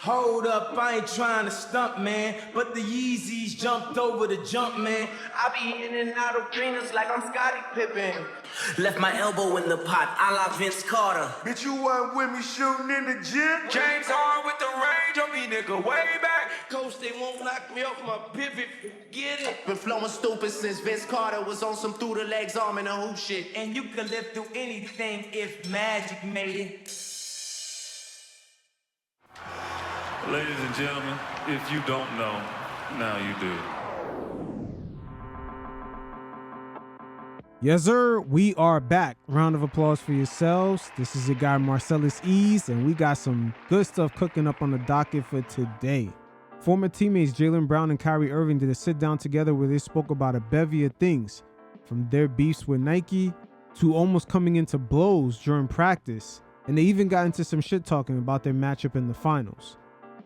Hold up, I ain't trying to stump, man, but the Yeezys jumped over the jump, man. I be in and out of arenas like I'm Scottie Pippen. Left my elbow in the pot, a la Vince Carter. Bitch, you wasn't with me shooting in the gym? James Harden with the range on me, nigga, way back. Coach, they won't knock me off my pivot, get it. Been flowing stupid since Vince Carter was on some through the legs arm and a hoop shit. And you can live through anything if magic made it. Ladies and gentlemen, if you don't know, now you do. Yes, sir. We are back. Round of applause for yourselves. This is your guy, Marcellus Ease, and we got some good stuff cooking up on the docket for today. Former teammates Jaylen Brown and Kyrie Irving did a sit down together where they spoke about a bevy of things, from their beefs with Nike to almost coming into blows during practice, and they even got into some shit talking about their matchup in the finals.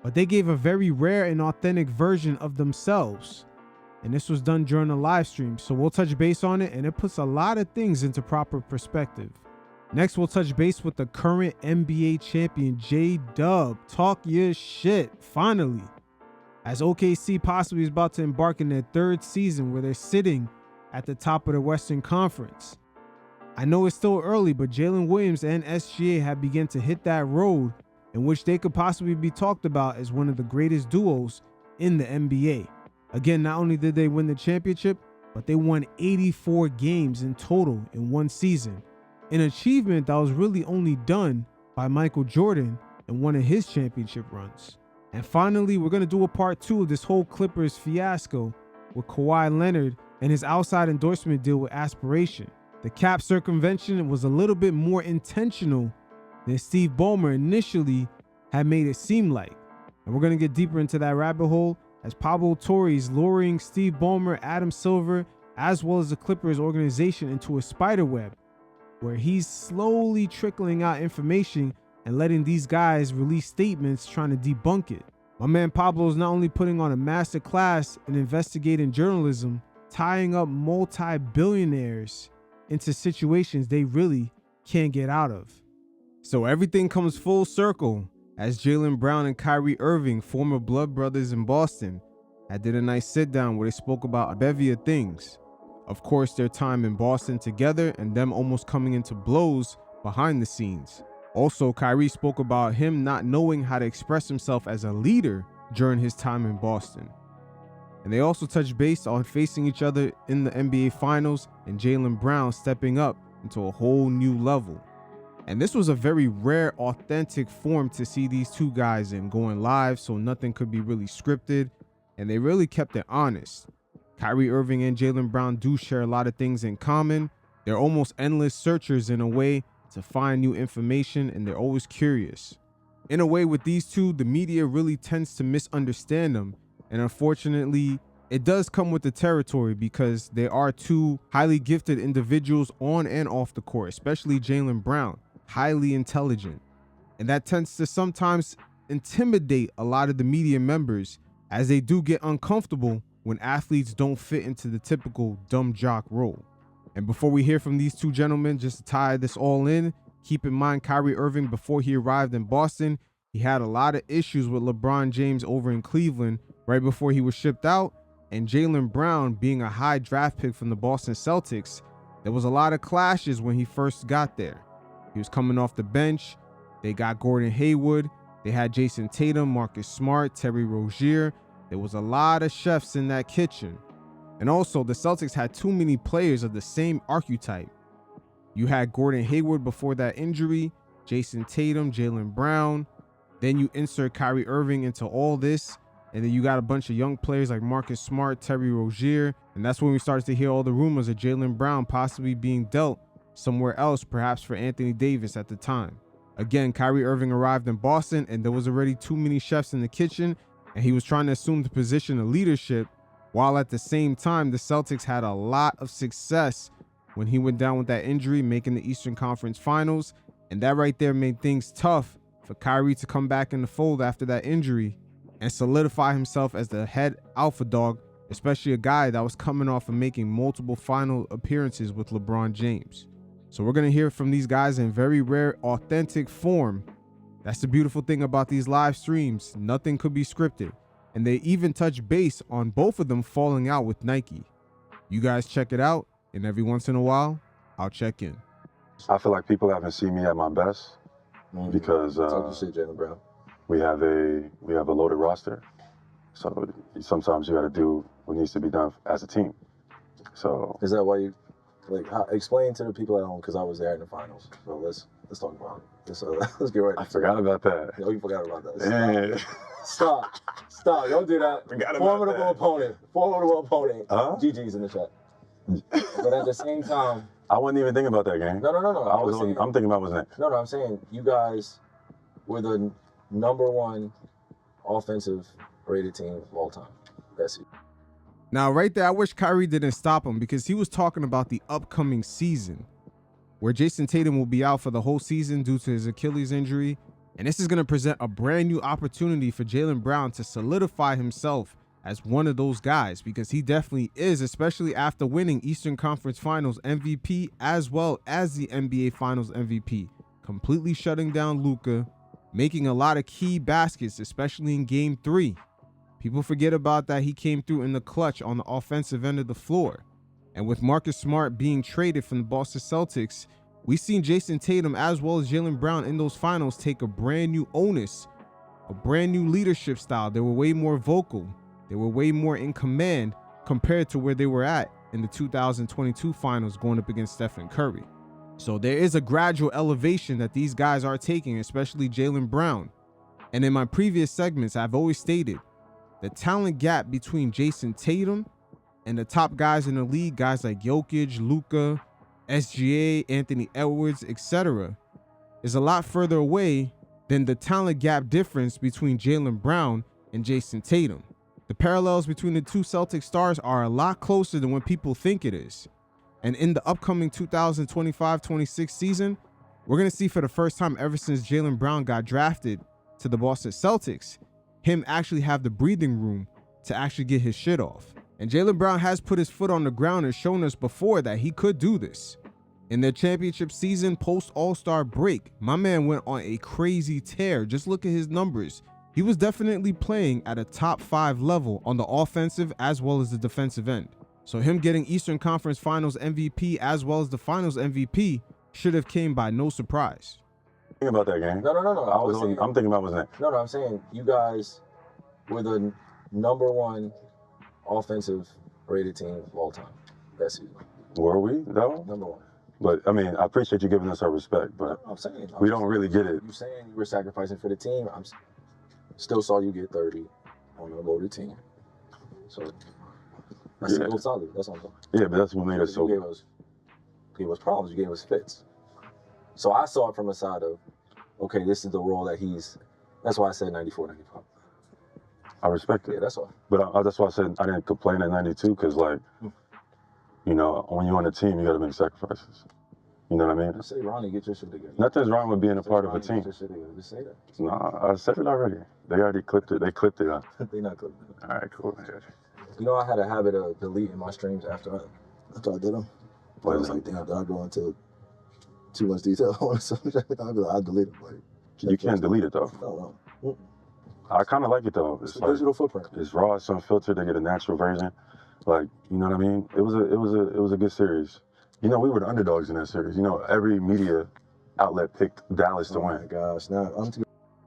But they gave a very rare and authentic version of themselves. And this was done during a live stream, so we'll touch base on it, and it puts a lot of things into proper perspective. Next, we'll touch base with the current NBA champion JDub. Talk your shit, finally. As OKC possibly is about to embark in their third season where they're sitting at the top of the Western Conference. I know it's still early, but Jalen Williams and SGA have begun to hit that road in which they could possibly be talked about as one of the greatest duos in the NBA. Again, not only did they win the championship, but they won 84 games in total in one season, an achievement that was really only done by Michael Jordan in one of his championship runs. And finally, we're going to do a part 2 of this whole Clippers fiasco with Kawhi Leonard and his outside endorsement deal with Aspiration. The cap circumvention was a little bit more intentional than Steve Ballmer initially had made it seem like. And we're going to get deeper into that rabbit hole as Pablo Torre is luring Steve Ballmer, Adam Silver, as well as the Clippers organization into a spider web where he's slowly trickling out information and letting these guys release statements trying to debunk it. My man Pablo is not only putting on a master class in investigating journalism, tying up multi-billionaires into situations they really can't get out of. So everything comes full circle as Jaylen Brown and Kyrie Irving, former blood brothers in Boston, had did a nice sit down where they spoke about a bevy of things. Of course, their time in Boston together and them almost coming into blows behind the scenes. Also, Kyrie spoke about him not knowing how to express himself as a leader during his time in Boston. And they also touched base on facing each other in the NBA Finals and Jaylen Brown stepping up into a whole new level. And this was a very rare, authentic form to see these two guys in, going live, so nothing could be really scripted, and they really kept it honest. Kyrie Irving and Jaylen Brown do share a lot of things in common. They're almost endless searchers in a way to find new information, and they're always curious. In a way, with these two, the media really tends to misunderstand them, and unfortunately, it does come with the territory because they are two highly gifted individuals on and off the court, especially Jaylen Brown. Highly intelligent, and that tends to sometimes intimidate a lot of the media members as they do get uncomfortable when athletes don't fit into the typical dumb jock role. And before we hear from these two gentlemen, just to tie this all in, keep in mind Kyrie Irving, before he arrived in Boston, he had a lot of issues with LeBron James over in Cleveland right before he was shipped out, and Jaylen Brown being a high draft pick from the Boston Celtics, there was a lot of clashes when he first got there. He was coming off the bench. They got Gordon Hayward. They had Jason Tatum, Marcus Smart, Terry Rozier. There was a lot of chefs in that kitchen. And also, the Celtics had too many players of the same archetype. You had Gordon Hayward before that injury, Jason Tatum, Jaylen Brown. Then you insert Kyrie Irving into all this. And then you got a bunch of young players like Marcus Smart, Terry Rozier. And that's when we started to hear all the rumors of Jaylen Brown possibly being dealt somewhere else, perhaps for Anthony Davis at the time. Again, Kyrie Irving arrived in Boston and there was already too many chefs in the kitchen, and he was trying to assume the position of leadership, while at the same time the Celtics had a lot of success when he went down with that injury, making the Eastern Conference Finals, and that right there made things tough for Kyrie to come back in the fold after that injury and solidify himself as the head alpha dog, especially a guy that was coming off of making multiple final appearances with LeBron James. So we're going to hear from these guys in very rare, authentic form That's the beautiful thing about these live streams. Nothing could be scripted. And they even touch base on both of them falling out with Nike. You guys check it out, and every once in a while, I'll check in. I feel like people haven't seen me at my best because Jaylen Brown. we have a loaded roster. So sometimes you got to do what needs to be done as a team. So is that why you explain to the people at home, because I was there in the finals. So let's talk about it. Let's get right. I forgot about that. Oh, you forgot about that. Yeah. Stop. Don't do that. Formidable opponent. GG's in the chat. But at the same time, I wasn't even thinking about that game. No. I'm thinking about what's next. No, I'm saying you guys were the #1 offensive rated team of all time. That's it. Now, right there, I wish Kyrie didn't stop him, because he was talking about the upcoming season, where Jason Tatum will be out for the whole season due to his Achilles injury. And this is going to present a brand new opportunity for Jaylen Brown to solidify himself as one of those guys, because he definitely is, especially after winning Eastern Conference Finals MVP as well as the NBA Finals MVP, completely shutting down Luka, making a lot of key baskets, especially in Game 3. People forget about that. He came through in the clutch on the offensive end of the floor. And with Marcus Smart being traded from the Boston Celtics, we've seen Jason Tatum as well as Jaylen Brown in those finals take a brand new onus, a brand new leadership style. They were way more vocal. They were way more in command compared to where they were at in the 2022 finals going up against Stephen Curry. So there is a gradual elevation that these guys are taking, especially Jaylen Brown. And in my previous segments, I've always stated the talent gap between Jason Tatum and the top guys in the league, guys like Jokic, Luka, SGA, Anthony Edwards, etc., is a lot further away than the talent gap difference between Jaylen Brown and Jason Tatum. The parallels between the two Celtic stars are a lot closer than what people think it is. And in the upcoming 2025-26 season, we're going to see for the first time ever since Jaylen Brown got drafted to the Boston Celtics, him actually have the breathing room to actually get his shit off. And Jaylen Brown has put his foot on the ground and shown us before that he could do this. In their championship season post All-Star break, my man went on a crazy tear. Just look at his numbers. He was definitely playing at a top 5 level on the offensive as well as the defensive end. So him getting Eastern Conference Finals MVP as well as the Finals MVP should have came by no surprise. Think about that game. No. I'm thinking about what's next. No, I'm saying you guys were the #1 offensive rated team of all time. That's it. Were we, though? #1. But, I mean, I appreciate you giving us our respect, but I'm saying we don't really get it. You saying you were sacrificing for the team. I'm still saw you get 30 on a loaded team. So that's still solid. That's what I'm saying. Yeah, but that's what made us so. You gave us problems. You gave us fits. So I saw it from a side of, okay, this is the role that he's. That's why I said 94, 95. I respect it. Yeah, that's why. But that's why I said I didn't complain at 92, because, like, you know, when you're on a team, you got to make sacrifices. You know what I mean? Just say, Ronnie, get your shit together. Nothing's wrong with being a part of a team. Get your shit together. Just say that. No, I said it already. They already clipped it. They clipped it. They not clipping it. All right, cool. You know, I had a habit of deleting my streams after I did them. I was like, damn, did I go into too much detail on the subject? I'd be like, I'll delete it. Like, you can't delete it, though. No. I kind of like it, though. It's a digital footprint. It's raw. It's unfiltered. They get a natural version. Like, you know what I mean? It was a good series. You know, we were the underdogs in that series. You know, every media outlet picked Dallas to win. Oh my gosh, now I'm too.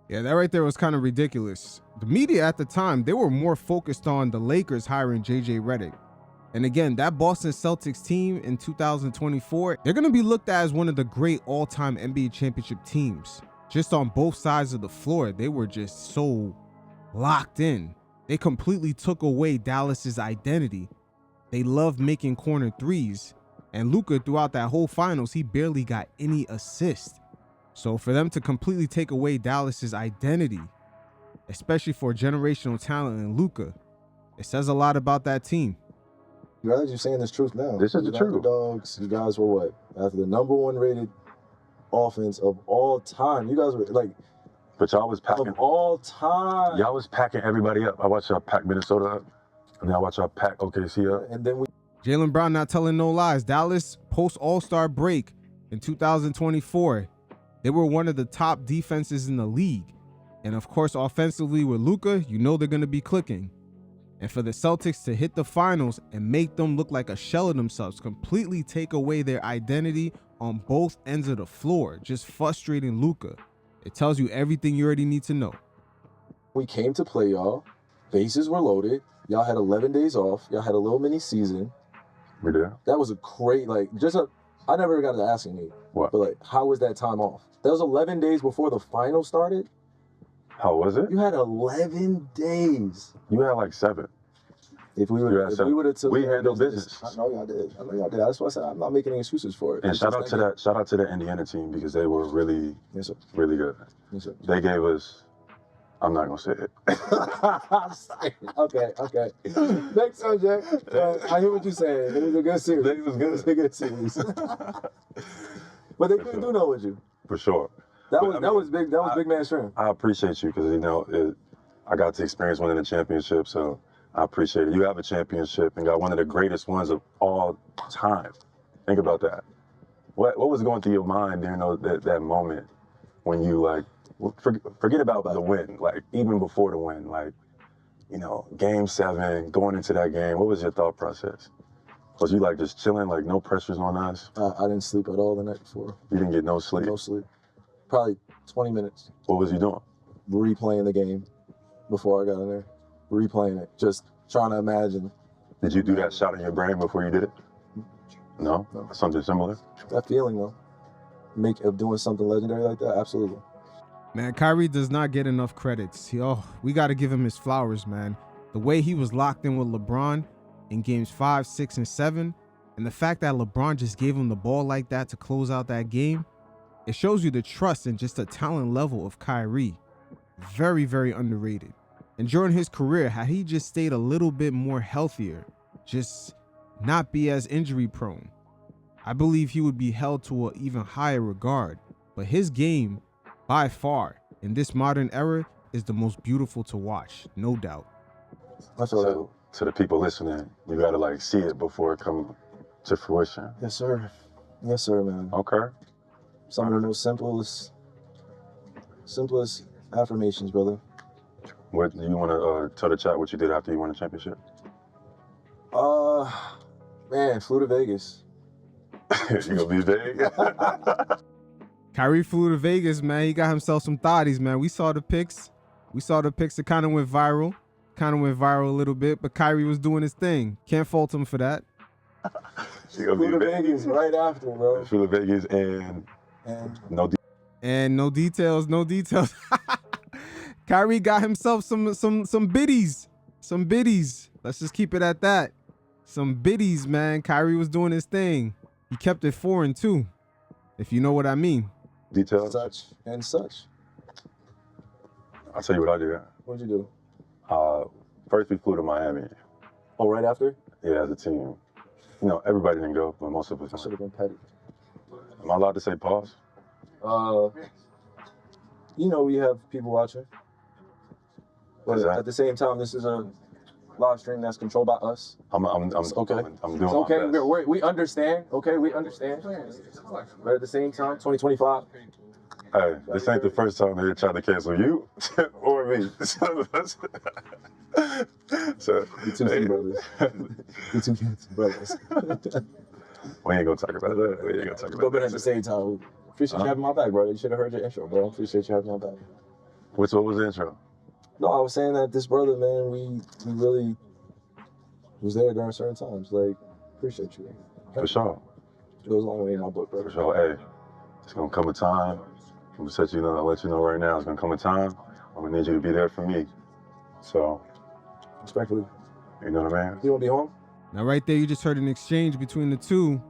Yeah, that right there was kind of ridiculous. The media at the time, they were more focused on the Lakers hiring JJ Redick. And again, that Boston Celtics team in 2024, they're going to be looked at as one of the great all-time NBA championship teams. Just on both sides of the floor, they were just so locked in. They completely took away Dallas's identity. They loved making corner threes. And Luka, throughout that whole finals, he barely got any assist. So for them to completely take away Dallas's identity, especially for generational talent in Luka, it says a lot about that team. I'm glad you're saying this truth now. This is the truth. Dogs, you guys were what? After the #1 rated offense of all time. You guys were like, but y'all was packing. Of all time. Y'all was packing everybody up. I watched y'all pack Minnesota up, and then I watched y'all pack OKC up. And then Jaylen Brown not telling no lies. Dallas post All-Star break in 2024, They were one of the top defenses in the league. And of course, offensively with Luka, you know they're going to be clicking. And for the Celtics to hit the finals and make them look like a shell of themselves, completely take away their identity on both ends of the floor, just frustrating Luka. It tells you everything you already need to know. We came to play y'all. Bases were loaded. Y'all had 11 days off. Y'all had a little mini season. We did. That was a great, I never got to asking you. What? But how was that time off? That was 11 days before the final started. How was it? You had 11 days. You had like 7. If we would have took, we handled business. I know y'all did. That's why I said I'm not making any excuses for it. And shout out to the Indiana team because they were really, yes, sir. really good. Yes, sir. They gave us. I'm not gonna say it. Okay. Next subject. I hear what you're saying. It was a good series. It was good. It was a good series. But they couldn't do no with you. For sure. That was big. That was big man strength. I appreciate you because I got to experience winning a championship, so I appreciate it. You have a championship and got one of the greatest ones of all time. Think about that. What was going through your mind during that moment when you forget about the win, even before the win, Game 7, going into that game, what was your thought process? Was you just chilling, no pressures on us? I didn't sleep at all the night before. You didn't get no sleep? No sleep. Probably 20 minutes. What was you doing? Replaying the game before I got in there. Replaying it, just trying to imagine. Did you do that shot in your brain before you did it? No? Something similar? That feeling, though. Of doing something legendary like that, absolutely. Man, Kyrie does not get enough credits. We got to give him his flowers, man. The way he was locked in with LeBron in games 5, 6, and 7, and the fact that LeBron just gave him the ball like that to close out that game, it shows you the trust and just the talent level of Kyrie. Very, very underrated. And during his career, had he just stayed a little bit more healthier, just not be as injury prone, I believe he would be held to an even higher regard. But his game, by far, in this modern era, is the most beautiful to watch, no doubt. So, to the people listening, you gotta see it before it comes to fruition. Yes, sir. Yes, sir, man. Okay. Some of the most simplest affirmations, brother. What do you want to tell the chat what you did after you won the championship? Man, flew to Vegas. You gonna be vague? Kyrie flew to Vegas, man. He got himself some thotties, man. We saw the pics. It kind of went viral. A little bit, but Kyrie was doing his thing. Can't fault him for that. Flew to Vegas right after, bro. Flew to Vegas and no details. Kyrie got himself some biddies. Let's just keep it at that. Some biddies, man. Kyrie was doing his thing. He kept it 4 and 2, if you know what I mean. Details. Such. I'll tell you what I did. What'd you do? First we flew to Miami. Oh, right after? Yeah, as a team. Everybody didn't go, but most of us. I should have been petty. Am I allowed to say pause? We have people watching. But at the same time, this is a live stream that's controlled by us. I'm okay. I'm doing okay. my best. We understand. Okay, we understand. But at the same time, 2025. Hey, this ain't the first time they tried to cancel you or me. So you two brothers. You two brothers. We ain't gonna talk about it. But at the same time, appreciate you having my back, bro. You should have heard your intro, bro. Appreciate you having my back. What was the intro? No, I was saying that this brother, man, we really was there during certain times. Appreciate you. For sure. It goes a long way in my book, bro. For sure. Hey, it's gonna come a time. I'm gonna let you know right now. It's gonna come a time. I'm gonna need you to be there for me. So, respectfully. You know what I mean? You wanna be home? Now, right there, you just heard an exchange between the two,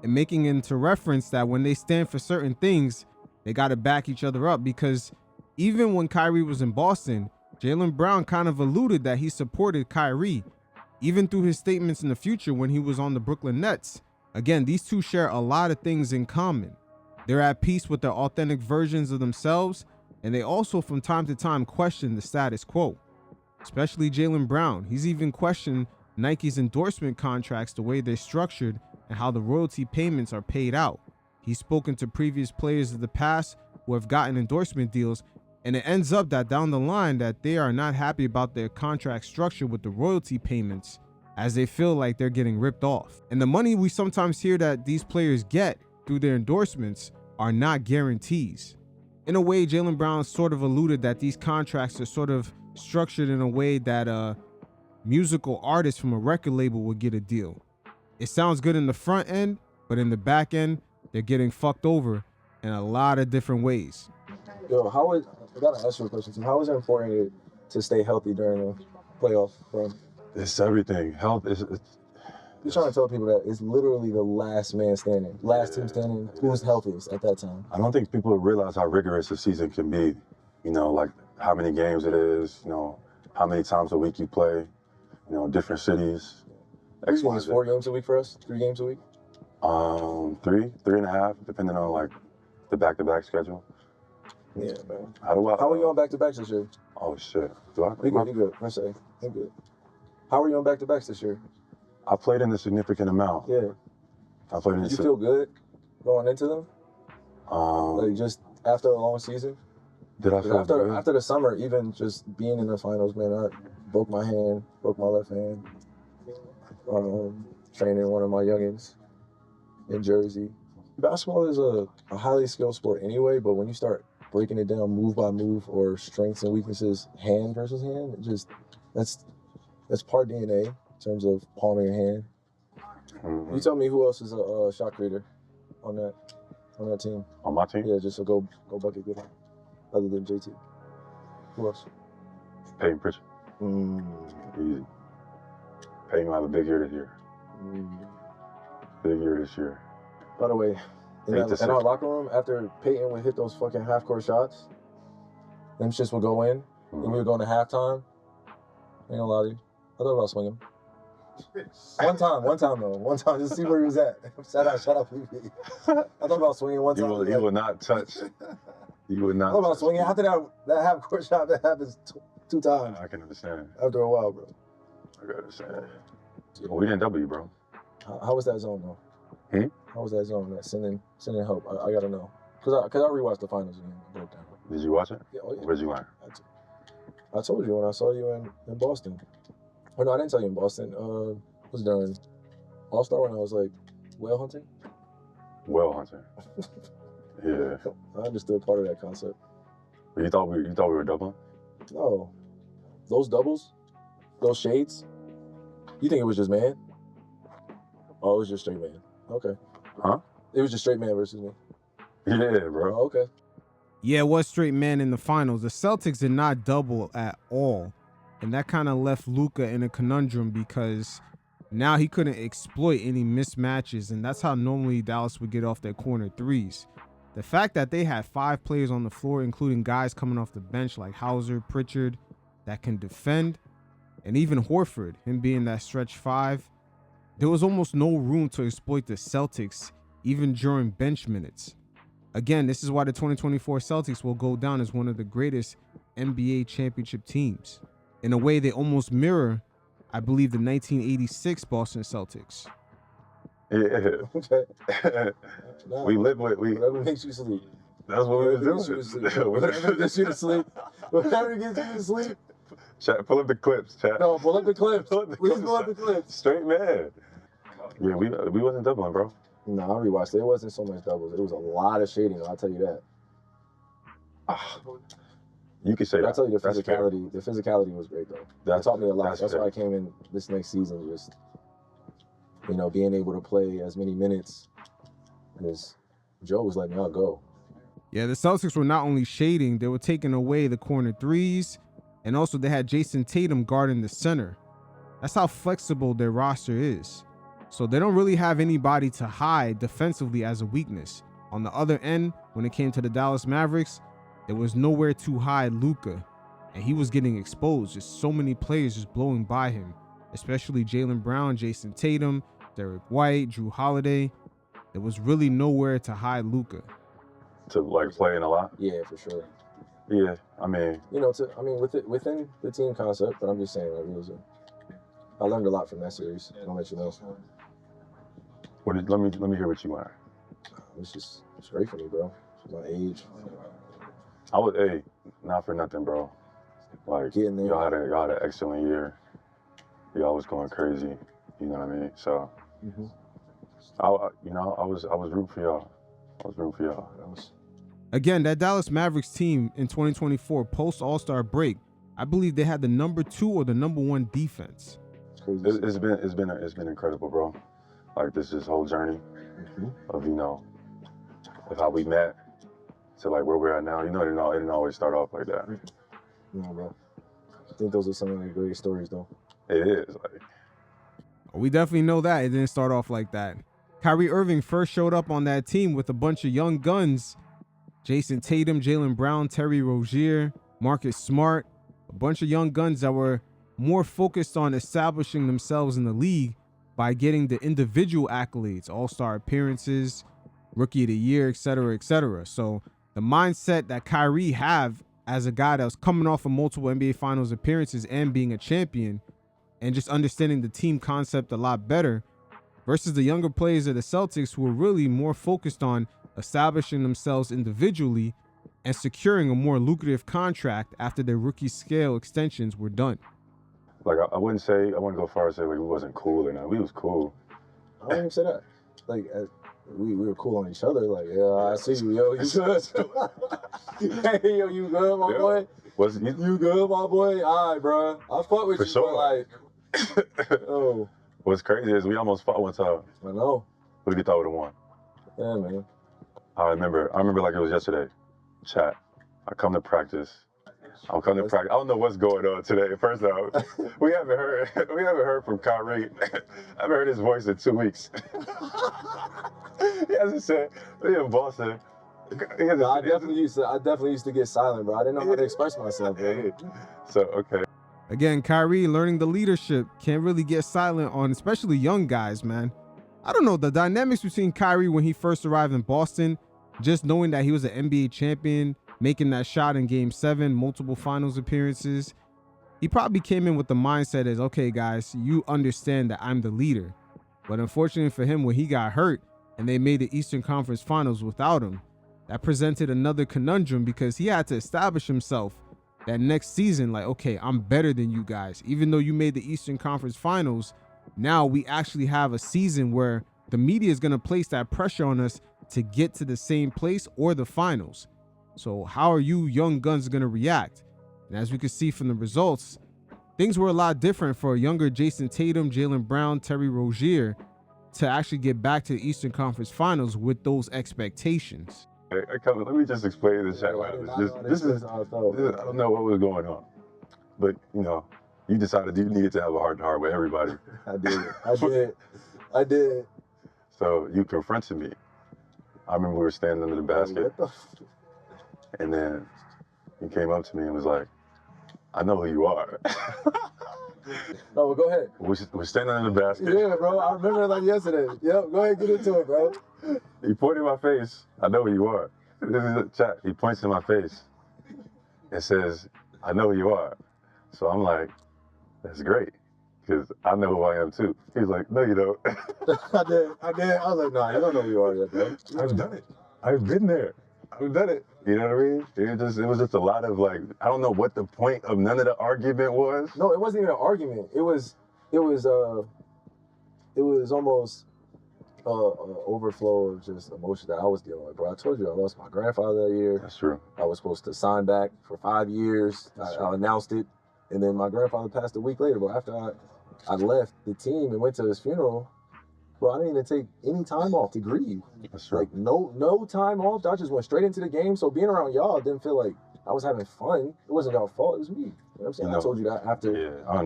and making into reference that when they stand for certain things, they got to back each other up. Because even when Kyrie was in Boston, Jaylen Brown kind of alluded that he supported Kyrie, even through his statements in the future when he was on the Brooklyn Nets. Again, these two share a lot of things in common. They're at peace with their authentic versions of themselves, and they also from time to time question the status quo. Especially Jaylen Brown. He's even questioned Nike's endorsement contracts, the way they're structured, and how the royalty payments are paid out. He's spoken to previous players of the past who have gotten endorsement deals, and it ends up that down the line that they are not happy about their contract structure with the royalty payments, as they feel like they're getting ripped off. And the money we sometimes hear that these players get through their endorsements are not guarantees. In a way, Jaylen Brown sort of alluded that these contracts are sort of structured in a way that a musical artist from a record label would get a deal. It sounds good in the front end, but in the back end, they're getting fucked over in a lot of different ways. Yo, I gotta ask you a question too. How is it important to stay healthy during the playoff run? It's everything. Health is. You're trying to tell people that it's literally the last man standing, last team standing, who's healthiest at that time. I don't think people realize how rigorous a season can be. You know, like how many games it is. You know, how many times a week you play. You know, different cities. 4 games a week for us? 3 games a week? 3.5, depending on like the back-to-back schedule. Yeah, man. How are you on back-to-backs this year? Oh shit. Do I? You good. I say, I'm good. How are you on back-to-backs this year? I played in a significant amount. Yeah. I played in. Did you feel good going into them? Like just after a long season? Did I feel good? After the summer, even just being in the finals, man, I broke my hand, broke my left hand. Training one of my youngins in Jersey. Basketball is a highly skilled sport anyway, but when you start breaking it down move by move or strengths and weaknesses, hand versus hand, it just that's part DNA in terms of palm of your hand. Mm-hmm. You tell me who else is a shot creator on that team? On my team? Yeah, just a go bucket getter, other than JT. Who else? Peyton Pritchard. Easy. Peyton will have a big year this year. Big year this year. By the way, in our locker room, after Peyton would hit those fucking half-court shots, them shits would go in, and we would go into halftime. Ain't gonna lie to you. I thought about swinging. One time, just see where he was at. Shout out, PP. I thought about swinging one time. You will not touch. You would not. I thought about swinging. After that half-court shot, that happens two times. I can understand. After a while, bro. I can understand. Well, we didn't double you, bro. How was that zone, though? How was that zone? That sending help? I gotta know. Cause I rewatched the finals again. I broke down. Did you watch it? Yeah. Oh, yeah. Where'd you learn? I told you when I saw you in Boston. Oh no, I didn't tell you in Boston. It was during All-Star when I was like whale hunting. Whale hunting. Yeah. I understood part of that concept. You thought we were doubling? No. Those doubles, those shades. You think it was just man? Oh, it was just straight man. Okay. Huh? It was just straight man versus me. Yeah, bro. Oh, okay. Yeah, it was straight man in the finals. The Celtics did not double at all. And that kind of left Luka in a conundrum because now he couldn't exploit any mismatches. And that's how normally Dallas would get off their corner threes. The fact that they had 5 players on the floor, including guys coming off the bench like Hauser, Pritchard, that can defend, and even Horford, him being that stretch 5, there was almost no room to exploit the Celtics, even during bench minutes. Again, this is why the 2024 Celtics will go down as one of the greatest NBA championship teams. In a way, they almost mirror, I believe, the 1986 Boston Celtics. Yeah. Okay. We live with whatever makes you sleep. That's what we were doing. Whatever gets you to sleep. Whatever gets you to sleep. Chat, pull up the clips, chat. No, pull up the clips. Please pull up the clips. Straight man. Yeah, we wasn't doubling, bro. No, I rewatched it. It wasn't so much doubles. It was a lot of shading, I'll tell you that. You can say that. I'll tell you the physicality. The physicality was great, though. That taught me a lot. That's why I came in this next season just, being able to play as many minutes as Joe was letting me go. Yeah, the Celtics were not only shading, they were taking away the corner threes, and also they had Jason Tatum guarding the center. That's how flexible their roster is. So they don't really have anybody to hide defensively as a weakness. On the other end, when it came to the Dallas Mavericks, there was nowhere to hide Luka, and he was getting exposed. Just so many players just blowing by him, especially Jaylen Brown, Jason Tatum, Derek White, Drew Holiday. There was really nowhere to hide Luka. To playing a lot? Yeah, for sure. Yeah, I mean, within the team concept, but I'm just saying, I learned a lot from that series. I'll let you know. Let me hear what you learned. It's great for me, bro. My age. I was, hey, not for nothing, bro. Like, Getting there. y'all had an excellent year. Y'all was going crazy. You know what I mean? So, I was rooting for y'all. I was rooting for y'all. Again, that Dallas Mavericks team in 2024 post All-Star break, I believe they had the number 2 or the number 1 defense. It's been incredible, bro. Like this whole journey of of how we met to like where we're at now. It didn't always start off like that. Yeah, bro. I think those are some of the great stories, though. It is. Like, we definitely know that it didn't start off like that. Kyrie Irving first showed up on that team with a bunch of young guns. Jason Tatum, Jaylen Brown, Terry Rozier, Marcus Smart, a bunch of young guns that were more focused on establishing themselves in the league by getting the individual accolades, all-star appearances, rookie of the year, et cetera, et cetera. So the mindset that Kyrie have as a guy that was coming off of multiple NBA Finals appearances and being a champion and just understanding the team concept a lot better versus the younger players of the Celtics who were really more focused on establishing themselves individually and securing a more lucrative contract after their rookie scale extensions were done. Like I wouldn't go far as say like we wasn't cool or not. We was cool. I wouldn't even say that. Like we were cool on each other. Like, yeah, I see you, yo, you good? Hey, yo, you good, my boy? You good, my boy? All right, bro. I fuck with for you, sure. But like, oh. What's crazy is we almost fought one time. I know. Who do you thought would have won? Yeah, man. I remember like it was yesterday. Chat. I come to practice. I don't know what's going on today. First off, we haven't heard from Kyrie. I haven't heard his voice in 2 weeks. He hasn't said, we in Boston. I definitely used to get silent, bro. I didn't know how to express myself, bro. So, okay. Again, Kyrie learning the leadership, can't really get silent on especially young guys, man. I don't know, the dynamics between Kyrie when he first arrived in Boston, just knowing that he was an NBA champion, making that shot in Game 7, multiple finals appearances, he probably came in with the mindset as, okay, guys, you understand that I'm the leader. But unfortunately for him, when he got hurt and they made the Eastern Conference Finals without him, that presented another conundrum because he had to establish himself that next season, like, okay, I'm better than you guys. Even though you made the Eastern Conference Finals, now we actually have a season where the media is going to place that pressure on us to get to the same place or the finals. So how are you young guns going to react? And as we can see from the results, things were a lot different for a younger Jason Tatum, Jaylen Brown, Terry Rozier to actually get back to the Eastern Conference Finals with those expectations. Let me just explain this chat. I don't know what was going on, but you decided you needed to have a heart-to-heart with everybody. I did. So you confronted me. I remember we were standing under the basket, and then you came up to me and was like, "I know who you are." No, but go ahead. We're standing under the basket. Yeah, bro. I remember it like yesterday. Yep, go ahead, get into it, bro. He pointed in my face. I know who you are. This is a chat. He points in my face and says, "I know who you are." So I'm like, "That's great, because I know who I am too." He's like, "No, you don't." I did. I was like, "Nah, you don't know who you are yet, bro." I've done it. I've been there. I've done it. You know what I mean? It was just a lot of like, I don't know what the point of none of the argument was. No, it wasn't even an argument. It was almost overflow of just emotion that I was dealing with, bro. I told you I lost my grandfather that year. That's true. I was supposed to sign back for 5 years. I announced it, and then my grandfather passed a week later. But after I left the team and went to his funeral, bro, I didn't even take any time off to grieve. That's true. Like no time off. I just went straight into the game. So being around y'all didn't feel like I was having fun. It wasn't y'all fault. It was me. You know what I'm saying? I told you that after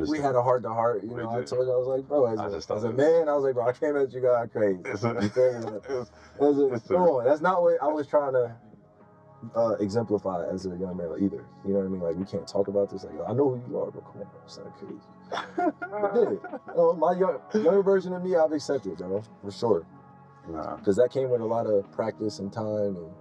we had a heart-to-heart. I told you, I was like, bro, as a man, I was like, bro, I came at you guys crazy. Come on, that's not what I was trying to exemplify as a young man either. You know what I mean? Like, we can't talk about this. Like, I know who you are, but come on, bro, it's not crazy. I did. My younger version of me, I've accepted, bro, for sure. Nah. Because that came with a lot of practice and time and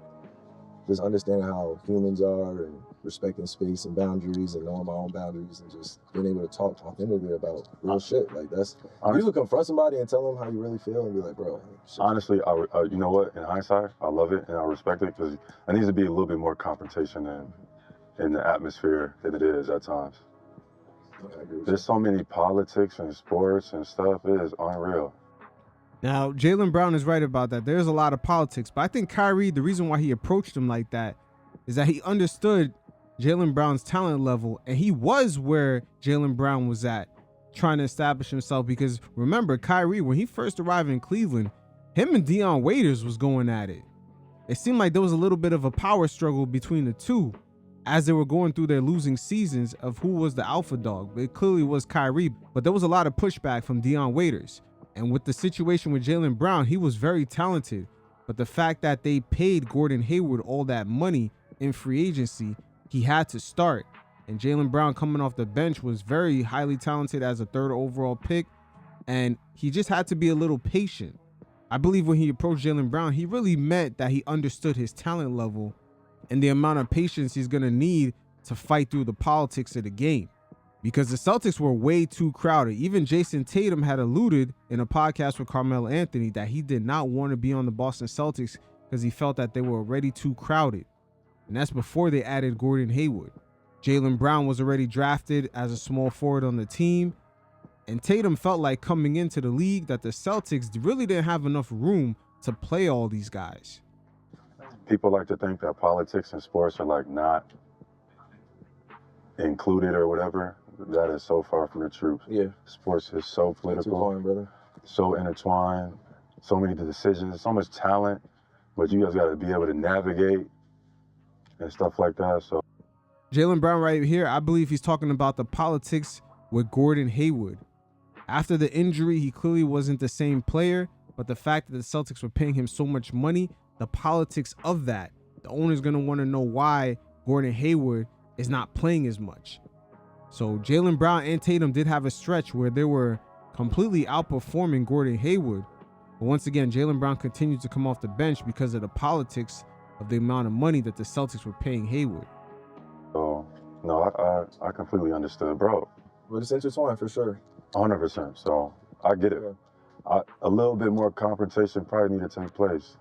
just understanding how humans are and respecting space and boundaries and knowing my own boundaries and just being able to talk authentically about real shit. Like that's, you can confront somebody and tell them how you really feel and be like, bro. Shit. Honestly, you know what? In hindsight, I love it and I respect it because there needs to be a little bit more confrontation in the atmosphere than it is at times. There's so many politics and sports and stuff. It is unreal. Now, Jaylen Brown is right about that. There's a lot of politics, but I think Kyrie, the reason why he approached him like that is that he understood Jaylen Brown's talent level, and he was where Jaylen Brown was at, trying to establish himself. Because remember, Kyrie, when he first arrived in Cleveland, him and Dion Waiters was going at it. It seemed like there was a little bit of a power struggle between the two as they were going through their losing seasons of who was the alpha dog. It clearly was Kyrie, but there was a lot of pushback from Dion Waiters. And with the situation with Jaylen Brown, he was very talented. But the fact that they paid Gordon Hayward all that money in free agency, he had to start. And Jaylen Brown coming off the bench was very highly talented as a 3rd overall pick. And he just had to be a little patient. I believe when he approached Jaylen Brown, he really meant that he understood his talent level and the amount of patience he's going to need to fight through the politics of the game. Because the Celtics were way too crowded. Even Jason Tatum had alluded in a podcast with Carmelo Anthony that he did not want to be on the Boston Celtics because he felt that they were already too crowded. And that's before they added Gordon Hayward. Jaylen Brown was already drafted as a small forward on the team. And Tatum felt like coming into the league that the Celtics really didn't have enough room to play all these guys. People like to think that politics and sports are like not included or whatever. That is so far from the truth. Yeah. Sports is so political, brother. So intertwined, so many decisions, so much talent, but you guys got to be able to navigate and stuff like that. So Jaylen Brown right here, I believe he's talking about the politics with Gordon Hayward. After the injury, he clearly wasn't the same player, but the fact that the Celtics were paying him so much money, the politics of that, the owner's going to want to know why Gordon Hayward is not playing as much. So Jaylen Brown and Tatum did have a stretch where they were completely outperforming Gordon Hayward. But once again, Jaylen Brown continued to come off the bench because of the politics of the amount of money that the Celtics were paying Hayward. So, no, I completely understood, bro. But it's intertwined for sure. 100%. So I get it. Yeah. A little bit more confrontation probably needed to take place.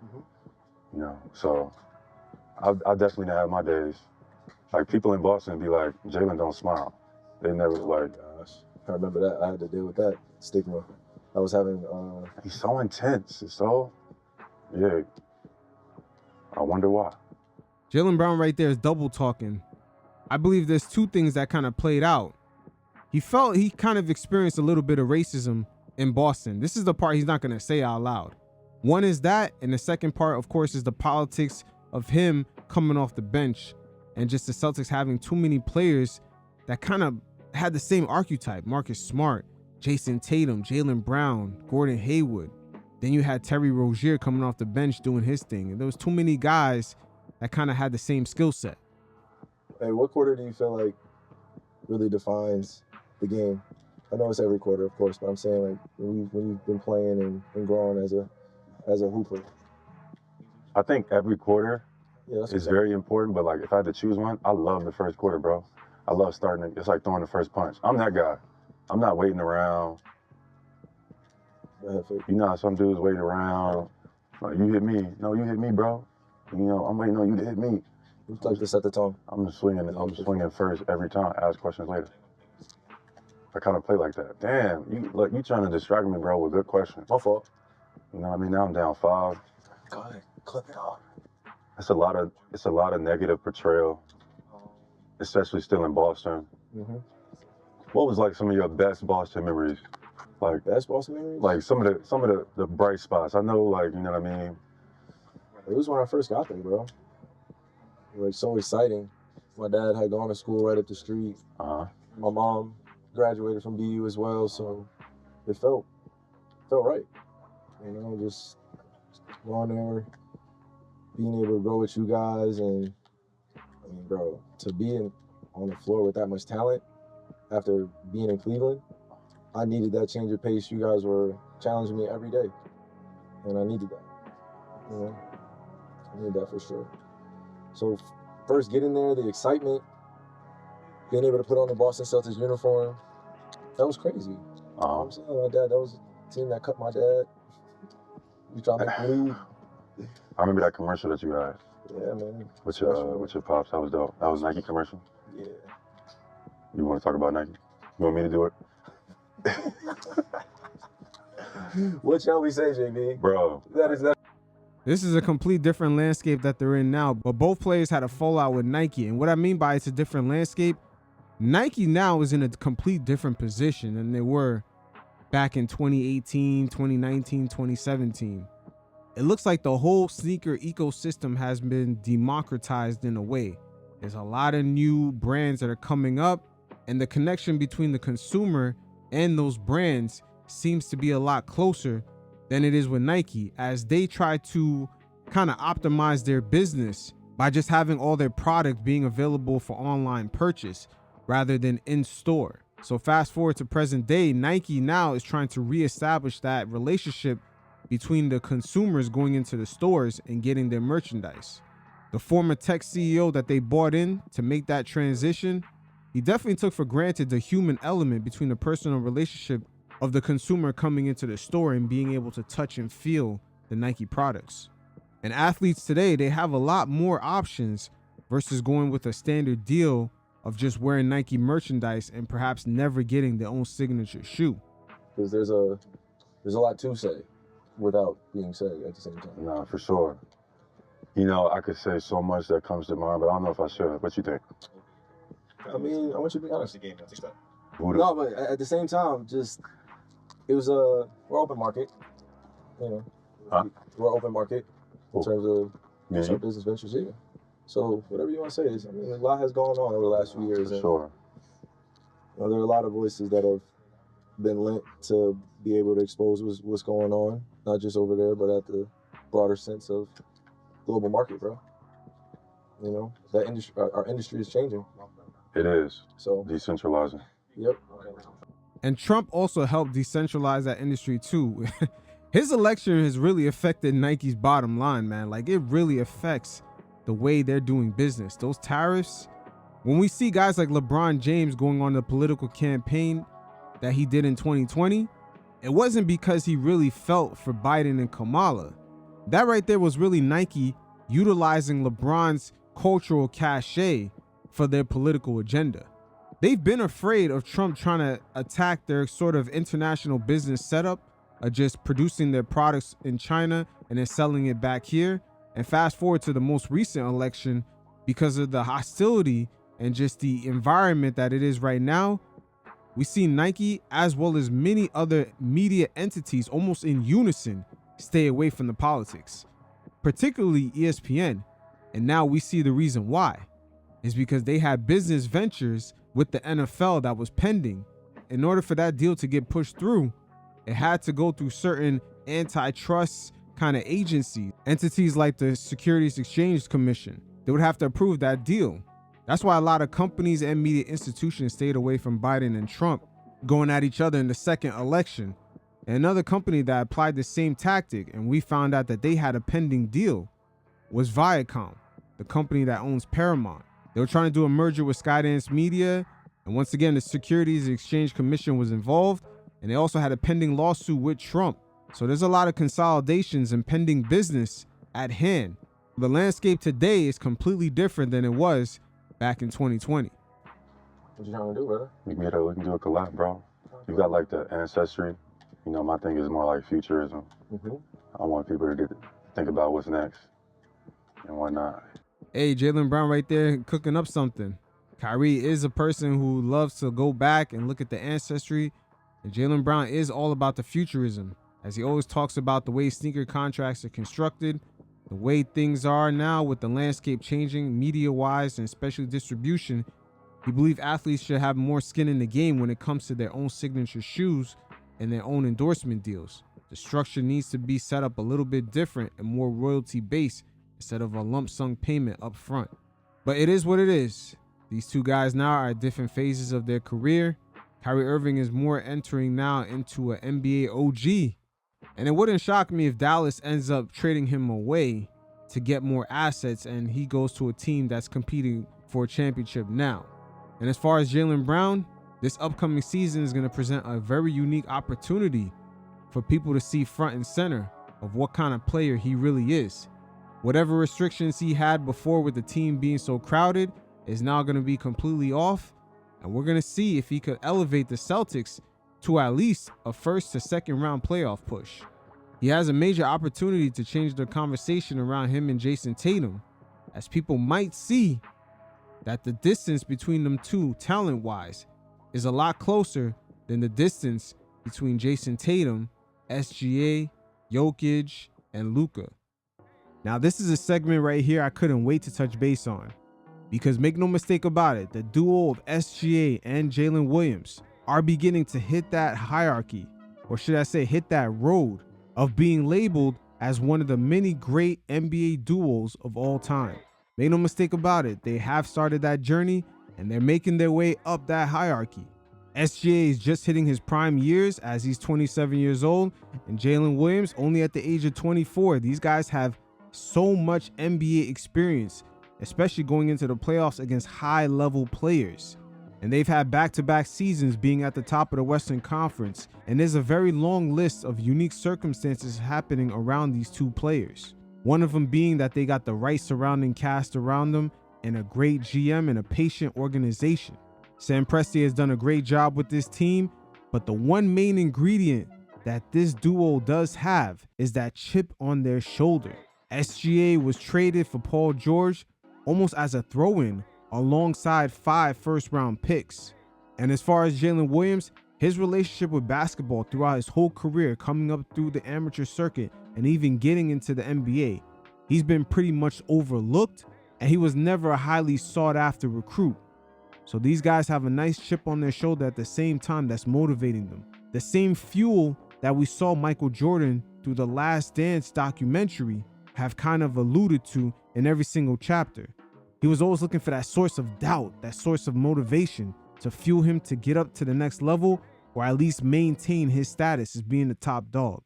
You know, so I definitely have my days. Like people in Boston be like, Jaylen don't smile. They never like. Gosh, I remember that. I had to deal with that stigma. I was having. He's so intense. It's so. Yeah. I wonder why. Jaylen Brown right there is double talking. I believe there's two things that kind of played out. He felt he kind of experienced a little bit of racism in Boston. This is the part he's not going to say out loud. One is that, and the second part, of course, is the politics of him coming off the bench and just the Celtics having too many players that kind of had the same archetype. Marcus Smart, Jason Tatum, Jaylen Brown, Gordon Hayward. Then you had Terry Rozier coming off the bench doing his thing. And there was too many guys that kind of had the same skill set. Hey, what quarter do you feel like really defines the game? I know it's every quarter, of course, but I'm saying like when you've been playing and growing as a hooper. I think every quarter is very important, but like if I had to choose one, I love the first quarter, bro. I love starting. It's like throwing the first punch. I'm that guy. I'm not waiting around. You know how some dudes wait around. Like, you hit me. No, you hit me, bro. You know, I'm waiting on you to hit me. It's like to set the tone. I'm just swinging first every time. Ask questions later. I kind of play like that. Damn, you trying to distract me, bro, with good questions. My fault. You know what I mean? Now I'm down 5. Go ahead, clip it off. It's a lot of negative portrayal, especially still in Boston. What was like some of your best Boston memories? Like best Boston memories? Like some of the bright spots. I know, like, you know what I mean? It was when I first got there, bro. It was so exciting. My dad had gone to school right up the street. My mom graduated from BU as well, so it felt right. You know, just going there, being able to go with you guys, and I mean, bro, to be on the floor with that much talent after being in Cleveland, I needed that change of pace. You guys were challenging me every day, and I needed that. You know, I needed that for sure. So first getting there, the excitement, being able to put on the Boston Celtics uniform, that was crazy. I'm saying, my dad, that was the team that cut my dad. We tried to make the league. I remember that commercial that you had. Yeah, man. With your pops. That was dope. That was Nike commercial? Yeah. You want to talk about Nike? You want me to do it? What shall we say, JB? Bro. This is a complete different landscape that they're in now, but both players had a fallout with Nike. And what I mean by it's a different landscape, Nike now is in a complete different position than they were back in 2018, 2019, 2017. It looks like the whole sneaker ecosystem has been democratized in a way. There's a lot of new brands that are coming up, and the connection between the consumer and those brands seems to be a lot closer than it is with Nike, as they try to kind of optimize their business by just having all their product being available for online purchase rather than in store. So fast forward to present day, Nike now is trying to reestablish that relationship between the consumers going into the stores and getting their merchandise. The former tech CEO that they bought in to make that transition, he definitely took for granted the human element between the personal relationship of the consumer coming into the store and being able to touch and feel the Nike products. And athletes today, they have a lot more options versus going with a standard deal of just wearing Nike merchandise and perhaps never getting their own signature shoe. Because there's a lot to say without being said at the same time. No, for sure. You know, I could say so much that comes to mind, but I don't know if I should. What you think? I mean, I want you to be honest. Voodoo. No, but at the same time, just it was we're open market, you know. Huh? We're open market in terms of Yeah. some business ventures here. So whatever you want to say is, I mean, a lot has gone on over the last few years. For and, sure. you know, there are a lot of voices that have been lent to be able to expose what's going on, not just over there, but at the broader sense of global market, bro. You know, that industry, our industry is changing. It is. So Decentralizing. Yep. And Trump also helped decentralize that industry too. His election has really affected Nike's bottom line, man. Like, it really affects the way they're doing business. Those tariffs, when we see guys like LeBron James going on the political campaign that he did in 2020, it wasn't because he really felt for Biden and Kamala. That right there was really Nike utilizing LeBron's cultural cachet for their political agenda. They've been afraid of Trump trying to attack their sort of international business setup of just producing their products in China and then selling it back here. And fast forward to the most recent election, because of the hostility and just the environment that it is right now, we see Nike, as well as many other media entities, almost in unison, stay away from the politics, particularly ESPN. And now we see the reason why. Is because they had business ventures with the NFL that was pending. In order for that deal to get pushed through, it had to go through certain antitrust kind of agencies, entities like the Securities Exchange Commission. They would have to approve that deal. That's why a lot of companies and media institutions stayed away from Biden and Trump going at each other in the second election. And another company that applied the same tactic, and we found out that they had a pending deal, was Viacom, the company that owns Paramount. They were trying to do a merger with Skydance Media, and once again, the Securities Exchange Commission was involved, and they also had a pending lawsuit with Trump. So there's a lot of consolidations and pending business at hand. The landscape today is completely different than it was back in 2020. What you trying to do, brother? We can do a collab, bro. You got like the ancestry. You know, my thing is more like futurism. Mm-hmm. I want people to think about what's next and whatnot. Hey, Jaylen Brown right there cooking up something. Kyrie is a person who loves to go back and look at the ancestry. And Jaylen Brown is all about the futurism, as he always talks about the way sneaker contracts are constructed, the way things are now with the landscape changing media-wise and especially distribution. He believes athletes should have more skin in the game when it comes to their own signature shoes and their own endorsement deals. The structure needs to be set up a little bit different and more royalty-based instead of a lump sum payment up front. But it is what it is. These two guys now are at different phases of their career. Kyrie Irving is more entering now into an NBA OG. And it wouldn't shock me if Dallas ends up trading him away to get more assets, and he goes to a team that's competing for a championship now. And as far as Jaylen Brown, this upcoming season is going to present a very unique opportunity for people to see front and center of what kind of player he really is. Whatever restrictions he had before with the team being so crowded is now going to be completely off, and we're going to see if he could elevate the Celtics to at least a first to second round playoff push. He has a major opportunity to change the conversation around him and Jason Tatum, as people might see that the distance between them two talent-wise is a lot closer than the distance between Jason Tatum, SGA, Jokic, and Luka. Now, this is a segment right here I couldn't wait to touch base on, because make no mistake about it, the duo of SGA and Jalen Williams are beginning to hit that hierarchy, or should I say hit that road of being labeled as one of the many great NBA duos of all time. Make no mistake about it, they have started that journey and they're making their way up that hierarchy. SGA is just hitting his prime years as he's 27 years old, and Jalen Williams only at the age of 24. These guys have so much NBA experience, especially going into the playoffs against high-level players. And they've had back-to-back seasons being at the top of the Western Conference, and there's a very long list of unique circumstances happening around these two players. One of them being that they got the right surrounding cast around them and a great GM and a patient organization. Sam Presti has done a great job with this team, but the one main ingredient that this duo does have is that chip on their shoulder. SGA was traded for Paul George almost as a throw-in alongside 5 first-round picks. And as far as Jalen Williams, his relationship with basketball throughout his whole career, coming up through the amateur circuit and even getting into the NBA, he's been pretty much overlooked, and he was never a highly sought-after recruit. So these guys have a nice chip on their shoulder at the same time that's motivating them. The same fuel that we saw Michael Jordan through the Last Dance documentary have kind of alluded to in every single chapter. He was always looking for that source of doubt, that source of motivation to fuel him to get up to the next level, or at least maintain his status as being the top dog.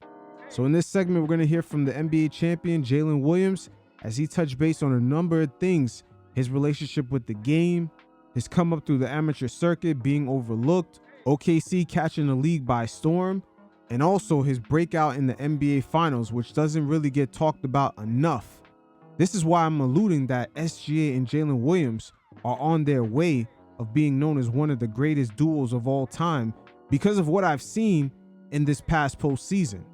So in this segment, we're going to hear from the NBA champion, Jalen Williams, as he touched base on a number of things: his relationship with the game, his come up through the amateur circuit being overlooked, OKC catching the league by storm, and also his breakout in the NBA Finals, which doesn't really get talked about enough. This is why I'm alluding that SGA and Jalen Williams are on their way of being known as one of the greatest duos of all time, because of what I've seen in this past postseason,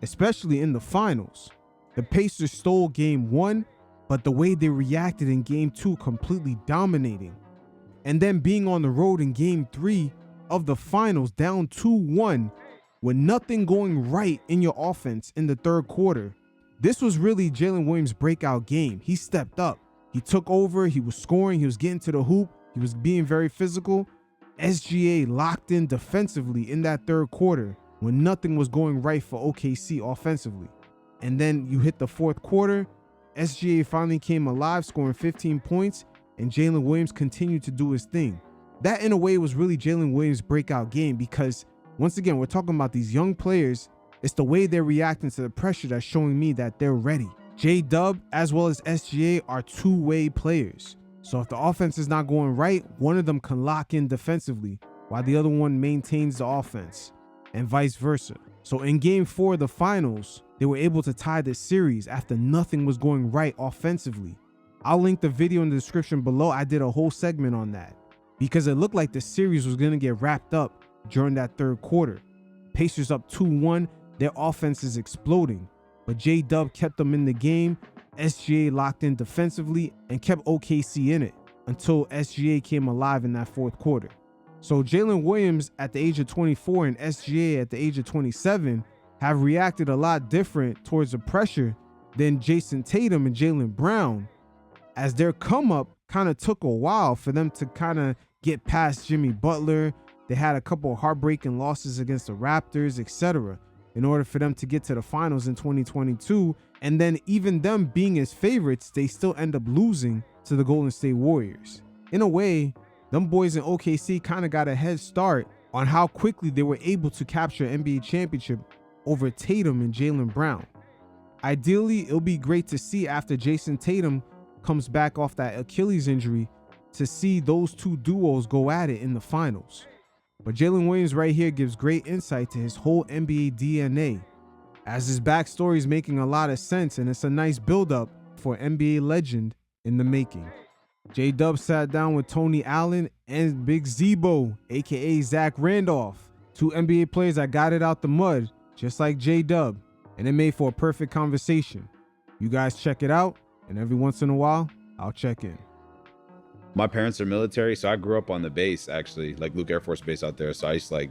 especially in the finals. The Pacers stole game 1, but the way they reacted in game 2, completely dominating. And then being on the road in game 3 of the finals, down 2-1, with nothing going right in your offense in the third quarter. This was really Jalen Williams' breakout game. He stepped up. He took over. He was scoring. He was getting to the hoop. He was being very physical. SGA locked in defensively in that third quarter when nothing was going right for OKC offensively. And then you hit the fourth quarter. SGA finally came alive, scoring 15 points, and Jalen Williams continued to do his thing. That, in a way, was really Jalen Williams' breakout game, because once again, we're talking about these young players. It's the way they're reacting to the pressure that's showing me that they're ready. JDub as well as SGA are two-way players. So if the offense is not going right, one of them can lock in defensively while the other one maintains the offense, and vice versa. So in game 4 of the finals, they were able to tie this series after nothing was going right offensively. I'll link the video in the description below. I did a whole segment on that because it looked like the series was going to get wrapped up during that third quarter. Pacers up 2-1. Their offense is exploding, but JDub kept them in the game. SGA locked in defensively and kept OKC in it until SGA came alive in that fourth quarter. So Jalen Williams at the age of 24 and SGA at the age of 27 have reacted a lot different towards the pressure than Jason Tatum and Jaylen Brown, as their come up kind of took a while for them to kind of get past Jimmy Butler. They had a couple of heartbreaking losses against the Raptors, etc., in order for them to get to the finals in 2022. And then even them being as favorites, they still end up losing to the Golden State Warriors. In a way, them boys in OKC kind of got a head start on how quickly they were able to capture an NBA championship over Tatum and Jaylen Brown. Ideally, it'll be great to see after Jason Tatum comes back off that Achilles injury to see those two duos go at it in the finals. But Jalen Williams right here gives great insight to his whole NBA DNA, as his backstory is making a lot of sense, and it's a nice build-up for NBA legend in the making. JDub sat down with Tony Allen and Big Zebo, aka Zach Randolph, two NBA players that got it out the mud, just like JDub, and it made for a perfect conversation. You guys check it out, and every once in a while, I'll check in. My parents are military, so I grew up on the base, actually, like Luke Air Force Base out there. So I used to like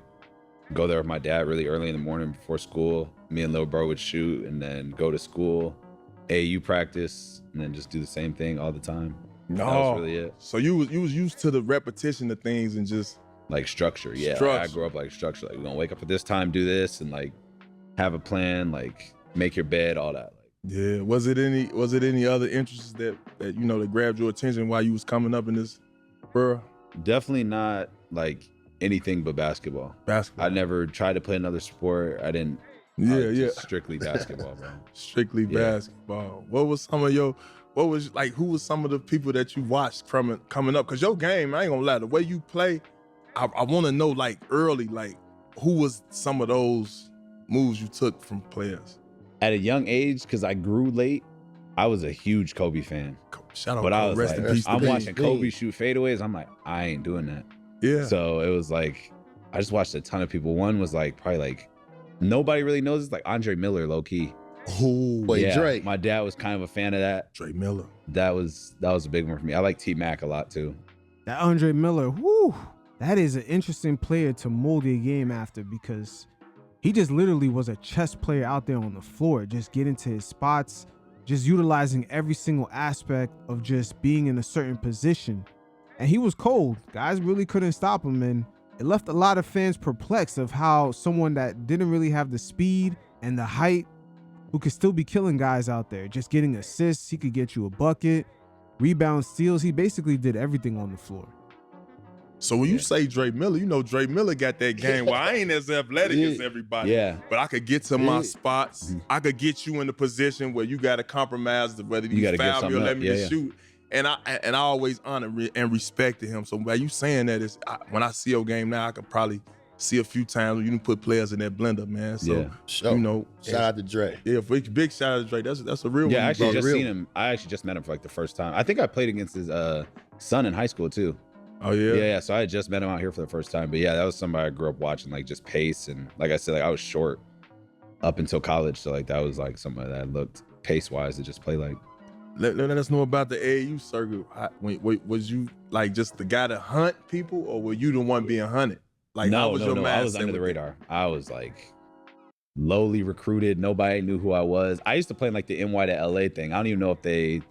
go there with my dad really early in the morning before school. Me and little bro would shoot and then go to school, AAU practice, and then just do the same thing all the time. That was really it. So you was used to the repetition of things and just like structure. Yeah, like, I grew up like structure. Like we're gonna wake up at this time, do this, and like have a plan, like make your bed, all that. Like, yeah. Was it any other interests that you know that grabbed your attention while you was coming up in this borough? Definitely not like anything but basketball. I never tried to play another sport. I didn't. Just strictly basketball, bro. Strictly basketball. Who was some of the people that you watched coming up? Cause your game, I ain't gonna lie, the way you play, I wanna know like early, like who was some of those moves you took from players? At a young age, cause I grew late, I was a huge Kobe fan. Shout out, but I was rest in like, peace. I'm watching Kobe shoot fadeaways. I'm like, I ain't doing that. Yeah. So it was like, I just watched a ton of people. One was like probably like nobody really knows. It's like Andre Miller, low key. Oh, yeah, Drake. My dad was kind of a fan of that. Drake Miller. That was a big one for me. I like T-Mac a lot too. That Andre Miller, whoo, that is an interesting player to mold your game after, because he just literally was a chess player out there on the floor, just getting to his spots, just utilizing every single aspect of just being in a certain position. And he was cold. Guys really couldn't stop him, and it left a lot of fans perplexed of how someone that didn't really have the speed and the height, who could still be killing guys out there, just getting assists. He could get you a bucket, rebounds, steals. He basically did everything on the floor. So when you say Drake Miller, you know Drake Miller got that game. Well, I ain't as athletic as everybody. Yeah. But I could get to my spots. I could get you in the position where you got to compromise whether you foul me or let me to shoot. And I always honor and respected him. So by you saying that, when I see your game now, I could probably see a few times when you can put players in that blender, man. So you know, shout out to Drake. Yeah, big shout out to Drake. That's a real one. Yeah, I actually just seen him. I actually just met him for like the first time. I think I played against his son in high school too. Oh yeah. Yeah. So I had just met him out here for the first time. But yeah, that was somebody I grew up watching, like just pace, and like I said, like I was short up until college, so like that was like somebody that I looked pace wise to just play like. Let us know about the AAU circuit. Was you like just the guy to hunt people, or were you the one being hunted? Like, no, how was your mindset? I was under the radar. I was like lowly recruited. Nobody knew who I was. I used to play in like the NY to LA thing. I don't even know if they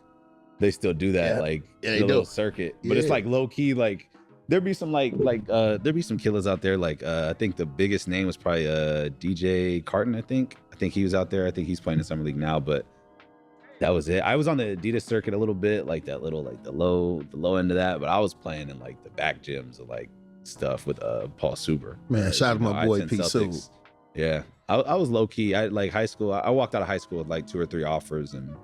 still do that, like the little circuit. But it's like low key, like there'd be some there'd be some killers out there. Like I think the biggest name was probably DJ Carton. I think he was out there. I think he's playing in Summer League now, but that was it. I was on the Adidas circuit a little bit, like that little, like the low end of that, but I was playing in like the back gyms of like stuff with Paul Suber. Man, shout out to my boy P. Celtics. Yeah, I was low key. I like high school. I walked out of high school with like 2 or 3 offers and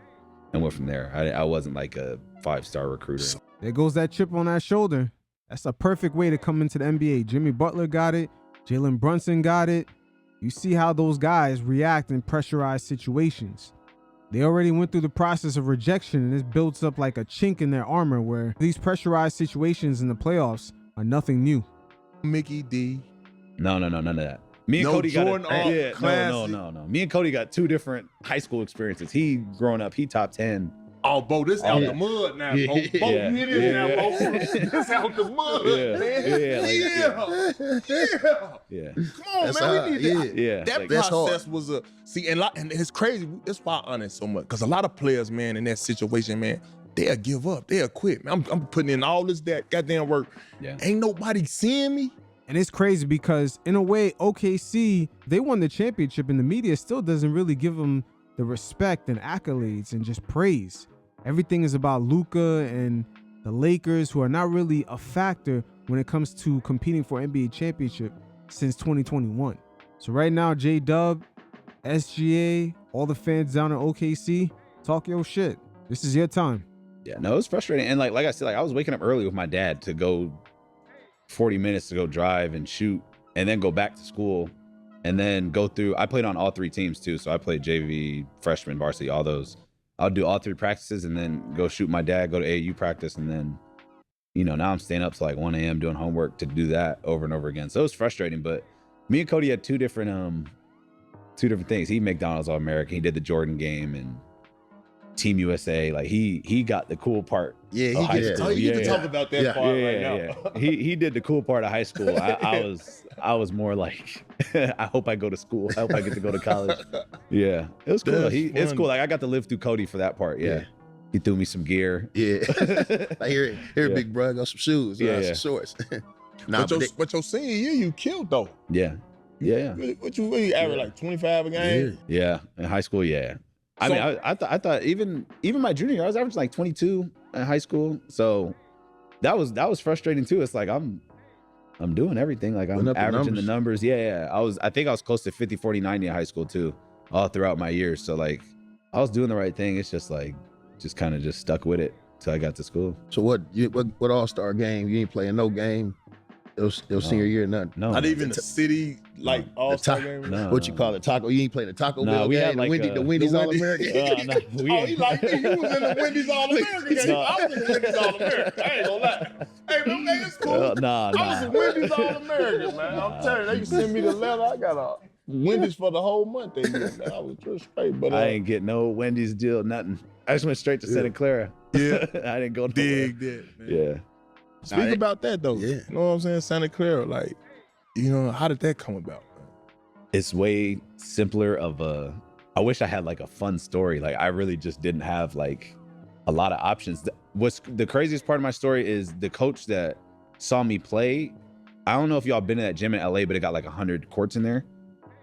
went from there. I wasn't like a 5-star recruiter. There goes that chip on that shoulder. That's a perfect way to come into the NBA. Jimmy Butler got it. Jalen Brunson got it. You see how those guys react in pressurized situations. They already went through the process of rejection, and this builds up like a chink in their armor, where these pressurized situations in the playoffs are nothing new. Mickey D. No, none of that. Me and Cody got no. Me and Cody got 2 different high school experiences. He growing up, he top 10. Oh, Bo, this out the mud now, Bo. You hear this now, Bo? This out the mud, man. Yeah. Come on, man. We need that. That process was and it's crazy. That's why I honor it so much. Because a lot of players, man, in that situation, man, they'll give up. They'll quit. Man, I'm putting in all that goddamn work. Yeah. Ain't nobody seeing me. And it's crazy because, in a way, OKC, they won the championship, and the media still doesn't really give them the respect and accolades and just praise. Everything is about Luka and the Lakers, who are not really a factor when it comes to competing for NBA championship since 2021. So right now, JDub, SGA, all the fans down in OKC, talk your shit. This is your time. Yeah, no, it's frustrating. And like I said, like I was waking up early with my dad to go 40 minutes to go drive and shoot and then go back to school and then go through. I played on all 3 teams too. So I played JV, freshman, varsity, all those. I'll do all 3 practices and then go shoot my dad, go to AAU practice. And then, you know, now I'm staying up to like 1 a.m. doing homework to do that over and over again. So it was frustrating, but me and Cody had two different things. He McDonald's All-American. He did the Jordan game and Team USA. Like he got the cool part. Yeah, of high school. You can talk about that part right now. Yeah. He did the cool part of high school. I was more like, I hope I go to school. I hope I get to go to college. Yeah, it was cool. It's cool. Like I got to live through Cody for that part. Yeah. He threw me some gear. Yeah. I hear big bro, got some shoes, some shorts. But your senior year, you killed though. Yeah. Yeah. What you average like 25 a game? Yeah. In high school, yeah. I mean, I thought even my junior year, I was averaging like 22 in high school. So that was frustrating too. It's like I'm doing everything. Like I'm averaging the numbers. Yeah. I think I was close to 50, 40, 90 in high school too, all throughout my years. So like I was doing the right thing. It's just like just kind of just stuck with it till I got to school. So what all-star game? You ain't playing no game? It was senior year, nothing. No, not even the city like all-star game. No, what you call it? Taco? You ain't playing the Taco Bell we game? Had like the Wendy's All-American. He like me. You was in the Wendy's All-American game. I was in the Wendy's All-American. I ain't gonna lie. Hey, man, it's cool. I was in Wendy's All-American, man. I'm telling you, they send me the letter. I got a Wendy's for the whole month. They get, man. I was just straight, but I ain't get no Wendy's deal, nothing. I just went straight to Santa Clara. Yeah, I didn't go dig that. Yeah. Speak about that though. Yeah. You know what I'm saying? Santa Clara, like, you know, how did that come about? It's way simpler I wish I had like a fun story. Like I really just didn't have like a lot of options. What's the craziest part of my story is the coach that saw me play. I don't know if y'all been in that gym in LA, but it got like 100 courts in there.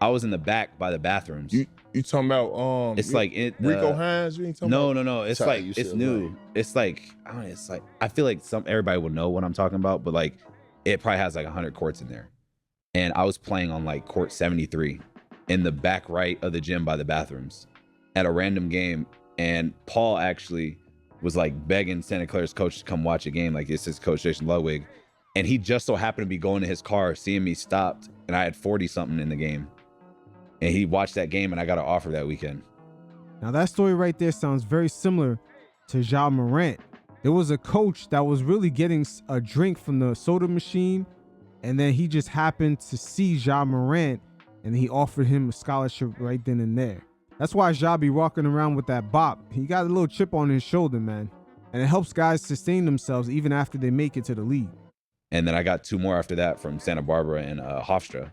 I was in the back by the bathrooms. You talking about it's like Rico Hines? You ain't talking about? No. It's like it's new. Right. It's like I don't know, it's like I feel like everybody will know what I'm talking about, but like it probably has like 100 courts in there. And I was playing on like court 73 in the back right of the gym by the bathrooms at a random game. And Paul actually was like begging Santa Clara's coach to come watch a game. Like it's his coach, Jason Ludwig. And he just so happened to be going to his car, seeing me stopped, and I had 40 something in the game. And he watched that game, and I got an offer that weekend. Now that story right there sounds very similar to Ja Morant. There was a coach that was really getting a drink from the soda machine, and then he just happened to see Ja Morant, and he offered him a scholarship right then and there. That's why Ja be walking around with that bop. He got a little chip on his shoulder, man. And it helps guys sustain themselves even after they make it to the league. And then I got 2 more after that from Santa Barbara and Hofstra.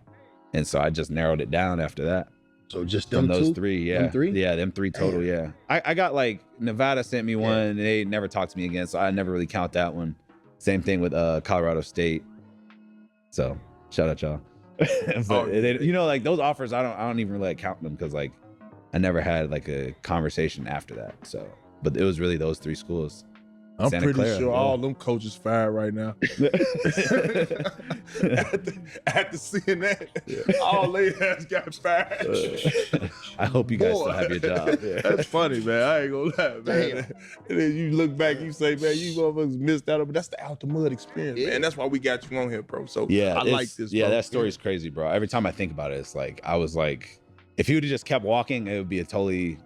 And so I just narrowed it down after that. So just from them those 2? 3, yeah. Them 3? Yeah, them 3 total, yeah. I got like, Nevada sent me one, and they never talked to me again, so I never really count that one. Same thing with Colorado State. So, shout out y'all. But you know, like those offers, I don't even really count them because like I never had like a conversation after that. So, but it was really those 3 schools. I'm Santa pretty Clara, sure all them coaches fired right now. After seeing that, all they ass got fired. I hope you guys still have your job. Yeah. That's funny, man. I ain't gonna lie, man. And then you look back, you say, man, you motherfuckers missed out. But that's the out the mud experience, man. That's why we got you on here, bro. So yeah, I like this. Yeah, bro. that story's crazy, bro. Every time I think about it, it's like I was like, if you would have just kept walking, it would be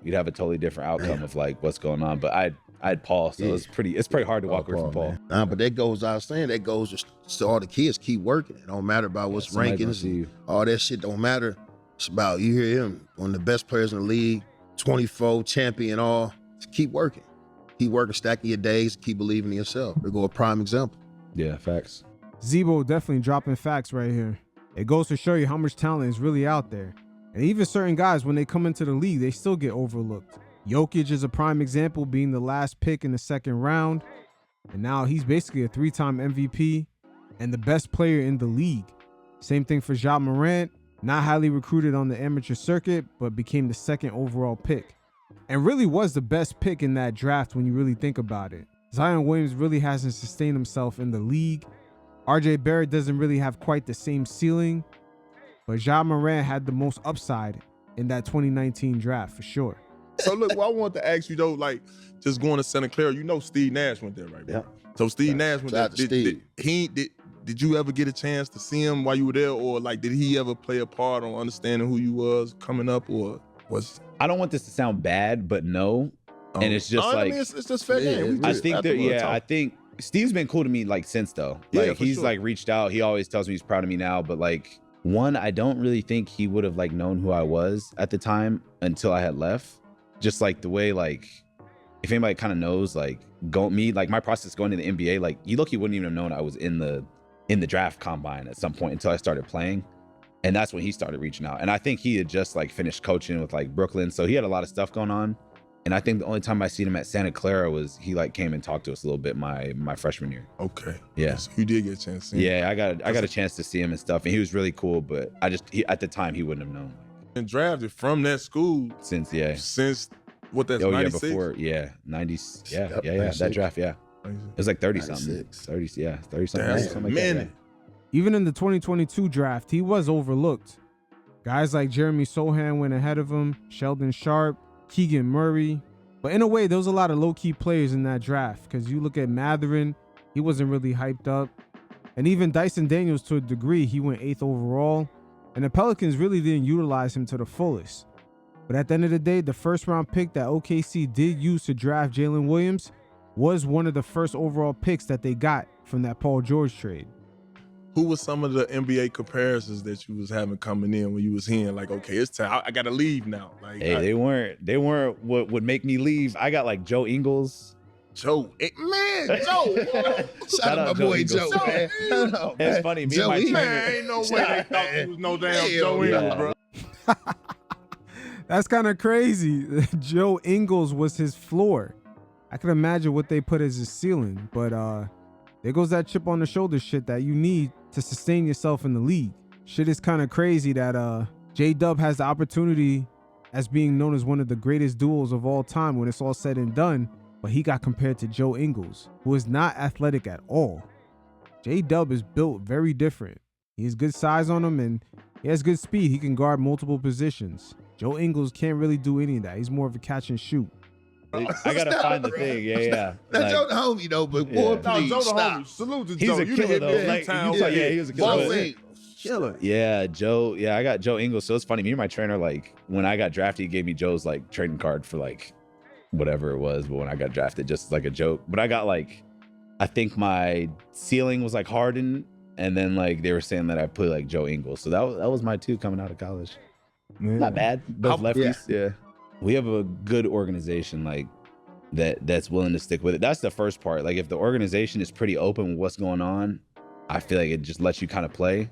you'd have a totally different outcome of like what's going on. But I had Paul, so it's pretty hard to walk away from Paul. But that goes, I was saying, that goes just so all the kids keep working. It don't matter about what's rankings. All that shit don't matter. It's about, you hear him, one of the best players in the league, 24, champion, all. Just keep working. Keep working, stacking your days, keep believing in yourself. There go a prime example. Yeah, facts. Zebo definitely dropping facts right here. It goes to show you how much talent is really out there. And even certain guys, when they come into the league, they still get overlooked. Jokic is a prime example, being the last pick in the 2nd round. And now he's basically a 3-time MVP and the best player in the league. Same thing for Ja Morant, not highly recruited on the amateur circuit, but became the 2nd overall pick. And really was the best pick in that draft when you really think about it. Zion Williams really hasn't sustained himself in the league. RJ Barrett doesn't really have quite the same ceiling, but Ja Morant had the most upside in that 2019 draft for sure. So look, I want to ask you though, like just going to Santa Clara, you know Steve Nash went there, right? Bro? Yeah. So Steve Nash went there. Did you ever get a chance to see him while you were there, or like did he ever play a part on understanding who you was coming up, or was? I don't want this to sound bad, but no. And it's just like it's just fair game. I think Steve's been cool to me like since though. Like he's like reached out. He always tells me he's proud of me now, but like one, I don't really think he would have like known who I was at the time until I had left. Just like the way like if anybody kind of knows like my process going to the NBA, like you wouldn't even have known I was in the draft combine at some point until I started playing. And that's when he started reaching out. And I think he had just like finished coaching with like Brooklyn. So he had a lot of stuff going on. And I think the only time I seen him at Santa Clara was he like came and talked to us a little bit my freshman year. Okay. Yeah. So you did get a chance to see him. Yeah, I got a chance to see him and stuff. And he was really cool, but at the time he wouldn't have known. And drafted from that school since what that's 96? Yeah, before, 90s. Yeah. That draft, yeah. It was like 30 something. 30 something like that. Even in the 2022 draft, he was overlooked. Guys like Jeremy Sohan went ahead of him, Sheldon Sharp, Keegan Murray. But in a way, there was a lot of low-key players in that draft because you look at Matherin, he wasn't really hyped up. And even Dyson Daniels, to a degree, he went 8th overall. And the Pelicans really didn't utilize him to the fullest. But at the end of the day, the first-round pick that OKC did use to draft Jalen Williams was one of the first overall picks that they got from that Paul George trade. Who was some of the NBA comparisons that you was having coming in when you was hearing like, okay, it's time, I gotta leave now? Like, hey, they weren't what would make me leave. I got like Joe Ingles. Joe. Shout out my boy Joe, man. It's funny, me and my trainer. Ain't no way they thought you was no damn Joe Ingles, bro. That's kind of crazy. Joe Ingles was his floor. I can imagine what they put as his ceiling, but there goes that chip on the shoulder shit that you need to sustain yourself in the league. Shit is kind of crazy that JDub has the opportunity as being known as one of the greatest duos of all time when it's all said and done, but he got compared to Joe Ingles, who is not athletic at all. JDub is built very different. He has good size on him and he has good speed. He can guard multiple positions. Joe Ingles can't really do any of that. He's more of a catch and shoot. I gotta find the thing. Yeah. Now Joe the homie though, but boy, please Joe the stop. homie. Salute to He's Joe. a killer though. Like, he was a killer. Killer. Yeah, Joe. Yeah, I got Joe Ingles. So it's funny. Me and my trainer, like when I got drafted, he gave me Joe's like trading card for like whatever it was. But when I got drafted, just like a joke. But I got like, I think my ceiling was like Harden, and then like they were saying that I put like Joe Ingles. So that was my two coming out of college. Not bad. Both lefties. Yeah. We have a good organization like that's willing to stick with it. That's the first part. Like if the organization is pretty open with what's going on, I feel like it just lets you kind of play.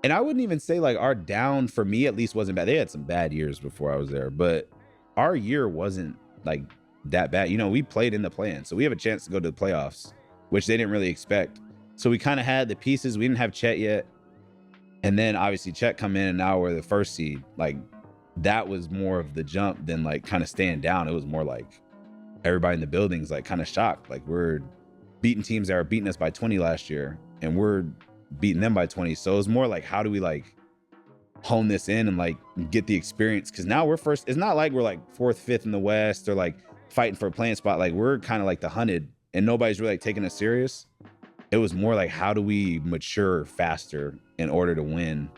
And I wouldn't even say like our down for me at least wasn't bad. They had some bad years before I was there, but our year wasn't like that bad. You know, we played in the play-in, so we have a chance to go to the playoffs, which they didn't really expect. So we kind of had the pieces. We didn't have Chet yet. And then obviously Chet come in and now we're the first seed. Like that was more of the jump than like kind of staying down. It was more like everybody in the building's like kind of shocked. Like we're beating teams that are beating us by 20 last year and we're beating them by 20. So it was more like, how do we like hone this in and like get the experience? Cause now we're first. It's not like we're like 4th, 5th in the West or like fighting for a playing spot. Like we're kind of like the hunted and nobody's really like taking us serious. It was more like, how do we mature faster in order to win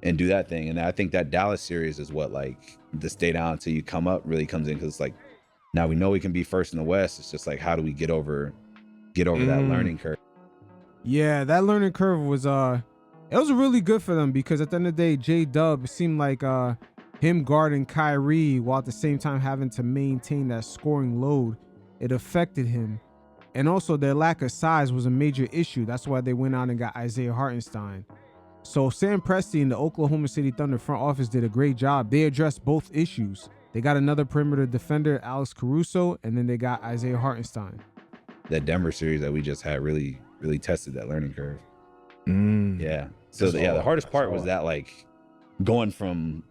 and do that thing? And I think that Dallas series is what like the stay down until you come up really comes in. Cause it's like, now we know we can be first in the West. It's just like, how do we get over that learning curve? Yeah, that learning curve was it was really good for them because at the end of the day, JDub seemed like him guarding Kyrie while at the same time having to maintain that scoring load. It affected him. And also their lack of size was a major issue. That's why they went out and got Isaiah Hartenstein. So Sam Presti and the Oklahoma City Thunder front office did a great job. They addressed both issues. They got another perimeter defender, Alex Caruso, and then they got Isaiah Hartenstein. That Denver series that we just had really tested that learning curve. Yeah. So the hardest part was that like going from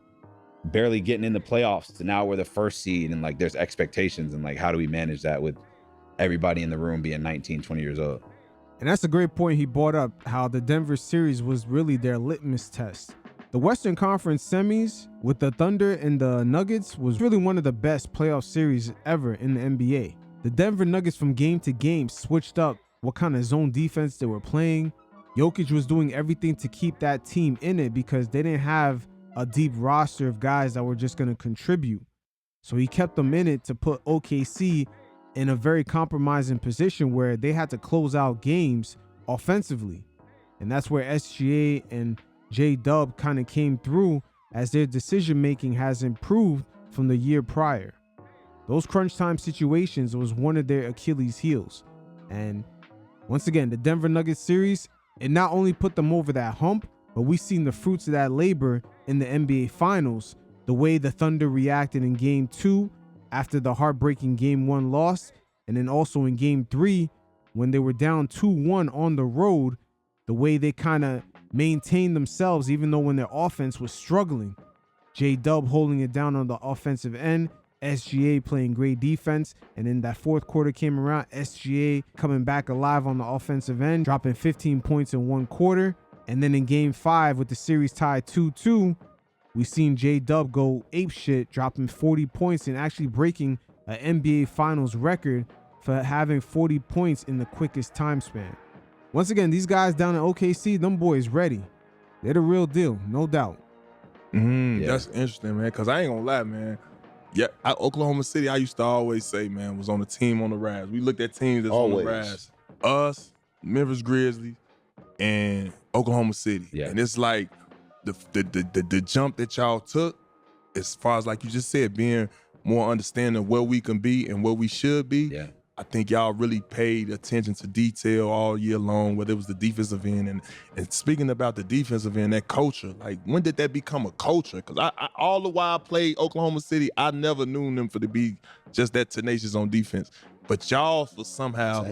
barely getting in the playoffs to now we're the first seed and like there's expectations and like how do we manage that with everybody in the room being 19, 20 years old. And that's a great point he brought up, how the Denver series was really their litmus test The Western Conference semis with the Thunder and the Nuggets was really one of the best playoff series ever in the NBA. The Denver Nuggets from game to game switched up what kind of zone defense they were playing. Jokic was doing everything to keep that team in it because they didn't have a deep roster of guys that were just going to contribute. So he kept them in it to put OKC in a very compromising position where they had to close out games offensively. And that's where SGA and JDub kind of came through as their decision making has improved from the year prior. Those crunch time situations was one of their Achilles heels. And once again, the Denver Nuggets series, it not only put them over that hump, but we've seen the fruits of that labor in the NBA Finals, the way the Thunder reacted in Game 2 after the heartbreaking Game 1 loss, and then also in Game 3 when they were down 2-1 on the road, the way they kind of maintained themselves even though when their offense was struggling. JDub holding it down on the offensive end, SGA playing great defense, and then that fourth quarter came around, SGA coming back alive on the offensive end, dropping 15 points in one quarter. And then in Game 5 with the series tied 2-2, we seen JDub go apeshit, dropping 40 points and actually breaking an NBA Finals record for having 40 points in the quickest time span. Once again, these guys down in OKC, them boys ready. They're the real deal, no doubt. That's interesting, man, because I ain't gonna lie, man. Yeah, Oklahoma City, I used to always say, man, was on the team on the rise. We looked at teams that's on the rise. Us, Memphis Grizzlies, and Oklahoma City. Yeah. And it's like the jump that y'all took, as far as like you just said, being more understanding of where we can be and where we should be. Yeah. I think y'all really paid attention to detail all year long, whether it was the defensive end. And speaking about the defensive end, that culture, like when did that become a culture? Because I all the while I played Oklahoma City, I never knew them for to be just that tenacious on defense. But y'all for somehow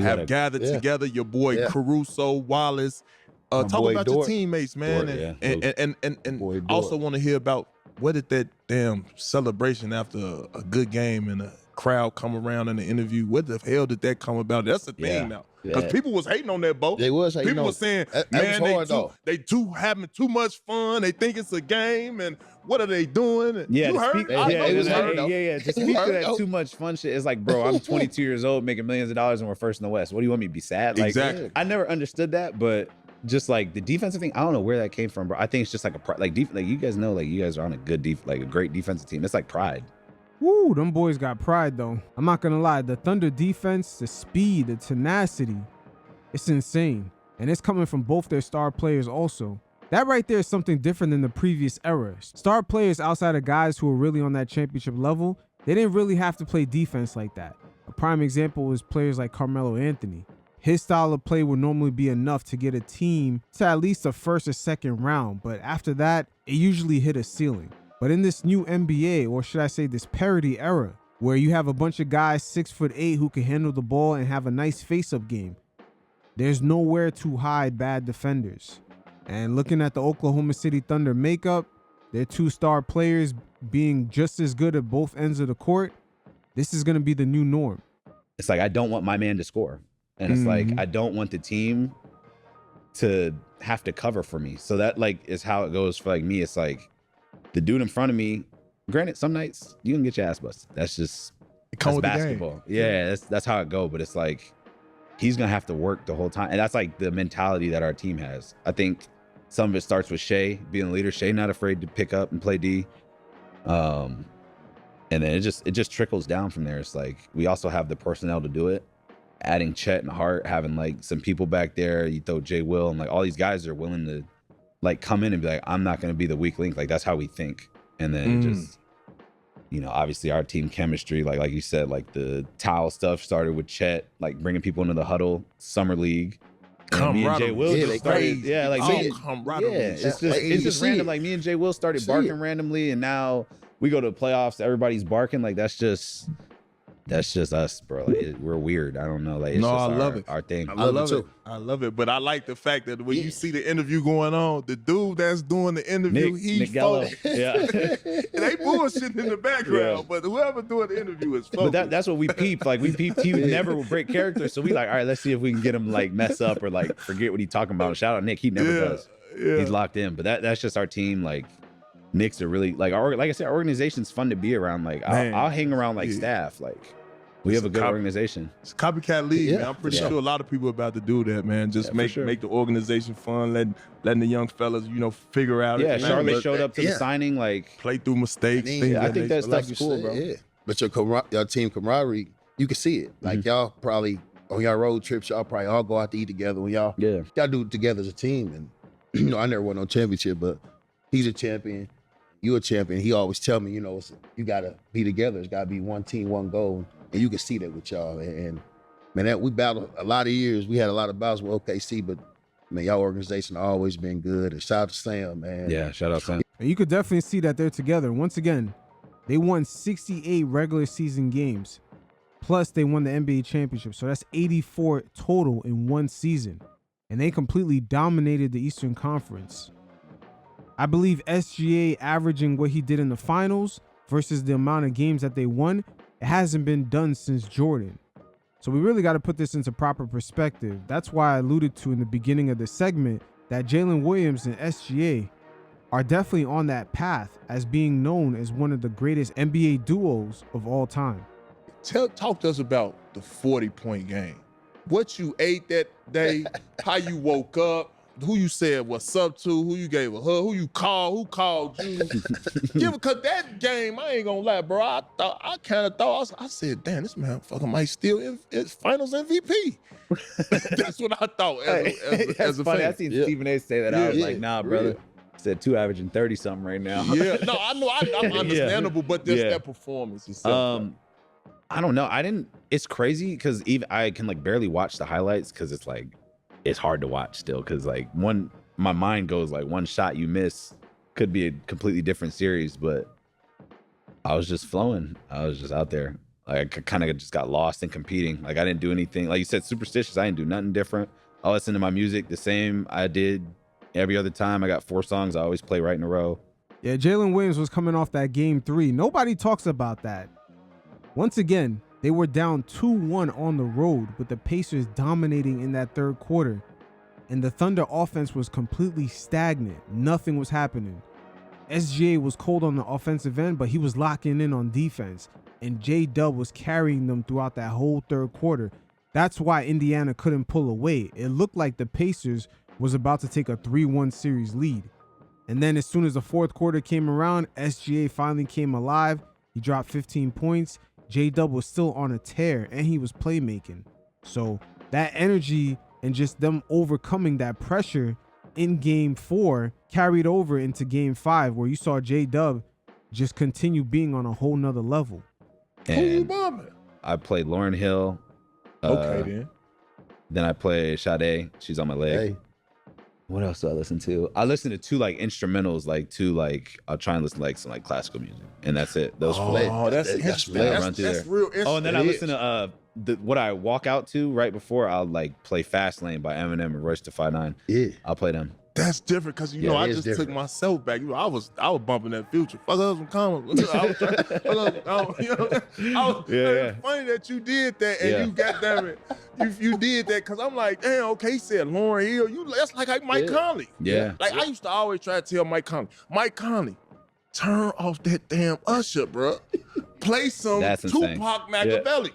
have gathered together, your boy Caruso, Wallace. Talk about your teammates, man. And also want to hear about what did that damn celebration after a good game and a crowd come around in the interview. What the hell did that come about? That's the thing now. Because people was hating on that, Bo. They was hating people on was saying, that man, was hard, they having too much fun. They think it's a game, and what are they doing? Yeah, you heard? To speak to that too much fun shit, it's like, bro, I'm 22 years old, making millions of dollars, and we're first in the West. What do you want me to be sad? Like, exactly. I never understood that, but just like the defensive thing, I don't know where that came from, bro. I think it's just like like you guys know, like you guys are on a good a great defensive team. It's like pride. Woo, them boys got pride though. I'm not gonna lie, the Thunder defense, the speed, the tenacity, it's insane. And it's coming from both their star players also. That right there is something different than the previous era. Star players outside of guys who were really on that championship level, they didn't really have to play defense like that. A prime example is players like Carmelo Anthony. His style of play would normally be enough to get a team to at least the first or second round, but after that, it usually hit a ceiling. But in this new NBA, or should I say this parity era, where you have a bunch of guys 6'8" who can handle the ball and have a nice face-up game, there's nowhere to hide bad defenders. And looking at the Oklahoma City Thunder makeup, their two star players being just as good at both ends of the court, this is going to be the new norm. It's like, I don't want my man to score. And it's like, I don't want the team to have to cover for me. So that like is how it goes for like me. It's like the dude in front of me, granted, some nights you can get your ass busted. That's just that's basketball. Yeah, that's how it go. But it's like, he's going to have to work the whole time. And that's like the mentality that our team has. I think some of it starts with Shea being a leader. Shea not afraid to pick up and play D. And then it just trickles down from there. It's like, we also have the personnel to do it. Adding Chet and Hart, having like some people back there, you throw Jay Will, and like all these guys are willing to like come in and be like, I'm not going to be the weak link. Like that's how we think. And then it just, you know, obviously our team chemistry, like you said, like the towel stuff started with Chet, like bringing people into the huddle, summer league. And me and Jay Will just started, it's just random. Like me and Jay Will started barking randomly, and now we go to the playoffs. Everybody's barking. Like that's just us, bro. Like we're weird. I don't know. Like it's I love it. Our thing. I love it. I love it. But I like the fact that when you see the interview going on, the dude that's doing the interview, he's focused. Yeah. And they bullshitting in the background, but whoever doing the interview is focused. But that's what we peep. Like we peep. He never will break character. So we like, all right, let's see if we can get him like mess up or like forget what he's talking about. Shout out Nick. He never does. He's locked in. But that's just our team. Like Knicks are really like I said, our organization's fun to be around. Like I'll hang around like staff. Like we have a good organization. It's a copycat league, man. I'm pretty sure a lot of people are about to do that, man. Just make the organization fun, letting the young fellas, figure out. Yeah, Charlotte showed up to the signing, like play through mistakes. I think that stuff's cool, bro. Yeah. But your team camaraderie, you can see it. Like y'all probably on y'all road trips, y'all probably all go out to eat together when y'all do it together as a team. And I never won no championship, but he's a champion. You a champion. He always tell me, you gotta be together. It's gotta be one team, one goal. And you can see that with y'all. And man, we battled a lot of years. We had a lot of battles with OKC, but man, y'all organization always been good. And shout out to Sam, man. Yeah, shout out Sam. And you could definitely see that they're together. Once again, they won 68 regular season games. Plus, they won the NBA championship. So that's 84 total in one season. And they completely dominated the Eastern Conference. I believe SGA averaging what he did in the finals versus the amount of games that they won, it hasn't been done since Jordan. So we really got to put this into proper perspective. That's why I alluded to in the beginning of the segment that Jalen Williams and SGA are definitely on that path as being known as one of the greatest NBA duos of all time. Talk to us about the 40-point game. What you ate that day, how you woke up, who you said what's up to, who you gave a hug, who called you. Because that game, I ain't gonna lie, bro, I kind of thought, I said, damn, this motherfucker might steal his finals MVP. That's what I thought as a funny. fan. I seen Stephen A say that. I was like, nah, brother. Said 2 averaging 30 something right now. Yeah, no, I know, I'm understandable, but just that performance itself. I don't know. It's crazy because even I can like barely watch the highlights because it's like, it's hard to watch still because like my mind goes like one shot you miss could be a completely different series, but I was just flowing. I was just out there. Like I kind of just got lost in competing. Like I didn't do anything. Like you said, superstitious. I didn't do nothing different. I listened to my music the same I did every other time. I got 4 songs I always play right in a row. Yeah, Jalen Williams was coming off that game 3. Nobody talks about that. Once again, they were down 2-1 on the road with the Pacers dominating in that third quarter. And the Thunder offense was completely stagnant. Nothing was happening. SGA was cold on the offensive end, but he was locking in on defense. And JDub was carrying them throughout that whole third quarter. That's why Indiana couldn't pull away. It looked like the Pacers was about to take a 3-1 series lead. And then as soon as the fourth quarter came around, SGA finally came alive. He dropped 15 points. JDub was still on a tear and he was playmaking. So that energy and just them overcoming that pressure in game 4 carried over into game 5 where you saw JDub just continue being on a whole nother level. Who you bombing? I played Lauryn Hill. Okay, then. Then I played Sade. She's on my leg. Hey. What else do I listen to? I listen to 2 like instrumentals, like 2 like I'll try and listen to like some like classical music, and that's it. Those 4. That's real. Oh, and then I listen to what I walk out to right before. I'll like play Fast Lane by Eminem and Royce da 5'9". Yeah, I'll play them. That's different because I just took myself back. I was bumping that Future. Fuck us some comments. It's funny that you did that and you goddamn it, you did that because I'm like, damn, okay, he said Lauryn Hill. That's like Mike Conley. Yeah. Like I used to always try to tell Mike Conley, turn off that damn Usher, bro. Play some Tupac Machiavelli.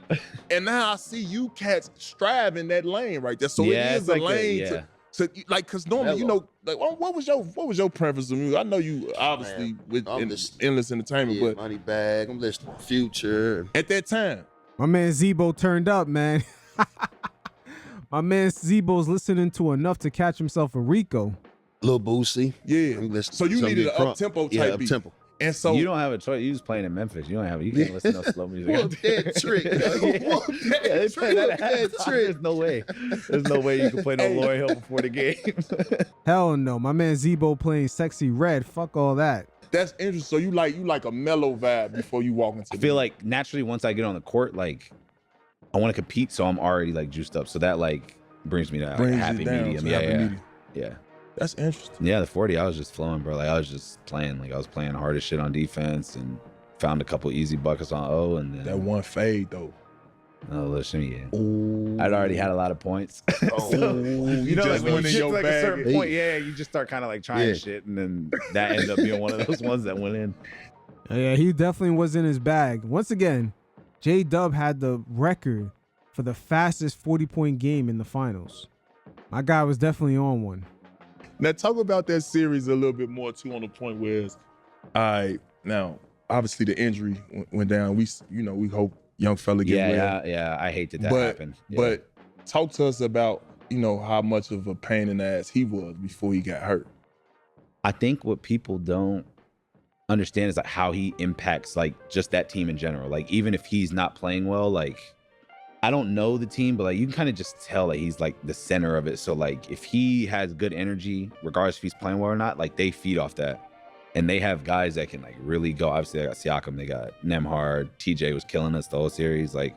And now I see you cats strive in that lane right there. So it is a lane to. So, like, cause normally, like, what was your preference of music? I know you obviously with endless entertainment, but Money Bag, I'm listening to Future. At that time, my man Zebo turned up, man. My man Zebo's listening to enough to catch himself a Rico. Lil Boosie. Yeah. So you needed an up-tempo type beat. Up-tempo. And so you don't have a choice. You was playing in Memphis. You can't listen to no slow music. Whoop that trick. There's no way. There's no way you can play no Lauryn Hill before the game. Hell no. My man Zebo playing Sexy Red. Fuck all that. That's interesting. So you like a mellow vibe before you walk into. I feel like naturally once I get on the court, like I want to compete, so I'm already like juiced up. So that like brings me to like, a happy medium. Yeah. That's interesting. Yeah, the 40, I was just flowing, bro. Like I was just playing. Like I was playing hardest shit on defense and found a couple easy buckets on O. And then that one fade though. Oh, listen, yeah. I'd already had a lot of points. Oh, so, you know, just like when went you in get your to like a bag. certain point, you just start kind of like trying shit, and then that ended up being one of those ones that went in. Yeah, he definitely was in his bag. Once again, JDub had the record for the fastest 40-point game in the finals. My guy was definitely on one. Now talk about that series a little bit more too, on the point where now obviously the injury went down. We hope young fella get well. Yeah. I hate that happened. Yeah. But talk to us about how much of a pain in the ass he was before he got hurt. I think what people don't understand is like how he impacts like just that team in general. Like even if he's not playing well, like I don't know the team, but like you can kind of just tell that he's like the center of it. So like if he has good energy, regardless if he's playing well or not, like they feed off that. And they have guys that can like really go. Obviously, they got Siakam, they got Nembhard, TJ was killing us the whole series. Like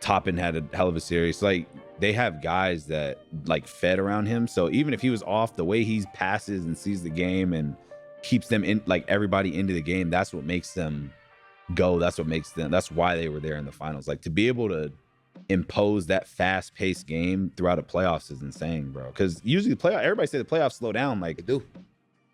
Toppin had a hell of a series. Like they have guys that like fed around him. So even if he was off, the way he passes and sees the game and keeps them in, like everybody into the game, that's what makes them go. That's why they were there in the finals. Like to be able to impose that fast-paced game throughout the playoffs is insane, bro. Because usually everybody say the playoffs slow down. Like they do.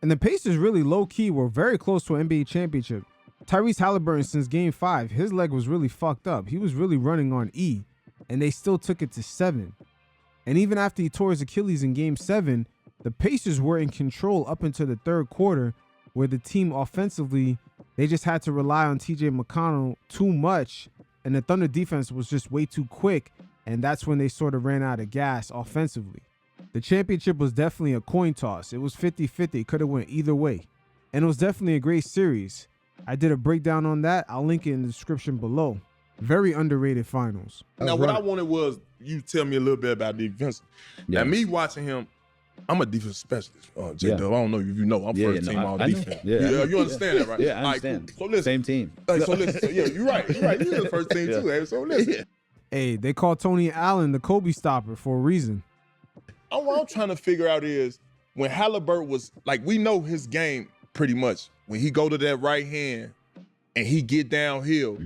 And the Pacers really low-key were very close to an NBA championship. Tyrese Halliburton, since Game 5, his leg was really fucked up. He was really running on E, and they still took it to 7. And even after he tore his Achilles in Game 7, the Pacers were in control up until the third quarter, where the team offensively, they just had to rely on TJ McConnell too much, and the Thunder defense was just way too quick, and that's when they sort of ran out of gas offensively. The championship was definitely a coin toss. It was 50-50. Could have went either way. And it was definitely a great series. I did a breakdown on that. I'll link it in the description below. Very underrated finals. Now, what I wanted was you tell me a little bit about defense. Yeah. Now, me watching him, I'm a defense specialist. JDub, I don't know if you know. I'm first team all defense. Yeah, you understand that, right? Yeah, I understand. So listen, same team. So listen, you're right. You're the first team too. Hey, so listen. Hey, they call Tony Allen the Kobe stopper for a reason. What I'm trying to figure out is when Halliburton was like, we know his game pretty much. When he go to that right hand and he get downhill,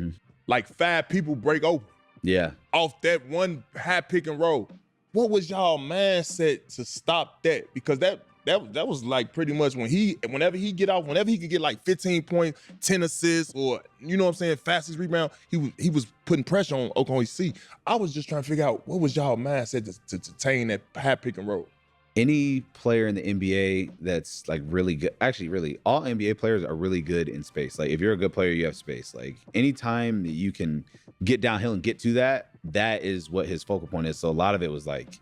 like 5 people break open. Yeah. Off that one high pick and roll. What was y'all mindset to stop that? Because that was like pretty much whenever he could get like 15 points, 10 assists, or you know what I'm saying, fastest rebound, he was putting pressure on OKC. I was just trying to figure out what was y'all mindset to tame that high pick and roll. Any player in the NBA that's like really good, actually really all NBA players are really good in space. Like if you're a good player, you have space. Like anytime that you can get downhill and get to that is what his focal point is. So a lot of it was like,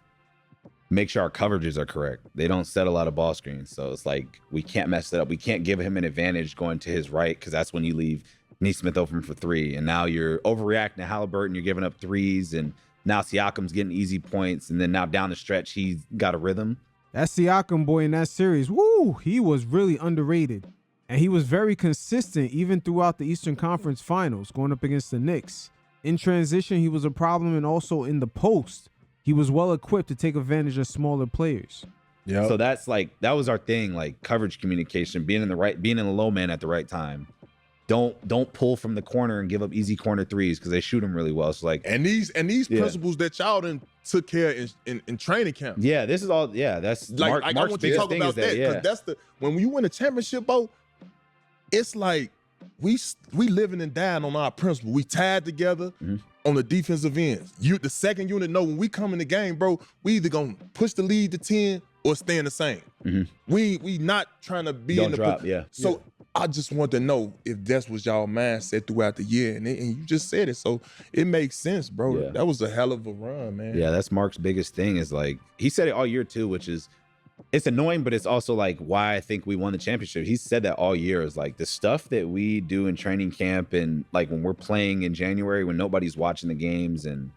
make sure our coverages are correct. They don't set a lot of ball screens. So it's like, we can't mess it up. We can't give him an advantage going to his right, because that's when you leave Nesmith open for 3. And now you're overreacting to Halliburton. You're giving up 3s. And now Siakam's getting easy points. And then now down the stretch, he's got a rhythm. That Siakam boy in that series, woo, he was really underrated. And he was very consistent even throughout the Eastern Conference Finals, going up against the Knicks. In transition, he was a problem, and also in the post, he was well equipped to take advantage of smaller players. Yeah. So that's like, that was our thing, like coverage communication, being in the low man at the right time. Don't pull from the corner and give up easy corner 3s, because they shoot them really well. So like, and these principles that y'all done took care in training camp. Yeah, this is all. Yeah, that's like I want you to talk about that, because that's when you win a championship, bro. It's like we living and dying on our principle. We tied together on the defensive ends. The second unit know when we come in the game, bro, we either gonna push the lead to 10 or stay in the same. We not trying to be in the drop. So I just want to know if that's what y'all mindset throughout the year, and you just said it, so it makes sense, bro. Yeah. That was a hell of a run, man. Yeah, that's Mark's biggest thing, is like, he said it all year too, which is, it's annoying, but it's also like why I think we won the championship. He said that all year, is like the stuff that we do in training camp, and like when we're playing in January when nobody's watching the games and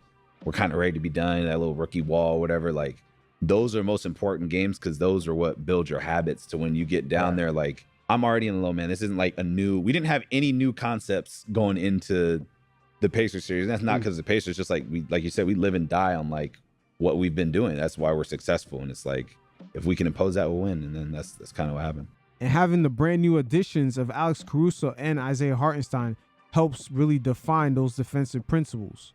we're kind of ready to be done, that little rookie wall, whatever, like those are most important games, because those are what build your habits to when you get down there. Like, I'm already in the low man. This isn't like we didn't have any new concepts going into the Pacers series. And that's not because the Pacers, just like you said, we live and die on like what we've been doing. That's why we're successful. And it's like, if we can impose that, we'll win. And then that's kind of what happened. And having the brand new additions of Alex Caruso and Isaiah Hartenstein helps really define those defensive principles.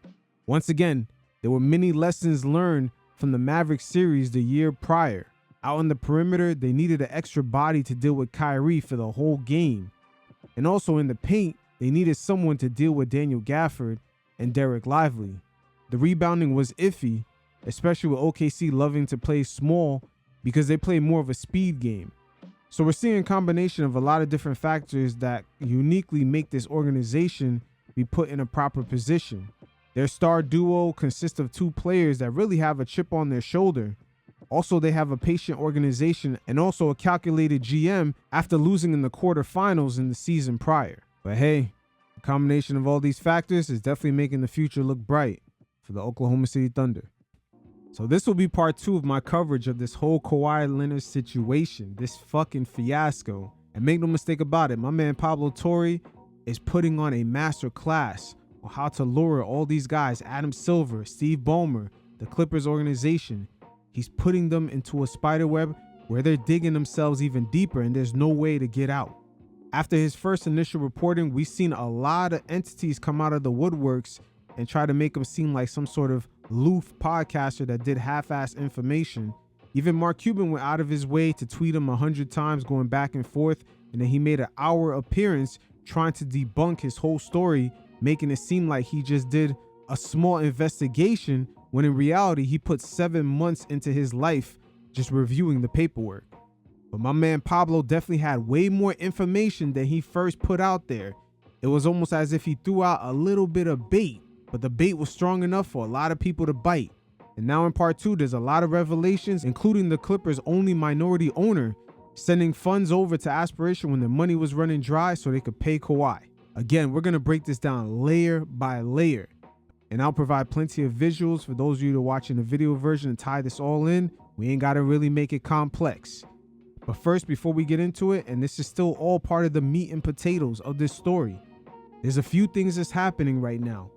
Once again, there were many lessons learned from the Mavericks series the year prior. Out on the perimeter, they needed an extra body to deal with Kyrie for the whole game. And also in the paint, they needed someone to deal with Daniel Gafford and Derek Lively. The rebounding was iffy, especially with OKC loving to play small because they play more of a speed game. So we're seeing a combination of a lot of different factors that uniquely make this organization be put in a proper position. Their star duo consists of two players that really have a chip on their shoulder. Also, they have a patient organization and also a calculated GM after losing in the quarterfinals in the season prior. But hey, the combination of all these factors is definitely making the future look bright for the Oklahoma City Thunder. So this will be part 2 of my coverage of this whole Kawhi Leonard situation, this fucking fiasco. And make no mistake about it, my man Pablo Torre is putting on a master class on how to lure all these guys, Adam Silver, Steve Ballmer, the Clippers organization. He's putting them into a spider web where they're digging themselves even deeper and there's no way to get out. After his first initial reporting, we've seen a lot of entities come out of the woodworks and try to make him seem like some sort of loof podcaster that did half-ass information. Even Mark Cuban went out of his way to tweet him 100 times going back and forth, and then he made an hour appearance trying to debunk his whole story, making it seem like he just did a small investigation when in reality he put 7 months into his life just reviewing the paperwork. But my man Pablo definitely had way more information than he first put out there. It was almost as if he threw out a little bit of bait, but the bait was strong enough for a lot of people to bite. And now in part 2, there's a lot of revelations, including the Clippers' only minority owner sending funds over to Aspiration when their money was running dry so they could pay Kawhi. Again, we're going to break this down layer by layer, and I'll provide plenty of visuals for those of you that are watching the video version and tie this all in. We ain't got to really make it complex. But first, before we get into it, and this is still all part of the meat and potatoes of this story, there's a few things that's happening right now.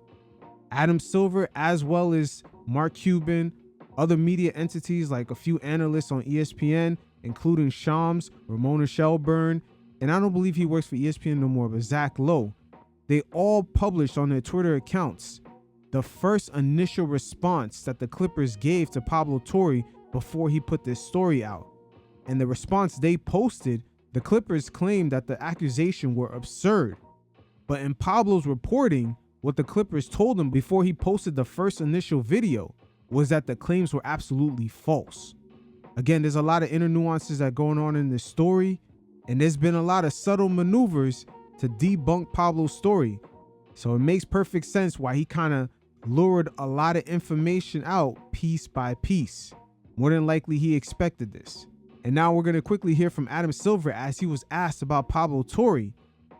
Adam Silver, as well as Mark Cuban, other media entities like a few analysts on ESPN, including Shams, Ramona Shelburne, and I don't believe he works for ESPN no more, but Zach Lowe, they all published on their Twitter accounts the first initial response that the Clippers gave to Pablo Torre before he put this story out. And the response they posted, the Clippers claimed that the accusation were absurd. But in Pablo's reporting, what the Clippers told him before he posted the first initial video was that the claims were absolutely false. Again, there's a lot of inner nuances that are going on in this story, and there's been a lot of subtle maneuvers to debunk Pablo's story. So it makes perfect sense why he kind of lured a lot of information out piece by piece. More than likely, he expected this. And now we're going to quickly hear from Adam Silver as he was asked about Pablo Torre,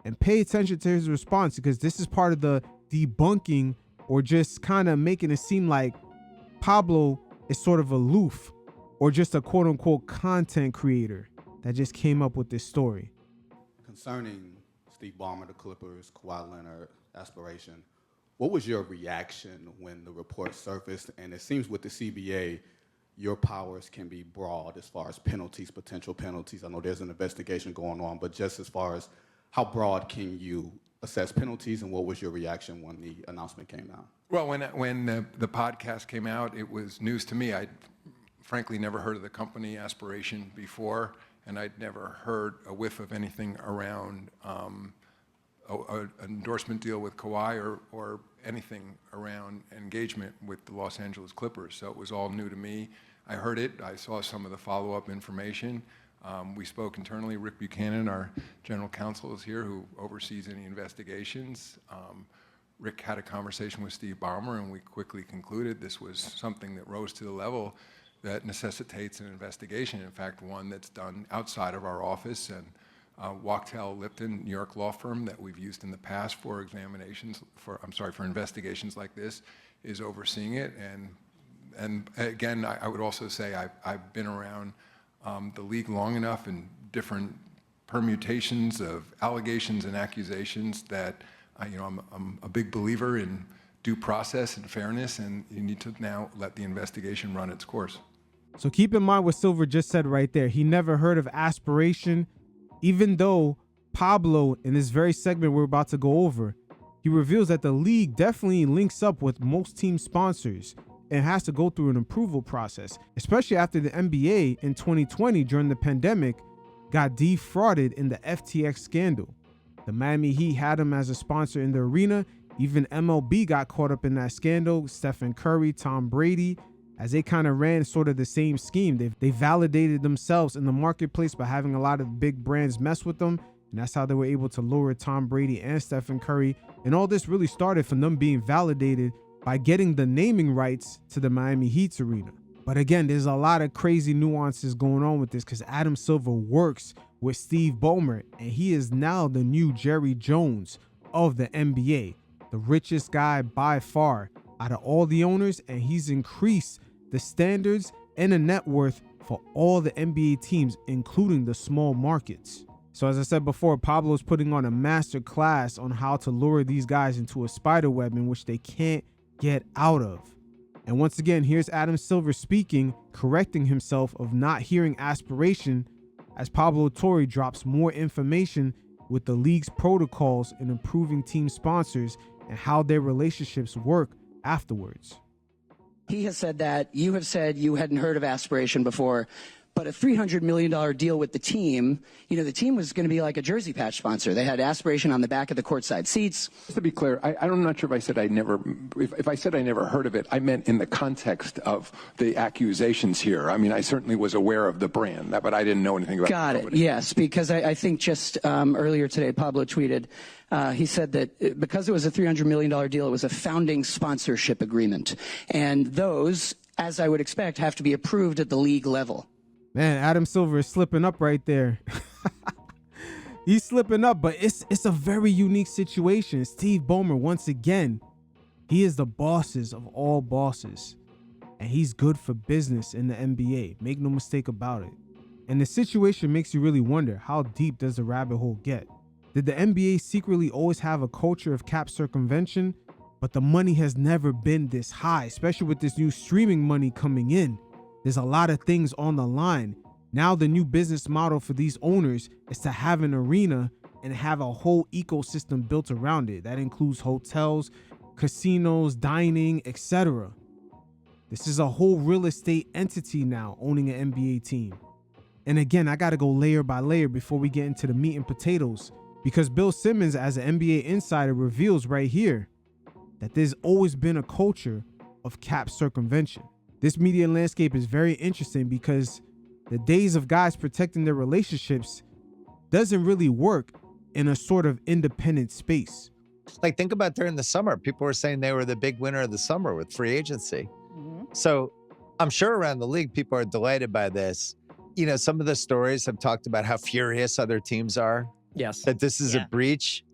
and pay attention to his response because this is part of the debunking or just kind of making it seem like Pablo is sort of aloof or just a quote unquote content creator that just came up with this story. Concerning Steve Ballmer, the Clippers, Kawhi Leonard, Aspiration, what was your reaction when the report surfaced? And it seems with the CBA, your powers can be broad as far as penalties, potential penalties. I know there's an investigation going on, but just as far as how broad can you assess penalties, and what was your reaction when the announcement came out? Well, when the podcast came out, it was news to me. I'd frankly never heard of the company Aspiration before, and I'd never heard a whiff of anything around an endorsement deal with Kawhi or anything around engagement with the Los Angeles Clippers. So it was all new to me. I heard it. I saw some of the follow-up information. We spoke internally. Rick Buchanan, our general counsel, is here, who oversees any investigations. Rick had a conversation with Steve Ballmer, and we quickly concluded this was something that rose to the level that necessitates an investigation. In fact, one that's done outside of our office, and Wachtell Lipton, New York law firm that we've used in the past for investigations like this, is overseeing it. And again, I would also say I've been around the league long enough in different permutations of allegations and accusations that I'm a big believer in due process and fairness, and you need to now let the investigation run its course. So keep in mind what Silver just said right there. He never heard of Aspiration, even though Pablo, in this very segment we're about to go over, he reveals that the league definitely links up with most team sponsors and has to go through an approval process, especially after the NBA in 2020 during the pandemic got defrauded in the FTX scandal. The Miami Heat had him as a sponsor in the arena. Even MLB got caught up in that scandal. Stephen Curry, Tom Brady, as they kind of ran sort of the same scheme. They validated themselves in the marketplace by having a lot of big brands mess with them. And that's how they were able to lure Tom Brady and Stephen Curry. And all this really started from them being validated by getting the naming rights to the Miami Heat's arena. But again, there's a lot of crazy nuances going on with this because Adam Silver works with Steve Ballmer, and he is now the new Jerry Jones of the NBA, the richest guy by far out of all the owners, and he's increased the standards and the net worth for all the NBA teams, including the small markets. So as I said before, Pablo is putting on a master class on how to lure these guys into a spider web in which they can't get out of. And once again, here's Adam Silver speaking, correcting himself of not hearing aspiration as Pablo Torre drops more information with the league's protocols in improving team sponsors and how their relationships work afterwards. He has said that you have said you hadn't heard of aspiration before, but a $300 million deal with the team, the team was going to be like a jersey patch sponsor. They had aspiration on the back of the courtside seats. Just to be clear, I'm not sure if I said if I said I never heard of it, I meant in the context of the accusations here. I mean, I certainly was aware of the brand, but I didn't know anything about it. Got it, yes, because I think just earlier today, Pablo tweeted, he said that because it was a $300 million deal, it was a founding sponsorship agreement. And those, as I would expect, have to be approved at the league level. Man, Adam Silver is slipping up right there. He's slipping up, but it's a very unique situation. Steve Ballmer, once again, he is the bosses of all bosses. And he's good for business in the NBA. Make no mistake about it. And the situation makes you really wonder, how deep does the rabbit hole get? Did the NBA secretly always have a culture of cap circumvention? But the money has never been this high, especially with this new streaming money coming in. There's a lot of things on the line. Now the new business model for these owners is to have an arena and have a whole ecosystem built around it. That includes hotels, casinos, dining, etc. This is a whole real estate entity now owning an NBA team. And again, I got to go layer by layer before we get into the meat and potatoes, because Bill Simmons, as an NBA insider, reveals right here that there's always been a culture of cap circumvention. This media landscape is very interesting because the days of guys protecting their relationships doesn't really work in a sort of independent space. Like, think about during the summer, people were saying they were the big winner of the summer with free agency. So I'm sure around the league, people are delighted by this. Some of the stories have talked about how furious other teams are. Yes. That this is a breach.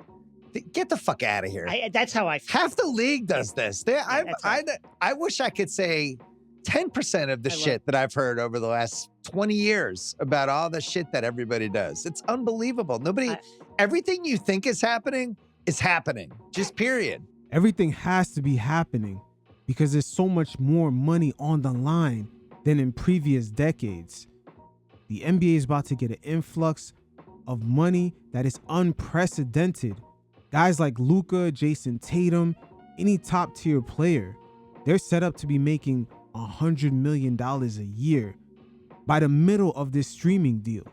Get the fuck out of here. That's how I feel. Half the league does this. I wish I could say 10% of the shit that I've heard over the last 20 years about all the shit that everybody does. It's unbelievable. Everything you think is happening, just period. Everything has to be happening because there's so much more money on the line than in previous decades. The NBA is about to get an influx of money that is unprecedented. Guys like Luka, Jason Tatum, any top tier player, they're set up to be making $100 million a year by the middle of this streaming deal.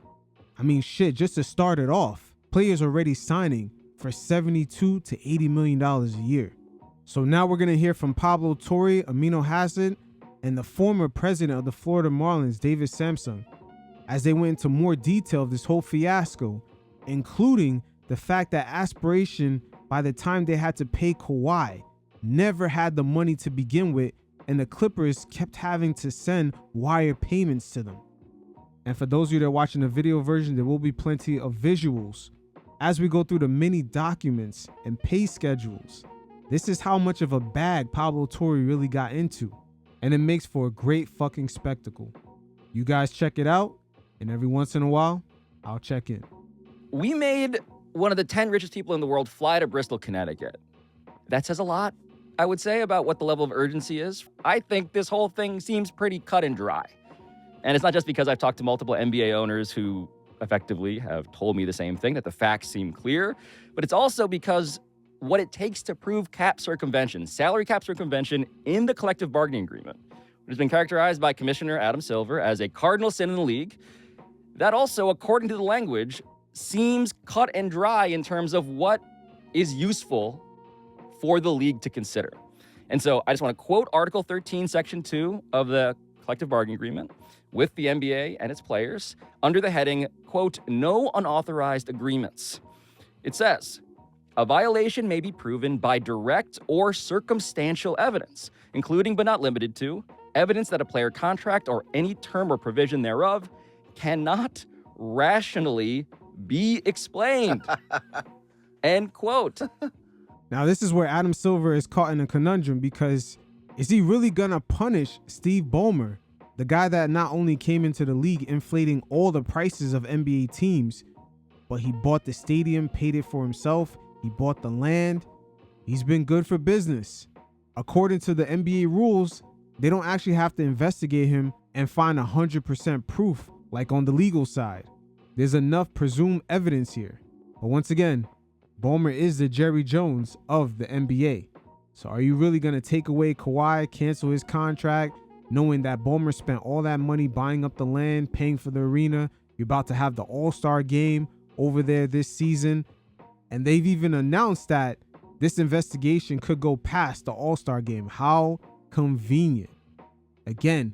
I mean, shit, just to start it off, players already signing for $72 to $80 million a year. So now we're going to hear from Pablo Torre, Amino Hassan, and the former president of the Florida Marlins, David Samson, as they went into more detail of this whole fiasco, including the fact that aspiration, by the time they had to pay Kawhi, never had the money to begin with, and the Clippers kept having to send wire payments to them. And for those of you that are watching the video version, there will be plenty of visuals as we go through the many documents and pay schedules. This is how much of a bag Pablo Torre really got into, and it makes for a great fucking spectacle. You guys check it out, and every once in a while, I'll check in. We made one of the 10 richest people in the world fly to Bristol, Connecticut. That says a lot, I would say, about what the level of urgency is. I think this whole thing seems pretty cut and dry. And it's not just because I've talked to multiple NBA owners who effectively have told me the same thing, that the facts seem clear, but it's also because what it takes to prove cap circumvention, salary cap circumvention in the collective bargaining agreement, which has been characterized by Commissioner Adam Silver as a cardinal sin in the league. That also, according to the language, seems cut and dry in terms of what is useful for the league to consider. And so I just want to quote Article 13, Section 2 of the collective bargaining agreement with the NBA and its players under the heading, quote, no unauthorized agreements. It says, a violation may be proven by direct or circumstantial evidence, including but not limited to evidence that a player contract or any term or provision thereof cannot rationally be explained. End quote. Now, this is where Adam Silver is caught in a conundrum, because is he really gonna punish Steve Ballmer, the guy that not only came into the league inflating all the prices of NBA teams, but he bought the stadium, paid it for himself, he bought the land, he's been good for business. According to the NBA rules, they don't actually have to investigate him and find 100% proof like on the legal side. There's enough presumed evidence here. But once again, Ballmer is the Jerry Jones of the NBA. So are you really going to take away Kawhi, cancel his contract, knowing that Ballmer spent all that money buying up the land, paying for the arena? You're about to have the All-Star game over there this season. And they've even announced that this investigation could go past the All-Star game. How convenient. Again,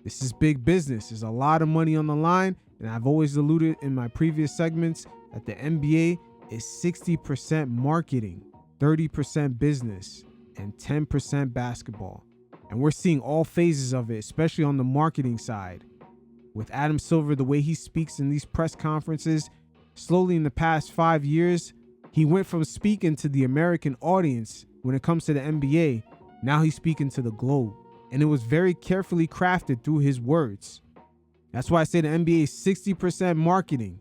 this is big business. There's a lot of money on the line. And I've always alluded in my previous segments that the NBA is 60% marketing, 30% business, and 10% basketball. And we're seeing all phases of it, especially on the marketing side. With Adam Silver, the way he speaks in these press conferences, slowly in the past 5 years, he went from speaking to the American audience when it comes to the NBA. Now he's speaking to the globe. And it was very carefully crafted through his words. That's why I say the NBA is 60% marketing.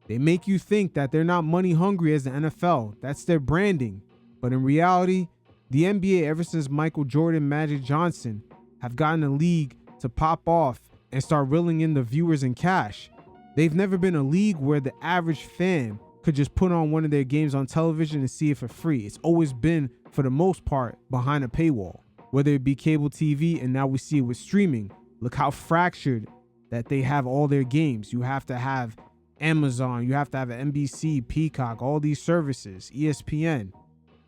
They make you think that they're not money hungry as the NFL. That's their branding. But in reality, the NBA, ever since Michael Jordan, Magic Johnson, have gotten a league to pop off and start reeling in the viewers and cash. They've never been a league where the average fan could just put on one of their games on television and see it for free. It's always been, for the most part, behind a paywall, whether it be cable TV, and now we see it with streaming. Look how fractured that they have all their games. You have to have Amazon, you have to have an NBC, Peacock, all these services, ESPN.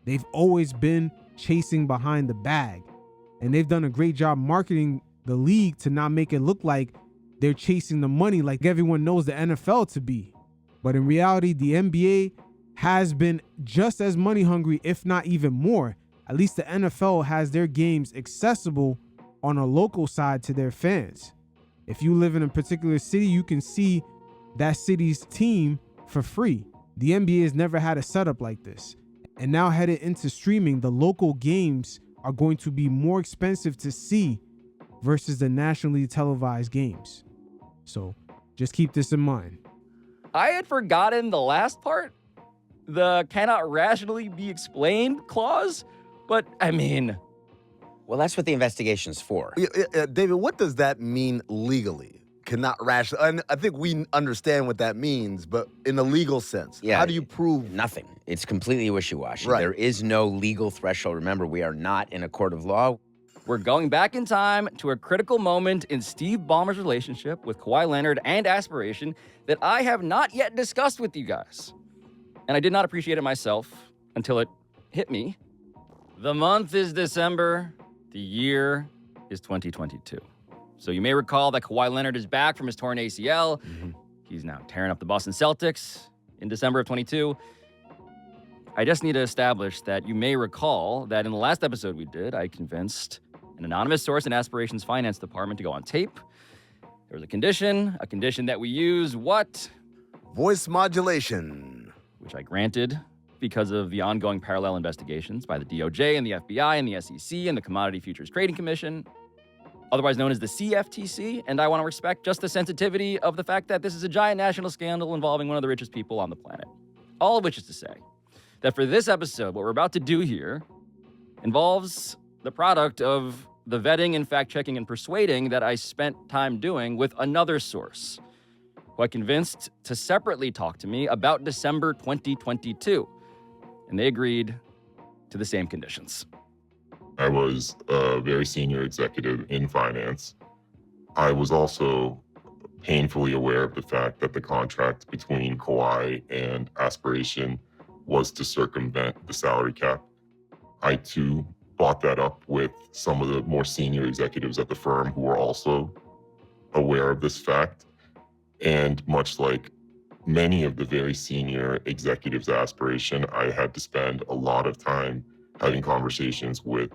They've always been chasing behind the bag, and they've done a great job marketing the league to not make it look like they're chasing the money like everyone knows the NFL to be. But in reality, the NBA has been just as money hungry, if not even more. At least the NFL has their games accessible on a local side to their fans. If you live in a particular city, you can see that city's team for free. The NBA has never had a setup like this. And now headed into streaming, the local games are going to be more expensive to see versus the nationally televised games. So just keep this in mind. I had forgotten the last part, the cannot rationally be explained clause, but I mean... Well, that's what the investigation's for. David, what does that mean legally? Cannot rationally. And I think we understand what that means, but in a legal sense, how do you prove? Nothing. It's completely wishy-washy. Right. There is no legal threshold. Remember, we are not in a court of law. We're going back in time to a critical moment in Steve Ballmer's relationship with Kawhi Leonard and aspiration that I have not yet discussed with you guys. And I did not appreciate it myself until it hit me. The month is December. The year is 2022. So you may recall that Kawhi Leonard is back from his torn ACL. He's now tearing up the Boston Celtics in December of 22. I just need to establish that you may recall that in the last episode we did, I convinced an anonymous source in Aspiration's finance department to go on tape. There was a condition that we use, what? Voice modulation. Which I granted because of the ongoing parallel investigations by the DOJ and the FBI and the SEC and the Commodity Futures Trading Commission, otherwise known as the CFTC, and I want to respect just the sensitivity of the fact that this is a giant national scandal involving one of the richest people on the planet. All of which is to say that for this episode, what we're about to do here involves the product of the vetting and fact-checking and persuading that I spent time doing with another source, who I convinced to separately talk to me about December 2022. and they agreed to the same conditions. I was a very senior executive in finance. I was also painfully aware of the fact that the contract between Kawhi and Aspiration was to circumvent the salary cap. I too brought that up with some of the more senior executives at the firm who were also aware of this fact. And much like many of the very senior executives at Aspiration, I had to spend a lot of time having conversations with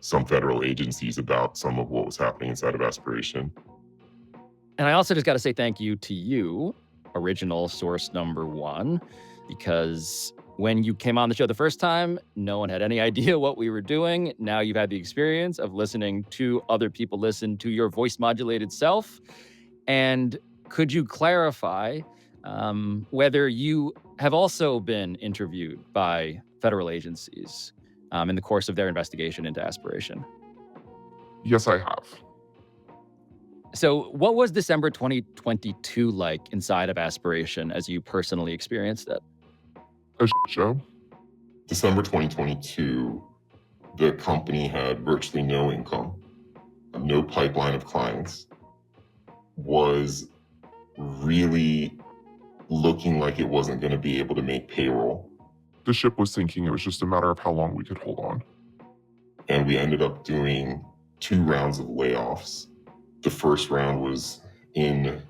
some federal agencies about some of what was happening inside of Aspiration. And I also just got to say thank you to you, original source number one, because when you came on the show the first time, no one had any idea what we were doing. Now you've had the experience of listening to other people listen to your voice modulated self. And could you clarify whether you have also been interviewed by federal agencies in the course of their investigation into Aspiration? Yes, I have. So what was December 2022 like inside of Aspiration as you personally experienced it? A show. December 2022, the company had virtually no income, no pipeline of clients, was really looking like it wasn't going to be able to make payroll. The ship was sinking. It was just a matter of how long we could hold on. And we ended up doing 2 rounds of layoffs. The first round was in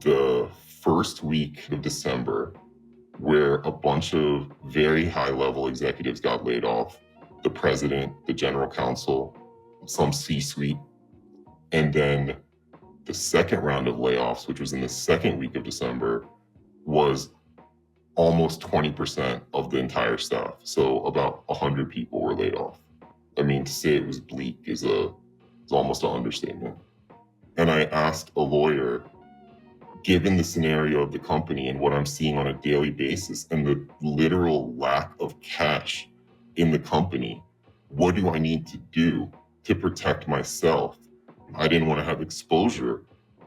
the first week of December, where a bunch of very high-level executives got laid off. The president, the general counsel, some C-suite. And then the second round of layoffs, which was in the second week of December, was almost 20% of the entire staff. So about 100 people were laid off. I mean, to say it was bleak is almost an understatement. And I asked a lawyer, given the scenario of the company and what I'm seeing on a daily basis and the literal lack of cash in the company, what do I need to do to protect myself? I didn't want to have exposure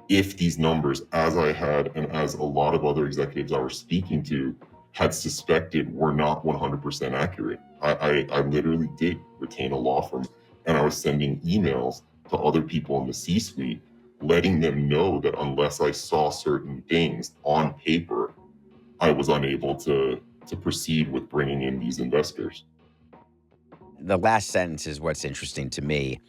if these numbers, as I had and as a lot of other executives I was speaking to had suspected, were not 100% accurate. I literally did retain a law firm, and I was sending emails to other people in the C-suite letting them know that unless I saw certain things on paper, I was unable to proceed with bringing in these investors. The last sentence is what's interesting to me.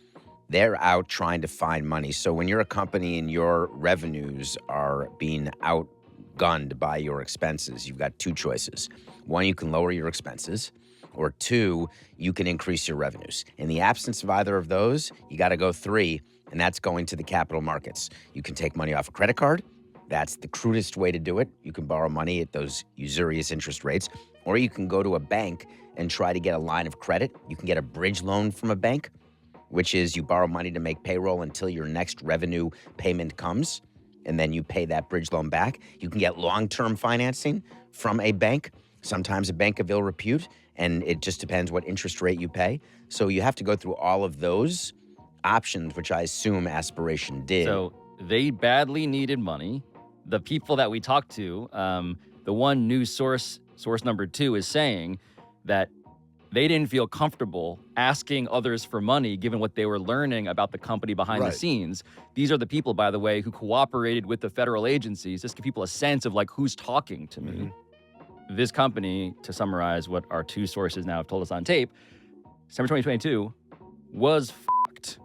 They're out trying to find money. So when you're a company and your revenues are being outgunned by your expenses, you've got 2 choices. 1, you can lower your expenses, or 2, you can increase your revenues. In the absence of either of those, you got to go 3, and that's going to the capital markets. You can take money off a credit card. That's the crudest way to do it. You can borrow money at those usurious interest rates, or you can go to a bank and try to get a line of credit. You can get a bridge loan from a bank, which is you borrow money to make payroll until your next revenue payment comes, and then you pay that bridge loan back. You can get long-term financing from a bank, sometimes a bank of ill repute, and it just depends what interest rate you pay. So you have to go through all of those options, which I assume Aspiration did. So they badly needed money. The people that we talked to, the one news source number 2, is saying that they didn't feel comfortable asking others for money given what they were learning about the company behind the scenes. These are the people, by the way, who cooperated with the federal agencies. Just give people a sense of like who's talking to me. This company, to summarize what our 2 sources now have told us on tape, December 2022 was f***ed.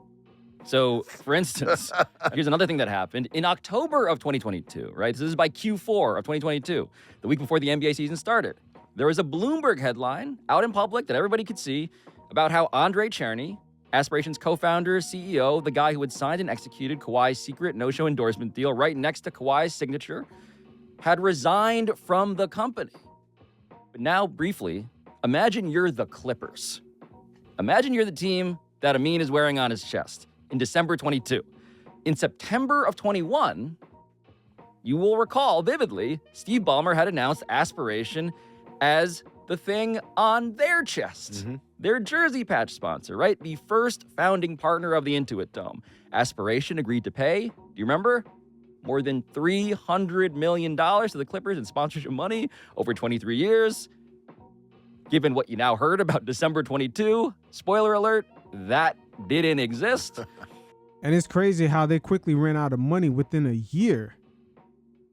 So, for instance, here's another thing that happened. In October of 2022, right? This is by Q4 of 2022, the week before the NBA season started. There was a Bloomberg headline out in public that everybody could see about how Andre Cherny, Aspiration's co-founder, CEO, the guy who had signed and executed Kawhi's secret no-show endorsement deal right next to Kawhi's signature, had resigned from the company. But now, briefly, imagine you're the Clippers. Imagine you're the team that Amin is wearing on his chest in December 22. In September of 21, you will recall vividly, Steve Ballmer had announced Aspiration as the thing on their chest, their jersey patch sponsor, right? The first founding partner of the Intuit Dome. Aspiration agreed to pay, do you remember? More than $300 million to the Clippers in sponsorship money over 23 years. given what you now heard about December 22, spoiler alert, that didn't exist. And it's crazy how they quickly ran out of money within a year.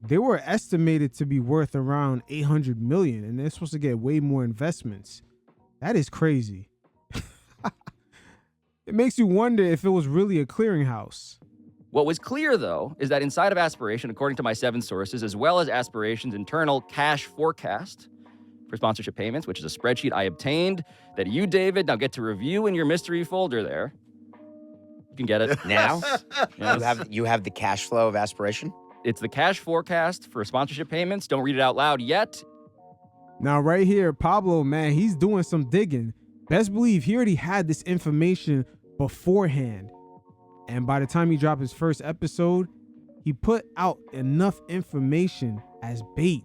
They were estimated to be worth around $800 million, and they're supposed to get way more investments. That is crazy. It makes you wonder if it was really a clearinghouse. What was clear, though, is that inside of Aspiration, according to my 7 sources, as well as Aspiration's internal cash forecast for sponsorship payments, which is a spreadsheet I obtained that you, David, now get to review in your mystery folder there. You can get it. Now? Yes. You have the cash flow of Aspiration? It's the cash forecast for sponsorship payments. Don't read it out loud yet. Now, right here, Pablo, man, he's doing some digging. Best believe he already had this information beforehand. And by the time he dropped his first episode, he put out enough information as bait.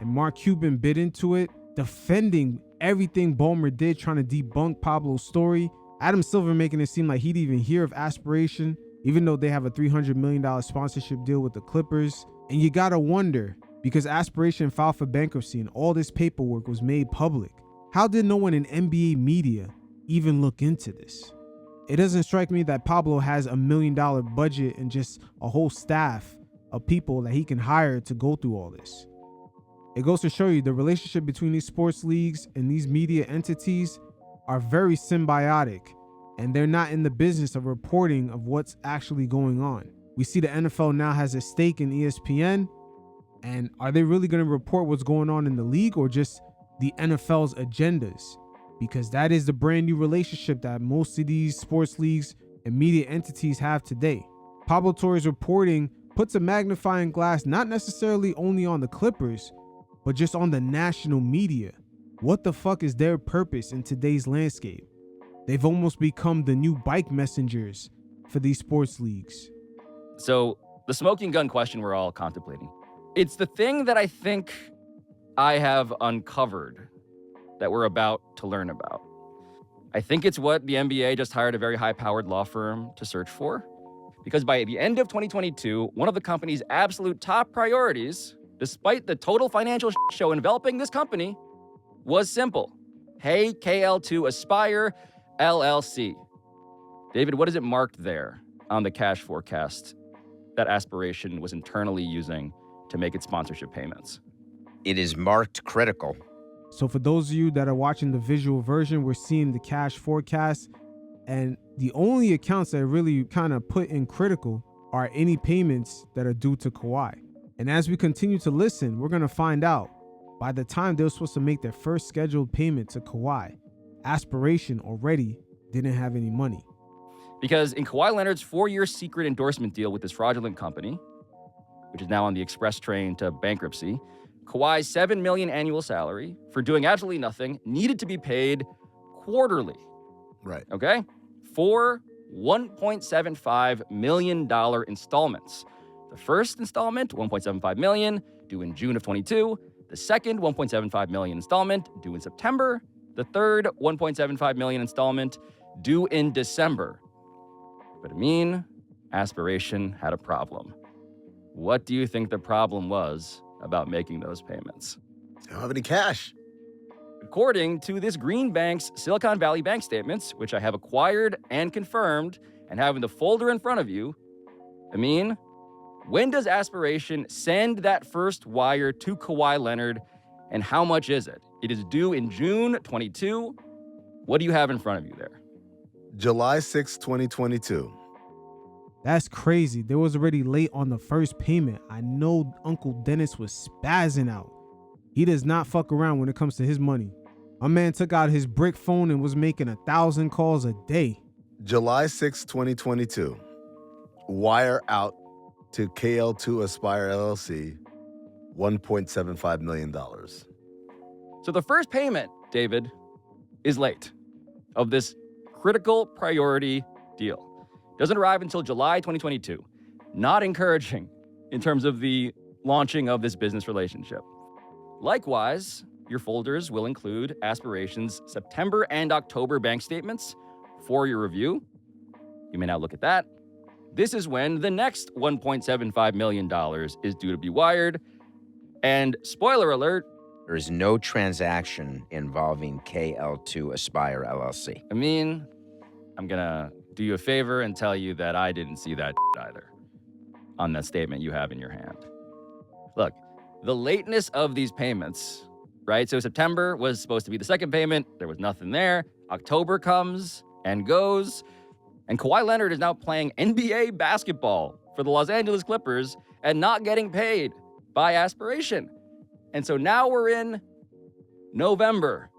And Mark Cuban bit into it, defending everything Ballmer did, trying to debunk Pablo's story. Adam Silver making it seem like he'd even hear of Aspiration, even though they have a $300 million sponsorship deal with the Clippers. And you gotta wonder, because Aspiration filed for bankruptcy and all this paperwork was made public, how did no one in NBA media even look into this? It doesn't strike me that Pablo has $1 million budget and just a whole staff of people that he can hire to go through all this. It goes to show you the relationship between these sports leagues and these media entities are very symbiotic, and they're not in the business of reporting of what's actually going on. We see the NFL now has a stake in ESPN, and are they really going to report what's going on in the league or just the NFL's agendas? Because that is the brand new relationship that most of these sports leagues and media entities have today. Pablo Torre's reporting puts a magnifying glass not necessarily only on the Clippers, but just on the national media. What the fuck is their purpose in today's landscape? They've almost become the new bike messengers for these sports leagues. So the smoking gun question we're all contemplating. It's the thing that I think I have uncovered that we're about to learn about. I think it's what the NBA just hired a very high-powered law firm to search for. Because by the end of 2022, one of the company's absolute top priorities, despite the total financial show enveloping this company, was simple. Hey, KL2 Aspire LLC. David, what is it marked there on the cash forecast that Aspiration was internally using to make its sponsorship payments? It is marked critical. So for those of you that are watching the visual version, we're seeing the cash forecast, and the only accounts that really kind of put in critical are any payments that are due to Kawhi. And as we continue to listen, we're going to find out by the time they were supposed to make their first scheduled payment to Kawhi, Aspiration already didn't have any money. Because in Kawhi Leonard's 4-year secret endorsement deal with this fraudulent company, which is now on the express train to bankruptcy, Kawhi's $7 million annual salary for doing absolutely nothing needed to be paid quarterly. Right. Okay? 4 $1.75 million installments. The first installment, $1.75 million, due in June of 22. The second, $1.75 million installment, due in September. The third, $1.75 million installment, due in December. But Aspiration had a problem. What do you think the problem was about making those payments? I don't have any cash. According to this Green Bank's Silicon Valley bank statements, which I have acquired and confirmed and have in the folder in front of you, when does Aspiration send that first wire to Kawhi Leonard, and how much is it? It is due in June 22. What do you have in front of you there? July 6, 2022. That's crazy. They was already late on the first payment. I know Uncle Dennis was spazzing out. He does not fuck around when it comes to his money. My man took out his brick phone and was making 1,000 calls a day. July 6, 2022. Wire out to KL2 Aspire LLC, $1.75 million. So the first payment, David, is late of this critical priority deal. Doesn't arrive until July 2022. Not encouraging in terms of the launching of this business relationship. Likewise, your folders will include Aspiration's September and October bank statements for your review. You may now look at that. This is when the next $1.75 million is due to be wired. And spoiler alert, There is no transaction involving KL2 Aspire LLC. I mean, I'm gonna do you a favor and tell you that I didn't see that either on that statement you have in your hand. Look, the lateness of these payments, right? So September was supposed to be the second payment. There was nothing there. October comes and goes. And Kawhi Leonard is now playing NBA basketball for the Los Angeles Clippers and not getting paid by Aspiration. And so now we're in November.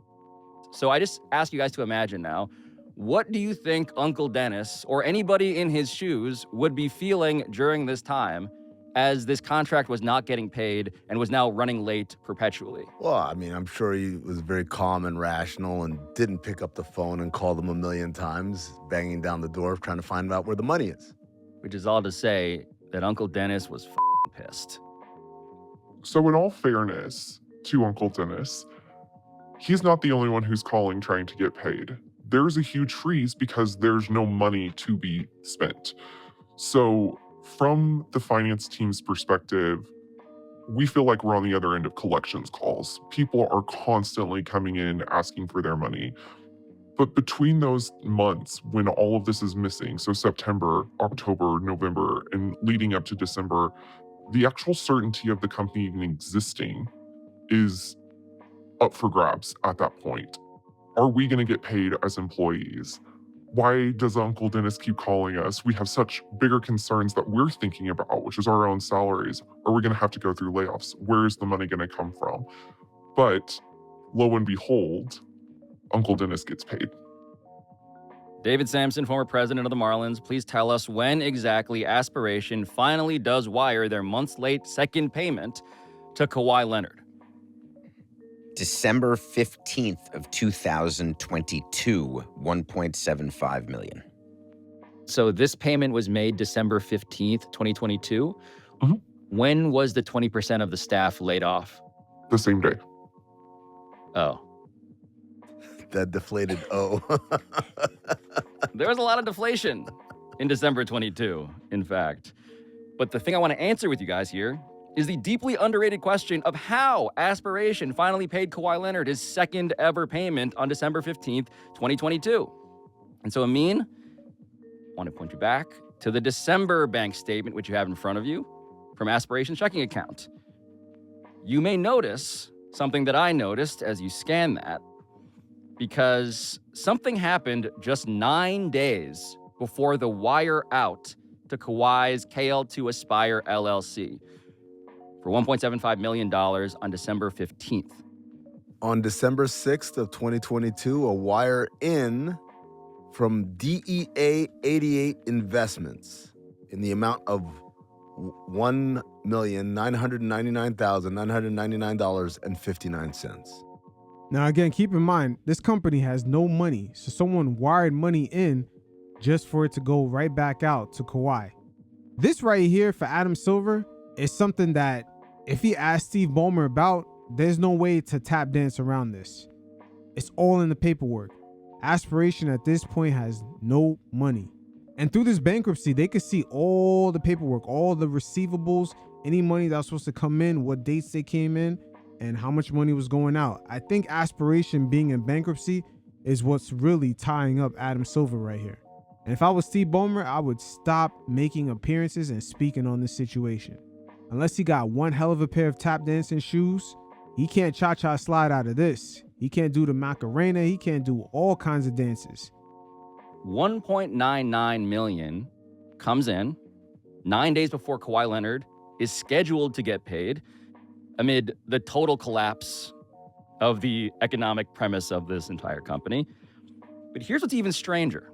So I just ask you guys to imagine now, what do you think Uncle Dennis or anybody in his shoes would be feeling during this time as this contract was not getting paid and was now running late perpetually? Well, I mean, I'm sure he was very calm and rational and didn't pick up the phone and call them a million times, banging down the door trying to find out where the money is. Which is all to say that Uncle Dennis was pissed. So in all fairness to Uncle Dennis, he's not the only one who's calling trying to get paid. There's a huge freeze because there's no money to be spent. So from the finance team's perspective, we feel like we're on the other end of collections calls. People are constantly coming in asking for their money. But between those months when all of this is missing, so September, October, November, and leading up to December, the actual certainty of the company even existing is up for grabs at that point. Are we going to get paid as employees? Why does Uncle Dennis keep calling us? We have such bigger concerns that we're thinking about, which is our own salaries. Are we going to have to go through layoffs? Where is the money going to come from? But lo and behold, Uncle Dennis gets paid. David Sampson, former president of the Marlins, please tell us when exactly Aspiration finally does wire their months-late second payment to Kawhi Leonard. December 15th of 2022, $1.75 million. So this payment was made December 15th, 2022. Mm-hmm. When was the 20% of the staff laid off? The same day. Oh. That deflated O. There was a lot of deflation in December 22, in fact. But the thing I want to answer with you guys here is the deeply underrated question of how Aspiration finally paid Kawhi Leonard his second ever payment on December 15th, 2022. And so, Amin, I want to point you back to the December bank statement, which you have in front of you, from Aspiration's checking account. You may notice something that I noticed as you scan that, because something happened just 9 days before the wire out to Kawhi's KL2 Aspire LLC for $1.75 million on December 15th. On December 6th of 2022, a wire in from DEA 88 Investments in the amount of $1,999,999.59. Now, again, keep in mind, this company has no money, so someone wired money in just for it to go right back out to Kawhi. This right here for Adam Silver is something that if he asked Steve Ballmer about, there's no way to tap dance around this. It's all in the paperwork. Aspiration at this point has no money. And through this bankruptcy, they could see all the paperwork, all the receivables, any money that was supposed to come in, what dates they came in, and how much money was going out. I think Aspiration being in bankruptcy is what's really tying up Adam Silver right here. And if I was Steve Ballmer, I would stop making appearances and speaking on this situation. Unless he got one hell of a pair of tap dancing shoes, he can't cha-cha slide out of this. He can't do the Macarena. He can't do all kinds of dances. $1.99 million comes in 9 days before Kawhi Leonard is scheduled to get paid amid the total collapse of the economic premise of this entire company. But here's what's even stranger.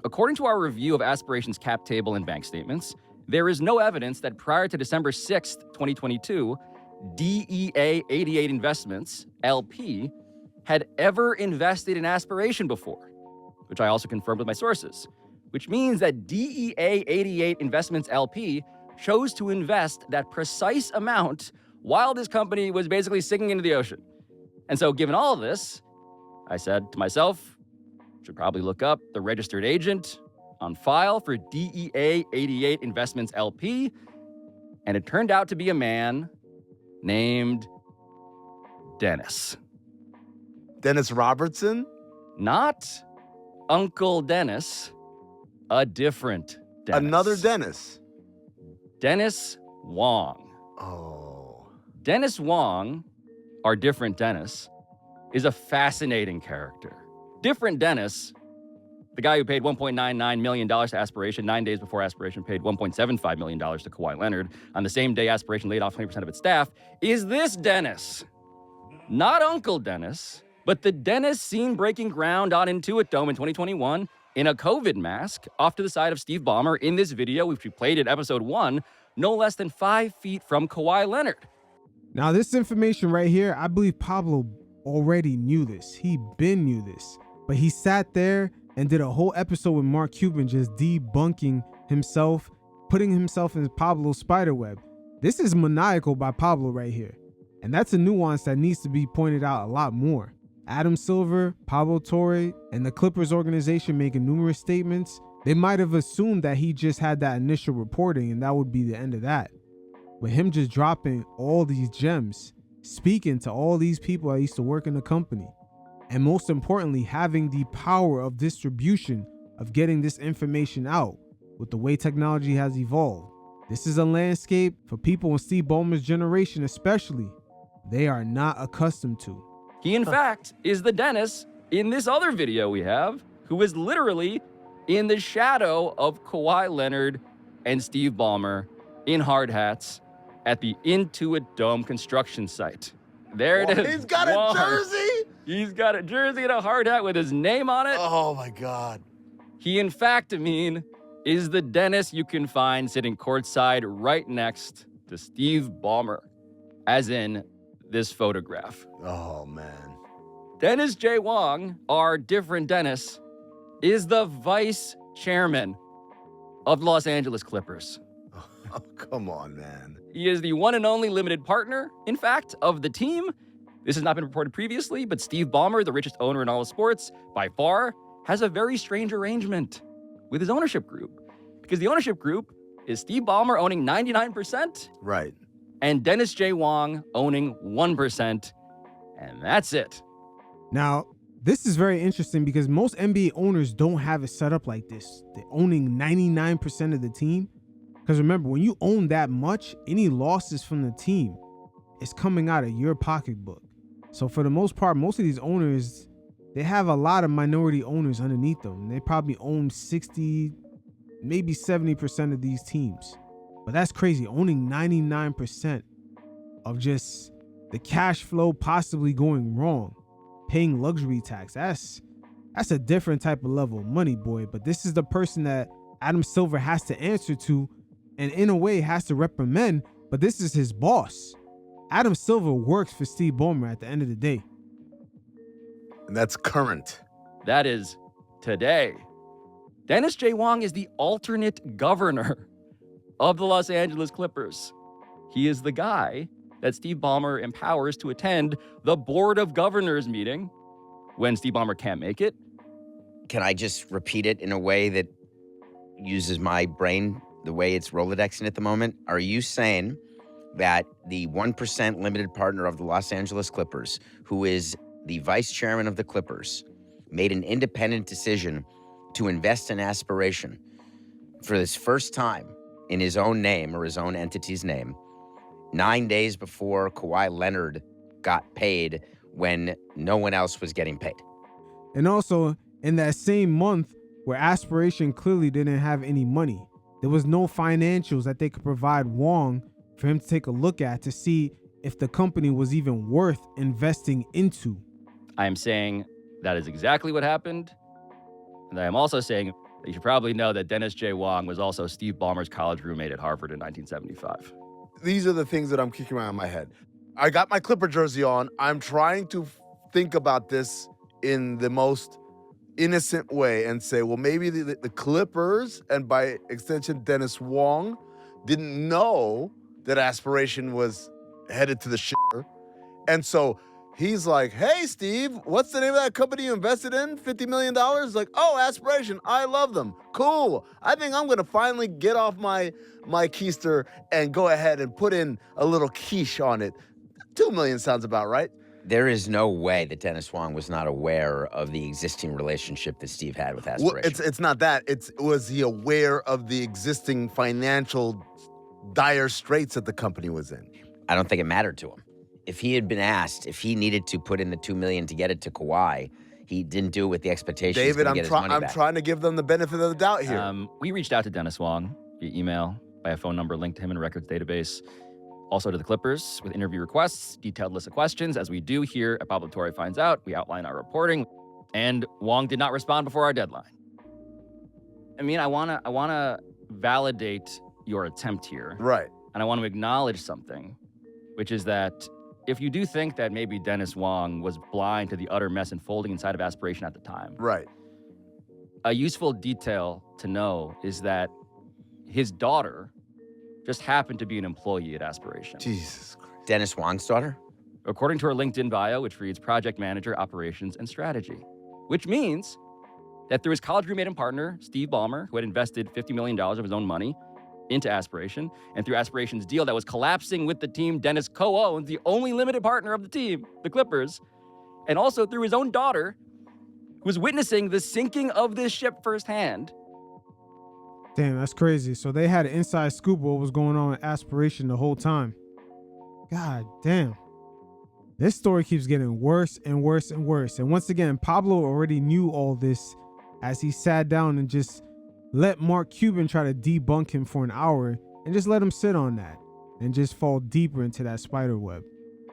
According to our review of Aspiration's cap table and bank statements, there is no evidence that prior to December 6th, 2022, DEA 88 Investments, LP, had ever invested in Aspiration before, which I also confirmed with my sources, which means that DEA 88 Investments, LP, chose to invest that precise amount while this company was basically sinking into the ocean. And so given all of this, I said to myself, should probably look up the registered agent on file for DEA 88 Investments LP, and it turned out to be a man named Dennis. Dennis Robertson? Not Uncle Dennis, a different Dennis. Another Dennis. Dennis Wong. Oh. Dennis Wong, our different Dennis, is a fascinating character. Different Dennis, the guy who paid $1.99 million to Aspiration 9 days before Aspiration paid $1.75 million to Kawhi Leonard, on the same day Aspiration laid off 20% of its staff, is this Dennis. Not Uncle Dennis, but the Dennis seen breaking ground on Intuit Dome in 2021 in a COVID mask off to the side of Steve Ballmer in this video, which we played in episode 1, no less than 5 feet from Kawhi Leonard. Now, this information right here, I believe Pablo already knew this. He knew this. But he sat there and did a whole episode with Mark Cuban just debunking himself, putting himself in Pablo's spiderweb. This is maniacal by Pablo right here. And that's a nuance that needs to be pointed out a lot more. Adam Silver, Pablo Torre, and the Clippers organization making numerous statements. They might have assumed that he just had that initial reporting and that would be the end of that. With him just dropping all these gems, speaking to all these people that used to work in the company, and most importantly, having the power of distribution of getting this information out with the way technology has evolved. This is a landscape for people in Steve Ballmer's generation especially, they are not accustomed to. He, in fact, is the Dennis in this other video we have, who is literally in the shadow of Kawhi Leonard and Steve Ballmer in hard hats at the Intuit Dome construction site. There it is. He's got a jersey? He's got a jersey and a hard hat with his name on it. Oh my God. He, in fact, is the Dennis you can find sitting courtside right next to Steve Ballmer, as in this photograph. Oh, man. Dennis J. Wong, our different Dennis, is the vice chairman of the Los Angeles Clippers. Oh, come on, man. He is the one and only limited partner, in fact, of the team. This has not been reported previously, but Steve Ballmer, the richest owner in all of sports, by far, has a very strange arrangement with his ownership group. Because the ownership group is Steve Ballmer owning 99%. Right. And Dennis J. Wong owning 1%. And that's it. Now, this is very interesting because most NBA owners don't have it set up like this. They're owning 99% of the team. Because remember, when you own that much, any losses from the team is coming out of your pocketbook. So for the most part, most of these owners, they have a lot of minority owners underneath them. They probably own 60, maybe 70% of these teams. But that's crazy, owning 99% of just the cash flow possibly going wrong, paying luxury tax. That's a different type of level of money, boy. But this is the person that Adam Silver has to answer to and in a way has to reprimand, but this is his boss. Adam Silver works for Steve Ballmer at the end of the day. And that's current. That is today. Dennis J. Wong is the alternate governor of the Los Angeles Clippers. He is the guy that Steve Ballmer empowers to attend the Board of Governors meeting when Steve Ballmer can't make it. Can I just repeat it in a way that uses my brain the way it's Rolodexing at the moment? Are you saying that the 1% limited partner of the Los Angeles Clippers, who is the vice chairman of the Clippers, made an independent decision to invest in Aspiration for this first time in his own name or his own entity's name, 9 days before Kawhi Leonard got paid when no one else was getting paid? And also, in that same month where Aspiration clearly didn't have any money, there was no financials that they could provide Wong for him to take a look at to see if the company was even worth investing into. I am saying that is exactly what happened. And I am also saying that you should probably know that Dennis J. Wong was also Steve Ballmer's college roommate at Harvard in 1975. These are the things that I'm kicking around my head. I got my Clipper jersey on. I'm trying to think about this in the most innocent way and say, well, maybe the Clippers, and by extension, Dennis Wong, didn't know that Aspiration was headed to the shitter. And so he's like, hey, Steve, what's the name of that company you invested in? $50 million? Like, oh, Aspiration. I love them. Cool. I think I'm going to finally get off my keister and go ahead and put in a little quiche on it. $2 million sounds about right. There is no way that Dennis Wong was not aware of the existing relationship that Steve had with Aspiration. Well, it's not that. Was he aware of the existing financial dire straits that the company was in? I don't think it mattered to him. If he had been asked if he needed to put in the $2 million to get it to Kawhi, he didn't do it with the expectation David, he's going to get his money back. I'm trying to give them the benefit of the doubt here. We reached out to Dennis Wong via email, by a phone number linked to him in a records database. Also to the Clippers with interview requests, detailed list of questions. As we do here at Pablo Torre Finds Out, we outline our reporting. And Wong did not respond before our deadline. I mean, I wanna validate your attempt here. Right. And I want to acknowledge something, which is that if you do think that maybe Dennis Wong was blind to the utter mess unfolding inside of Aspiration at the time. Right. A useful detail to know is that his daughter just happened to be an employee at Aspiration. Jesus Christ. Dennis Wong's daughter? According to her LinkedIn bio, which reads Project Manager, Operations, and Strategy. Which means that through his college roommate and partner, Steve Ballmer, who had invested $50 million of his own money into Aspiration, and through Aspiration's deal that was collapsing with the team Dennis co-owns, the only limited partner of the team, the Clippers, and also through his own daughter, who was witnessing the sinking of this ship firsthand. Damn, that's crazy. So they had an inside scoop of what was going on with Aspiration the whole time. God damn. This story keeps getting worse and worse and worse. And once again, Pablo already knew all this as he sat down and just let Mark Cuban try to debunk him for an hour and just let him sit on that and just fall deeper into that spider web.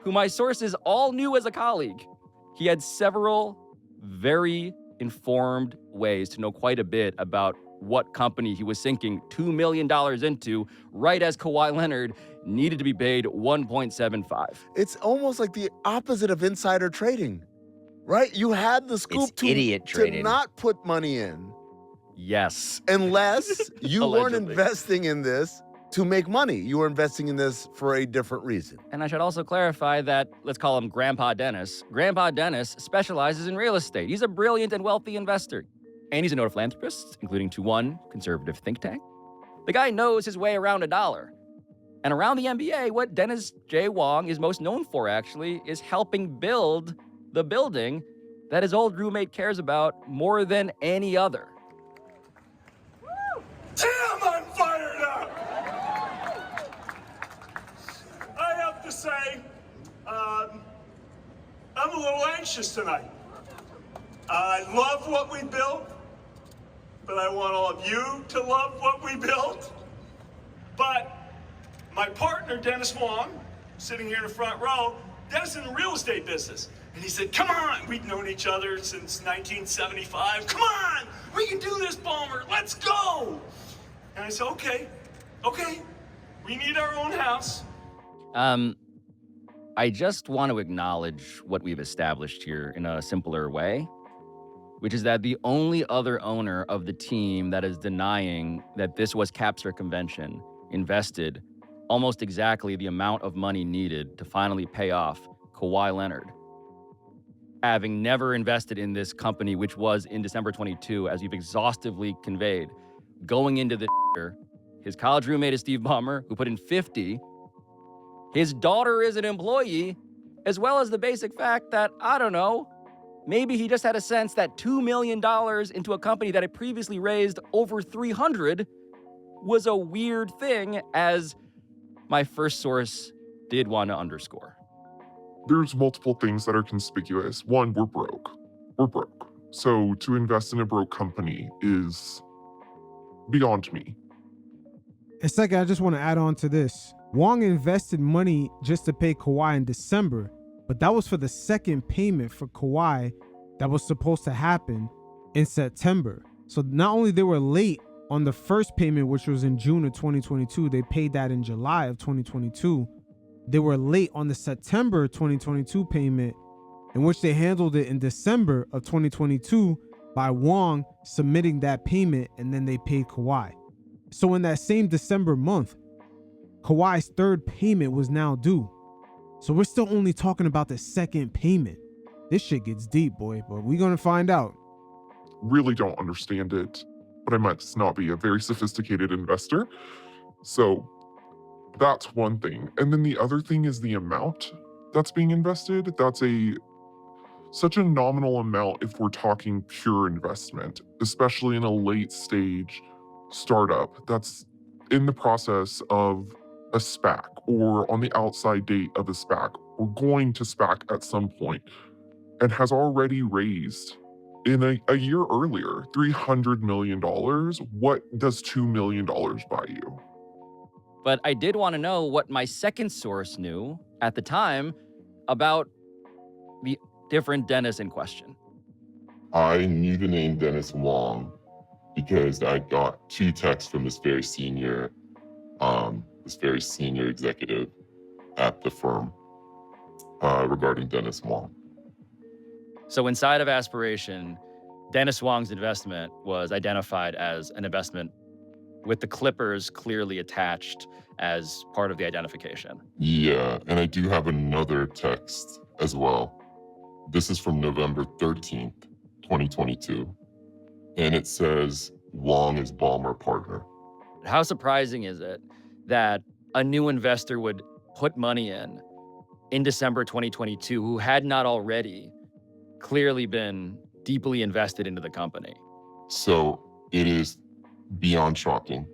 Who my sources all knew as a colleague. He had several very informed ways to know quite a bit about what company he was sinking $2 million into right as Kawhi Leonard needed to be paid $1.75. It's almost like the opposite of insider trading, right? You had the scoop to not put money in. Yes. Unless you weren't investing in this to make money. You were investing in this for a different reason. And I should also clarify that, let's call him Grandpa Dennis. Grandpa Dennis specializes in real estate. He's a brilliant and wealthy investor. And he's a noted philanthropist, including to one conservative think tank. The guy knows his way around a dollar. And around the NBA, what Dennis J. Wong is most known for, actually, is helping build the building that his old roommate cares about more than any other. Damn, I'm fired up! I have to say, I'm a little anxious tonight. I love what we built, but I want all of you to love what we built. But my partner, Dennis Wong, sitting here in the front row, Dennis in the real estate business. And he said, come on, we'd known each other since 1975. Come on, we can do this, Ballmer, let's go. And I said, okay, we need our own house. I just want to acknowledge what we've established here in a simpler way, which is that the only other owner of the team that is denying that this was cap circumvention invested almost exactly the amount of money needed to finally pay off Kawhi Leonard, having never invested in this company, which was in December 22, as you've exhaustively conveyed, going into the his college roommate is Steve Ballmer, who put in 50. His daughter is an employee, as well as the basic fact that, I don't know, maybe he just had a sense that $2 million into a company that had previously raised over 300 was a weird thing, as my first source did want to underscore. There's multiple things that are conspicuous. One, we're broke. We're broke. So to invest in a broke company is beyond me. And second, I just want to add on to this. Wong invested money just to pay Kawhi in December, but that was for the second payment for Kawhi that was supposed to happen in September. So not only they were late on the first payment, which was in June of 2022, they paid that in July of 2022. They were late on the September 2022 payment, in which they handled it in December of 2022 by Wong submitting that payment, and then they paid Kawhi. So in that same December month, Kawhi's third payment was now due. So we're still only talking about the second payment. This shit gets deep, boy, but we're gonna find out. Really don't understand it, but I must not be a very sophisticated investor. So that's one thing. And then the other thing is the amount that's being invested. That's such a nominal amount if we're talking pure investment, especially in a late stage startup that's in the process of a SPAC or on the outside date of a SPAC or going to SPAC at some point, and has already raised in a year earlier $300 million. What does $2 million buy you? But I did want to know what my second source knew at the time about the different Dennis in question. I knew the name Dennis Wong because I got 2 texts from this very senior executive at the firm regarding Dennis Wong. So inside of Aspiration, Dennis Wong's investment was identified as an investment with the Clippers clearly attached as part of the identification. Yeah, and I do have another text as well. This is from November 13th, 2022. And it says, Wong is Ballmer partner. How surprising is it that a new investor would put money in December 2022 who had not already clearly been deeply invested into the company? So it is beyond shocking.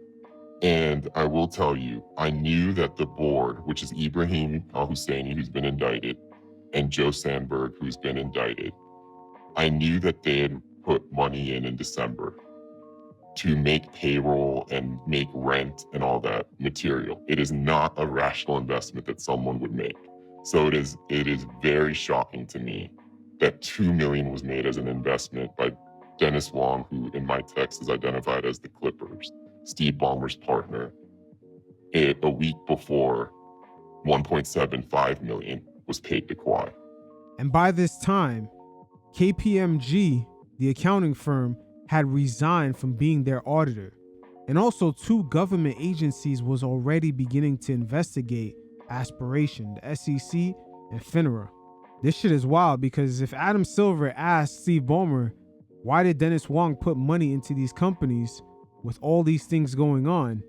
And I will tell you, I knew that the board, which is Ibrahim al-Husseini, who's been indicted, and Joe Sandberg, who's been indicted, I knew that they had put money in December to make payroll and make rent and all that material. It is not a rational investment that someone would make. So it is very shocking to me that $2 million was made as an investment by Dennis Wong, who in my text is identified as the Clippers, Steve Ballmer's partner, a week before $1.75 million was paid to Kawhi. And by this time, KPMG, the accounting firm, had resigned from being their auditor. And also 2 government agencies was already beginning to investigate Aspiration, the SEC and FINRA. This shit is wild because if Adam Silver asked Steve Ballmer, why did Dennis Wong put money into these companies with all these things going on?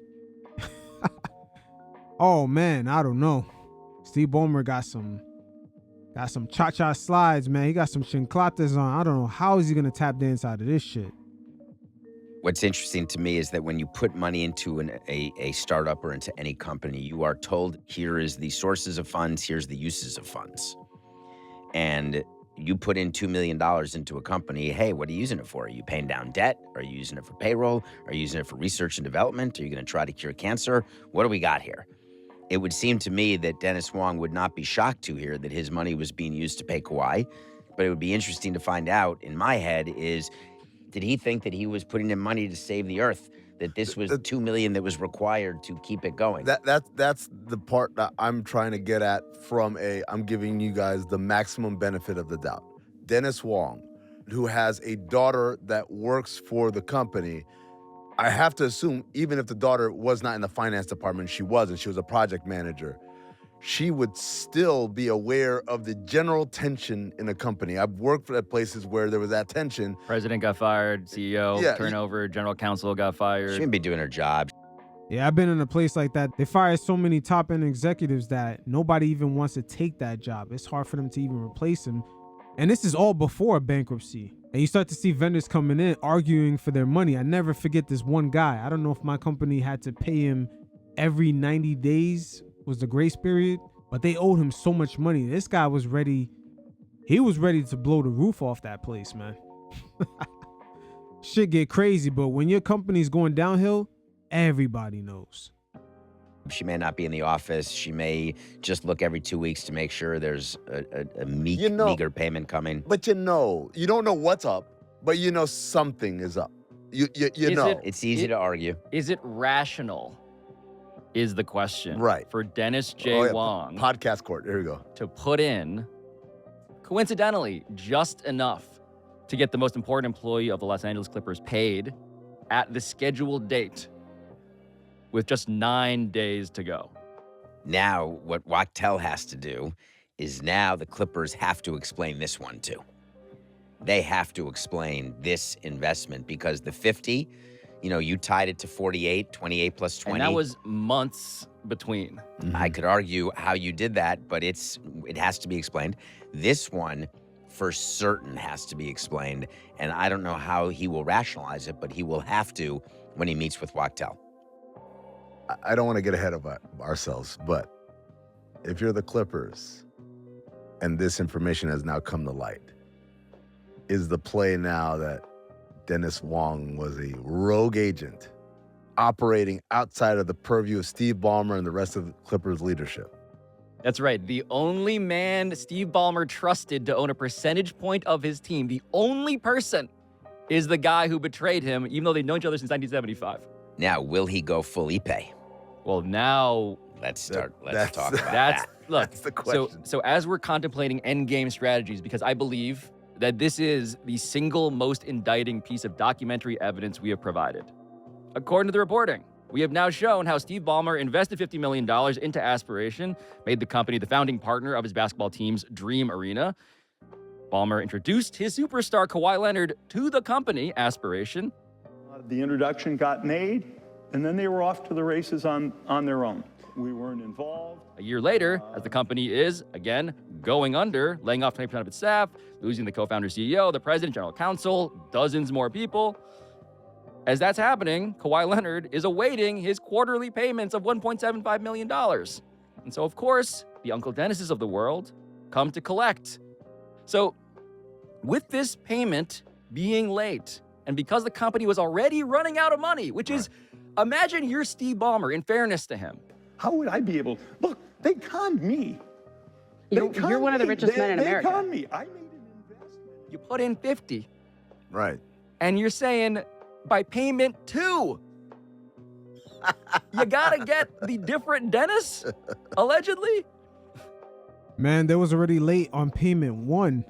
Oh man, I don't know. Steve Ballmer got some cha-cha slides, man. He got some chinclatas on. I don't know how is he gonna tap dance out of this shit. What's interesting to me is that when you put money into a startup or into any company, you are told, here is the sources of funds, here's the uses of funds. And you put in $2 million into a company, hey, what are you using it for? Are you paying down debt? Are you using it for payroll? Are you using it for research and development? Are you gonna try to cure cancer? What do we got here? It would seem to me that Dennis Wong would not be shocked to hear that his money was being used to pay Kawhi, but it would be interesting to find out, in my head, is did he think that he was putting in money to save the earth? That this was $2 million that was required to keep it going? That's the part that I'm trying to get at I'm giving you guys the maximum benefit of the doubt. Dennis Wong, who has a daughter that works for the company, I have to assume even if the daughter was not in the finance department, she was a project manager, she would still be aware of the general tension in a company. I've worked at places where there was that tension. President got fired, CEO turnover, general counsel got fired. She shouldn't be doing her job. Yeah, I've been in a place like that. They fire so many top-end executives that nobody even wants to take that job. It's hard for them to even replace them. And this is all before bankruptcy. And you start to see vendors coming in arguing for their money. I never forget this one guy. I don't know if my company had to pay him every 90 days was the grace period, but they owed him so much money. This guy was ready. He was ready to blow the roof off that place, man. Shit get crazy, but when your company's going downhill, everybody knows. She may not be in the office. She may just look every 2 weeks to make sure there's a meager payment coming. But you don't know what's up, but you know something is up. You know. It's easy to argue. Is it rational? Is the question. Right. For Dennis J. Wong. Podcast court. There we go. To put in, coincidentally, just enough to get the most important employee of the Los Angeles Clippers paid at the scheduled date with just 9 days to go. Now, what Wachtel has to do is now the Clippers have to explain this one too. They have to explain this investment because the 50 you tied it to 48, 28 plus 20. And that was months between. I could argue how you did that, but it has to be explained. This one, for certain, has to be explained. And I don't know how he will rationalize it, but he will have to when he meets with Wachtel. I don't want to get ahead of ourselves, but if you're the Clippers and this information has now come to light, is the play now that Dennis Wong was a rogue agent operating outside of the purview of Steve Ballmer and the rest of the Clippers leadership? That's right. The only man Steve Ballmer trusted to own a percentage point of his team, the only person, is the guy who betrayed him, even though they've known each other since 1975. Now, will he go full Ipe? Well, now... Let's talk about that. Look, that's the question. So as we're contemplating endgame strategies, because I believe that this is the single most indicting piece of documentary evidence we have provided. According to the reporting, we have now shown how Steve Ballmer invested $50 million into Aspiration, made the company the founding partner of his basketball team's Dream Arena. Ballmer introduced his superstar Kawhi Leonard to the company, Aspiration. The introduction got made, and then they were off to the races on their own. We weren't involved. A year later, as the company is, again, going under, laying off 20% of its staff, losing the co-founder CEO, the president, general counsel, dozens more people. As that's happening, Kawhi Leonard is awaiting his quarterly payments of $1.75 million. And so, of course, the Uncle Dennises of the world come to collect. So, with this payment being late, and because the company was already running out of money, which is, imagine you're Steve Ballmer, in fairness to him. How would I be able? Look, they conned me. You're one of the richest men in America. They conned me. I made an investment. You put in 50. Right. And you're saying, by payment 2, you gotta get the different Dennis, allegedly? Man, they was already late on payment 1.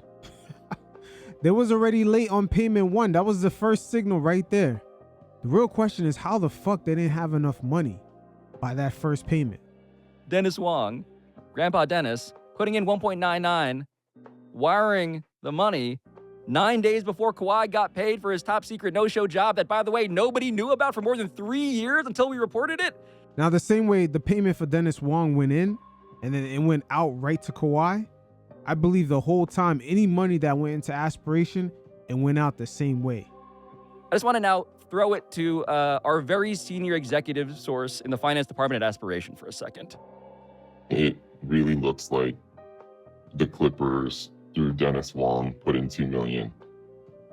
They was already late on payment 1. That was the first signal right there. The real question is how the fuck they didn't have enough money by that first payment. Dennis Wong, Grandpa Dennis, putting in 1.99, wiring the money 9 days before Kawhi got paid for his top secret no-show job that, by the way, nobody knew about for more than 3 years until we reported it. Now, the same way the payment for Dennis Wong went in and then it went out right to Kawhi, I believe the whole time any money that went into Aspiration, it went out the same way. I just want to now throw it to our very senior executive source in the finance department at Aspiration for a second. It really looks like the Clippers, through Dennis Wong, put in $2 million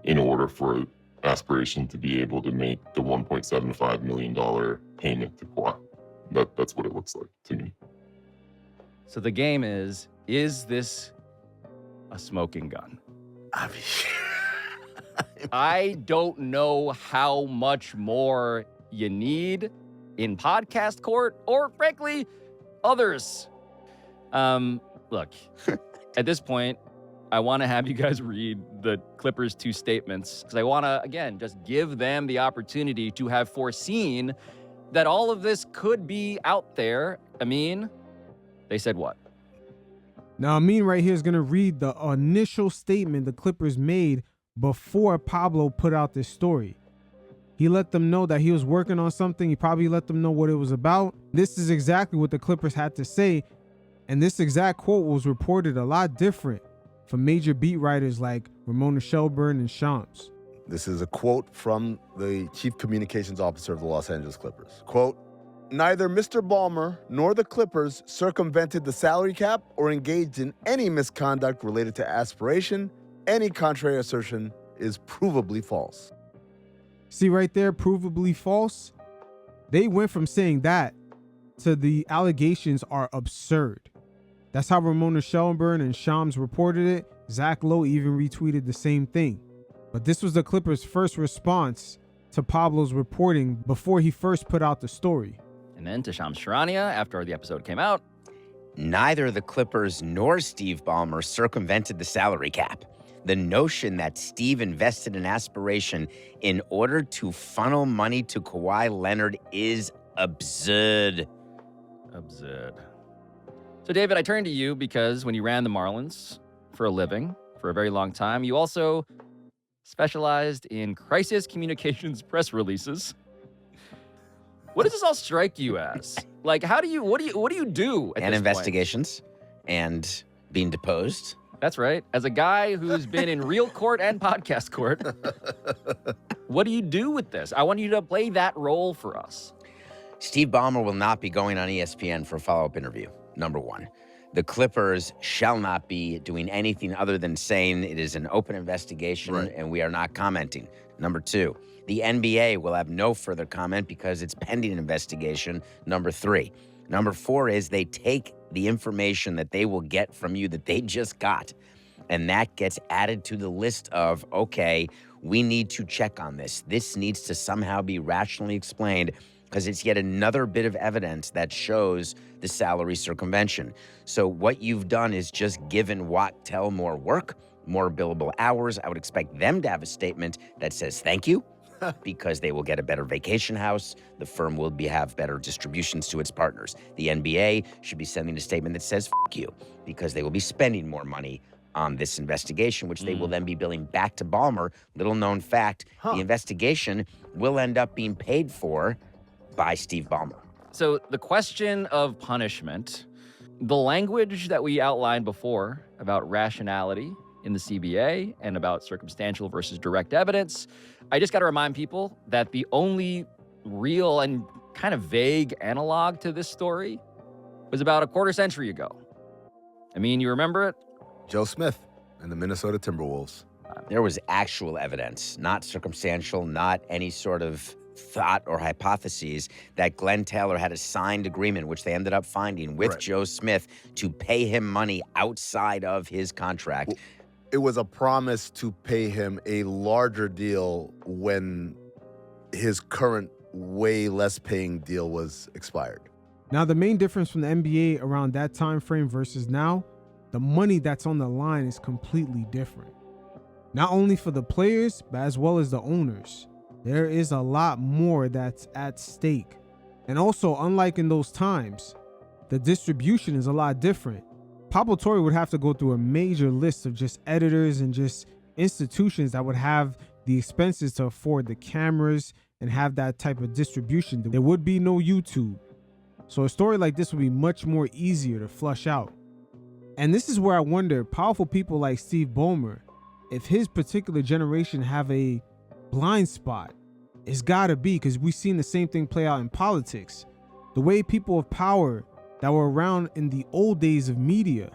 in order for Aspiration to be able to make the $1.75 million payment to Kawhi. That's what it looks like to me. So the game is this a smoking gun? I don't know how much more you need in podcast court or, frankly, others. Look, at this point, I want to have you guys read the Clippers' 2 statements because I want to, again, just give them the opportunity to have foreseen that all of this could be out there. Amin, they said what? Now, Amin right here is going to read the initial statement the Clippers made before Pablo put out this story. He let them know that he was working on something. He probably let them know what it was about. This is exactly what the Clippers had to say. And this exact quote was reported a lot different from major beat writers like Ramona Shelburne and Shams. This is a quote from the chief communications officer of the Los Angeles Clippers. Quote, "Neither Mr. Ballmer nor the Clippers circumvented the salary cap or engaged in any misconduct related to Aspiration. Any contrary assertion is provably false." See right there, provably false? They went from saying that to the allegations are absurd. That's how Ramona Shelburne and Shams reported it. Zach Lowe even retweeted the same thing. But this was the Clippers' first response to Pablo's reporting before he first put out the story. And then to Shams Charania, after the episode came out. Neither the Clippers nor Steve Ballmer circumvented the salary cap. The notion that Steve invested in Aspiration in order to funnel money to Kawhi Leonard is absurd. Absurd. So, David, I turn to you because when you ran the Marlins for a living for a very long time, you also specialized in crisis communications press releases. What does this all strike you as? Like, what do you do at And this investigations and being deposed. That's right. As a guy who's been in real court and podcast court, what do you do with this? I want you to play that role for us. Steve Ballmer will not be going on ESPN for a follow-up interview, number one. The Clippers shall not be doing anything other than saying it is an open investigation and we are not commenting. Number two, the NBA will have no further comment because it's pending an investigation. Number three. Number four is they take the information that they will get from you that they just got, and that gets added to the list of, okay, we need to check on this. This needs to somehow be rationally explained because it's yet another bit of evidence that shows the salary circumvention. So what you've done is just given Wachtell more work, more billable hours. I would expect them to have a statement that says thank you, because they will get a better vacation house. The firm will have better distributions to its partners. The NBA should be sending a statement that says fuck you, because they will be spending more money on this investigation, which they will then be billing back to Ballmer. Little known fact, the investigation will end up being paid for by Steve Ballmer. So the question of punishment, the language that we outlined before about rationality in the CBA and about circumstantial versus direct evidence, I just got to remind people that the only real and kind of vague analog to this story was about a quarter century ago. I mean, you remember it? Joe Smith and the Minnesota Timberwolves. There was actual evidence, not circumstantial, not any sort of thought or hypotheses, that Glenn Taylor had a signed agreement, which they ended up finding with Joe Smith, to pay him money outside of his contract. It was a promise to pay him a larger deal when his current way less paying deal was expired. Now, the main difference from the NBA around that time frame versus now, the money that's on the line is completely different. Not only for the players, but as well as the owners. There is a lot more that's at stake. And also, unlike in those times, the distribution is a lot different. Pablo Torre would have to go through a major list of just editors and just institutions that would have the expenses to afford the cameras and have that type of distribution. There would be no YouTube. So a story like this would be much more easier to flush out. And this is where I wonder, powerful people like Steve Ballmer, if his particular generation have a blind spot. It's gotta be, because we've seen the same thing play out in politics. The way people of power that were around in the old days of media,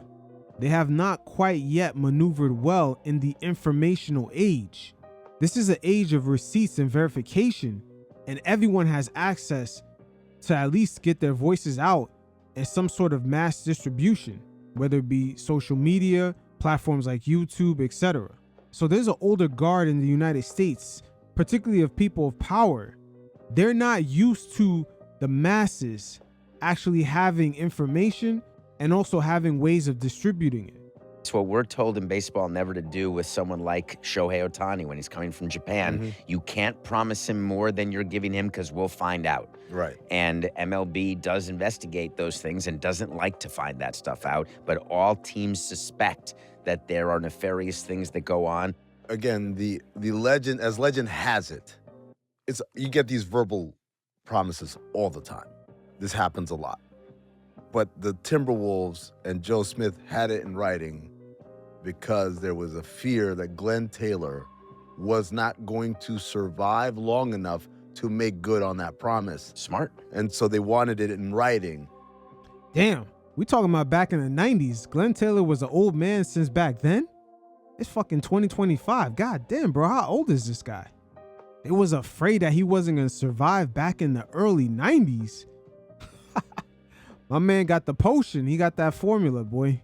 they have not quite yet maneuvered well in the informational age. This is an age of receipts and verification, and everyone has access to at least get their voices out in some sort of mass distribution, whether it be social media, platforms like YouTube, etc. So there's an older guard in the United States, particularly of people of power. They're not used to the masses actually having information and also having ways of distributing it. It's what we're told in baseball never to do with someone like Shohei Ohtani when he's coming from Japan. You can't promise him more than you're giving him because we'll find out. Right. And MLB does investigate those things and doesn't like to find that stuff out, but all teams suspect that there are nefarious things that go on. Again, the legend, as legend has it, it's you get these verbal promises all the time. This happens a lot. But the Timberwolves and Joe Smith had it in writing because there was a fear that Glenn Taylor was not going to survive long enough to make good on that promise. Smart. And so they wanted it in writing. Damn, we talking about back in the 90s. Glenn Taylor was an old man since back then? It's fucking 2025. God damn, bro, how old is this guy? They was afraid that he wasn't gonna survive back in the early 90s. My man got the potion. He got that formula, boy.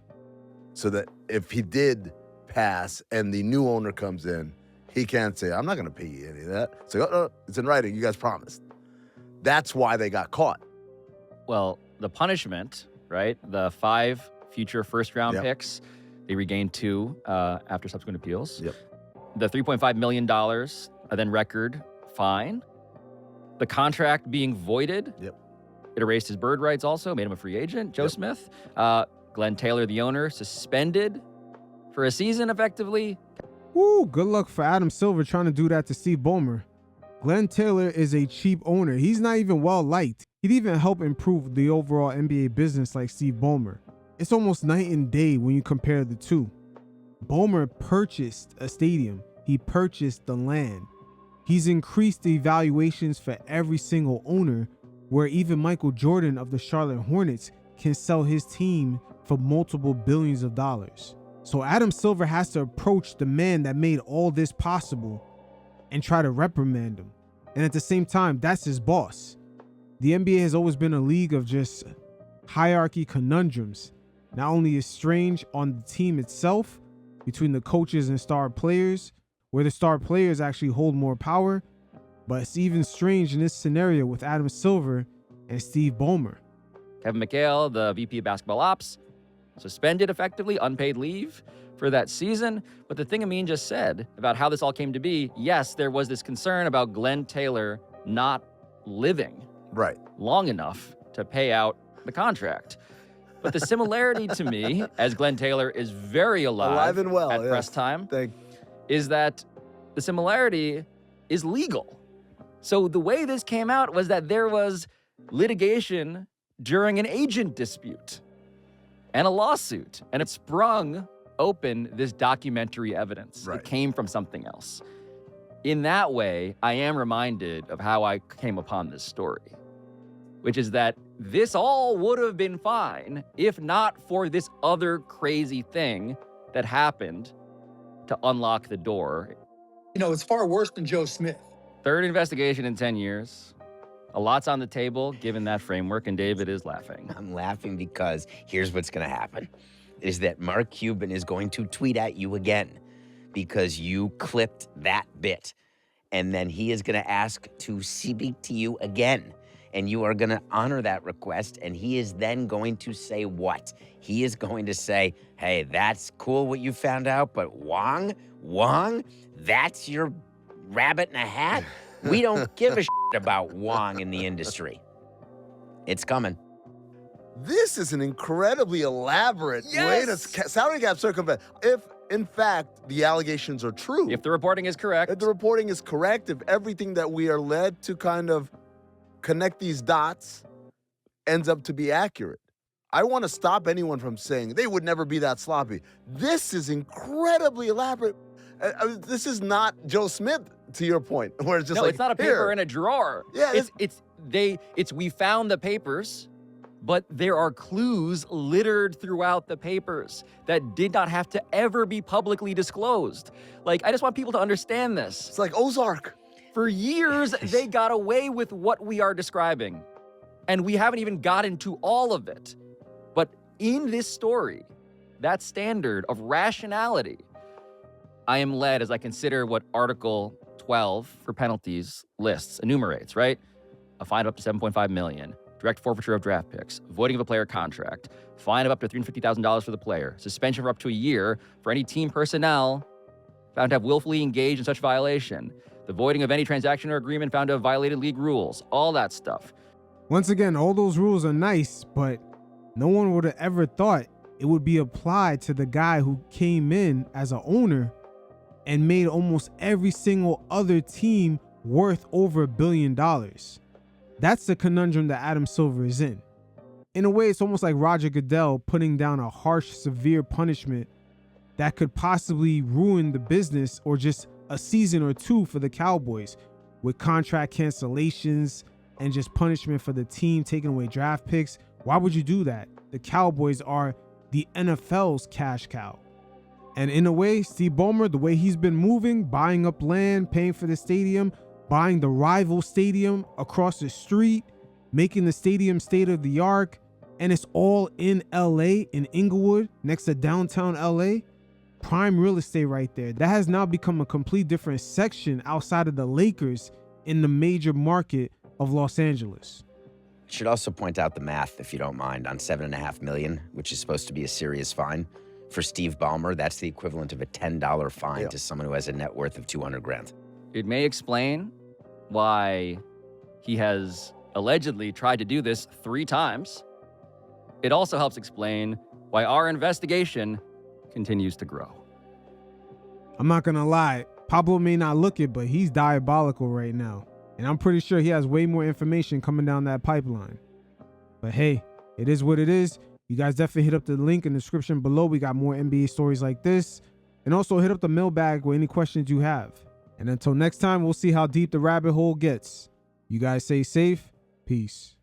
So that if he did pass and the new owner comes in, he can't say, I'm not going to pay you any of that. So it's in writing. You guys promised. That's why they got caught. Well, the punishment, right? The 5 future first-round picks, they regained 2 after subsequent appeals. The $3.5 million, a then record fine. The contract being voided. It erased his bird rights also, made him a free agent. Joe Smith. Glenn Taylor, the owner, suspended for a season effectively. Woo, good luck for Adam Silver trying to do that to Steve Ballmer. Glenn Taylor is a cheap owner. He's not even well liked. He'd even help improve the overall NBA business like Steve Ballmer. It's almost night and day when you compare the two. Ballmer purchased a stadium. He purchased the land. He's increased the valuations for every single owner, where even Michael Jordan of the Charlotte Hornets can sell his team for multiple billions of dollars. So Adam Silver has to approach the man that made all this possible and try to reprimand him. And at the same time, that's his boss. The NBA has always been a league of just hierarchy conundrums. Not only is strange on the team itself, between the coaches and star players, where the star players actually hold more power, but it's even strange in this scenario with Adam Silver and Steve Ballmer. Kevin McHale, the VP of Basketball Ops, suspended effectively, unpaid leave for that season. But the thing Amin just said about how this all came to be, yes, there was this concern about Glenn Taylor not living long enough to pay out the contract. But the similarity to me, as Glenn Taylor is very alive and well at press time, is that the similarity is legal. So the way this came out was that there was litigation during an agent dispute and a lawsuit, and it sprung open this documentary evidence. It came from something else. In that way, I am reminded of how I came upon this story, which is that this all would have been fine if not for this other crazy thing that happened to unlock the door. You know, it's far worse than Joe Smith. Third investigation in 10 years. A lot's on the table given that framework, and David is laughing. I'm laughing because here's what's going to happen, is that Mark Cuban is going to tweet at you again because you clipped that bit. And then he is going to ask to speak to you again. And you are going to honor that request. And he is then going to say what? He is going to say, hey, that's cool what you found out, but Wong, that's your rabbit in a hat? We don't give a shit about Wong in the industry. It's coming. This is an incredibly elaborate way to salary cap circumvent. If, in fact, the allegations are true. If the reporting is correct. If the reporting is correct, if everything that we are led to kind of connect these dots ends up to be accurate. I want to stop anyone from saying they would never be that sloppy. This is incredibly elaborate. This is not Joe Smith, to your point, where it's just no, like, it's not a paper in a drawer. Yeah, it's we found the papers, but there are clues littered throughout the papers that did not have to ever be publicly disclosed. Like, I just want people to understand this. It's like Ozark. For years, they got away with what we are describing, and we haven't even gotten to all of it. But in this story, that standard of rationality, I am led as I consider what Article 12 for penalties lists, enumerates, right? A fine of up to $7.5 million, direct forfeiture of draft picks, voiding of a player contract, fine of up to $350,000 for the player, suspension for up to a year for any team personnel found to have willfully engaged in such violation, the voiding of any transaction or agreement found to have violated league rules, all that stuff. Once again, all those rules are nice, but no one would have ever thought it would be applied to the guy who came in as an owner and made almost every single other team worth over $1 billion. That's the conundrum that Adam Silver is in. In a way, it's almost like Roger Goodell putting down a harsh, severe punishment that could possibly ruin the business or just a season or two for the Cowboys, with contract cancellations and just punishment for the team taking away draft picks. Why would you do that? The Cowboys are the NFL's cash cow. And in a way, Steve Ballmer, the way he's been moving, buying up land, paying for the stadium, buying the rival stadium across the street, making the stadium state of the art, and it's all in LA, in Inglewood, next to downtown LA. Prime real estate right there. That has now become a complete different section outside of the Lakers in the major market of Los Angeles. Should also point out the math, if you don't mind, on $7.5 million, which is supposed to be a serious fine. For Steve Ballmer, that's the equivalent of a $10 fine to someone who has a net worth of $200,000. It may explain why he has allegedly tried to do this 3 times. It also helps explain why our investigation continues to grow. I'm not gonna lie, Pablo may not look it, but he's diabolical right now. And I'm pretty sure he has way more information coming down that pipeline. But hey, it is what it is. You guys definitely hit up the link in the description below. We got more NBA stories like this. And also hit up the mailbag with any questions you have. And until next time, we'll see how deep the rabbit hole gets. You guys stay safe. Peace.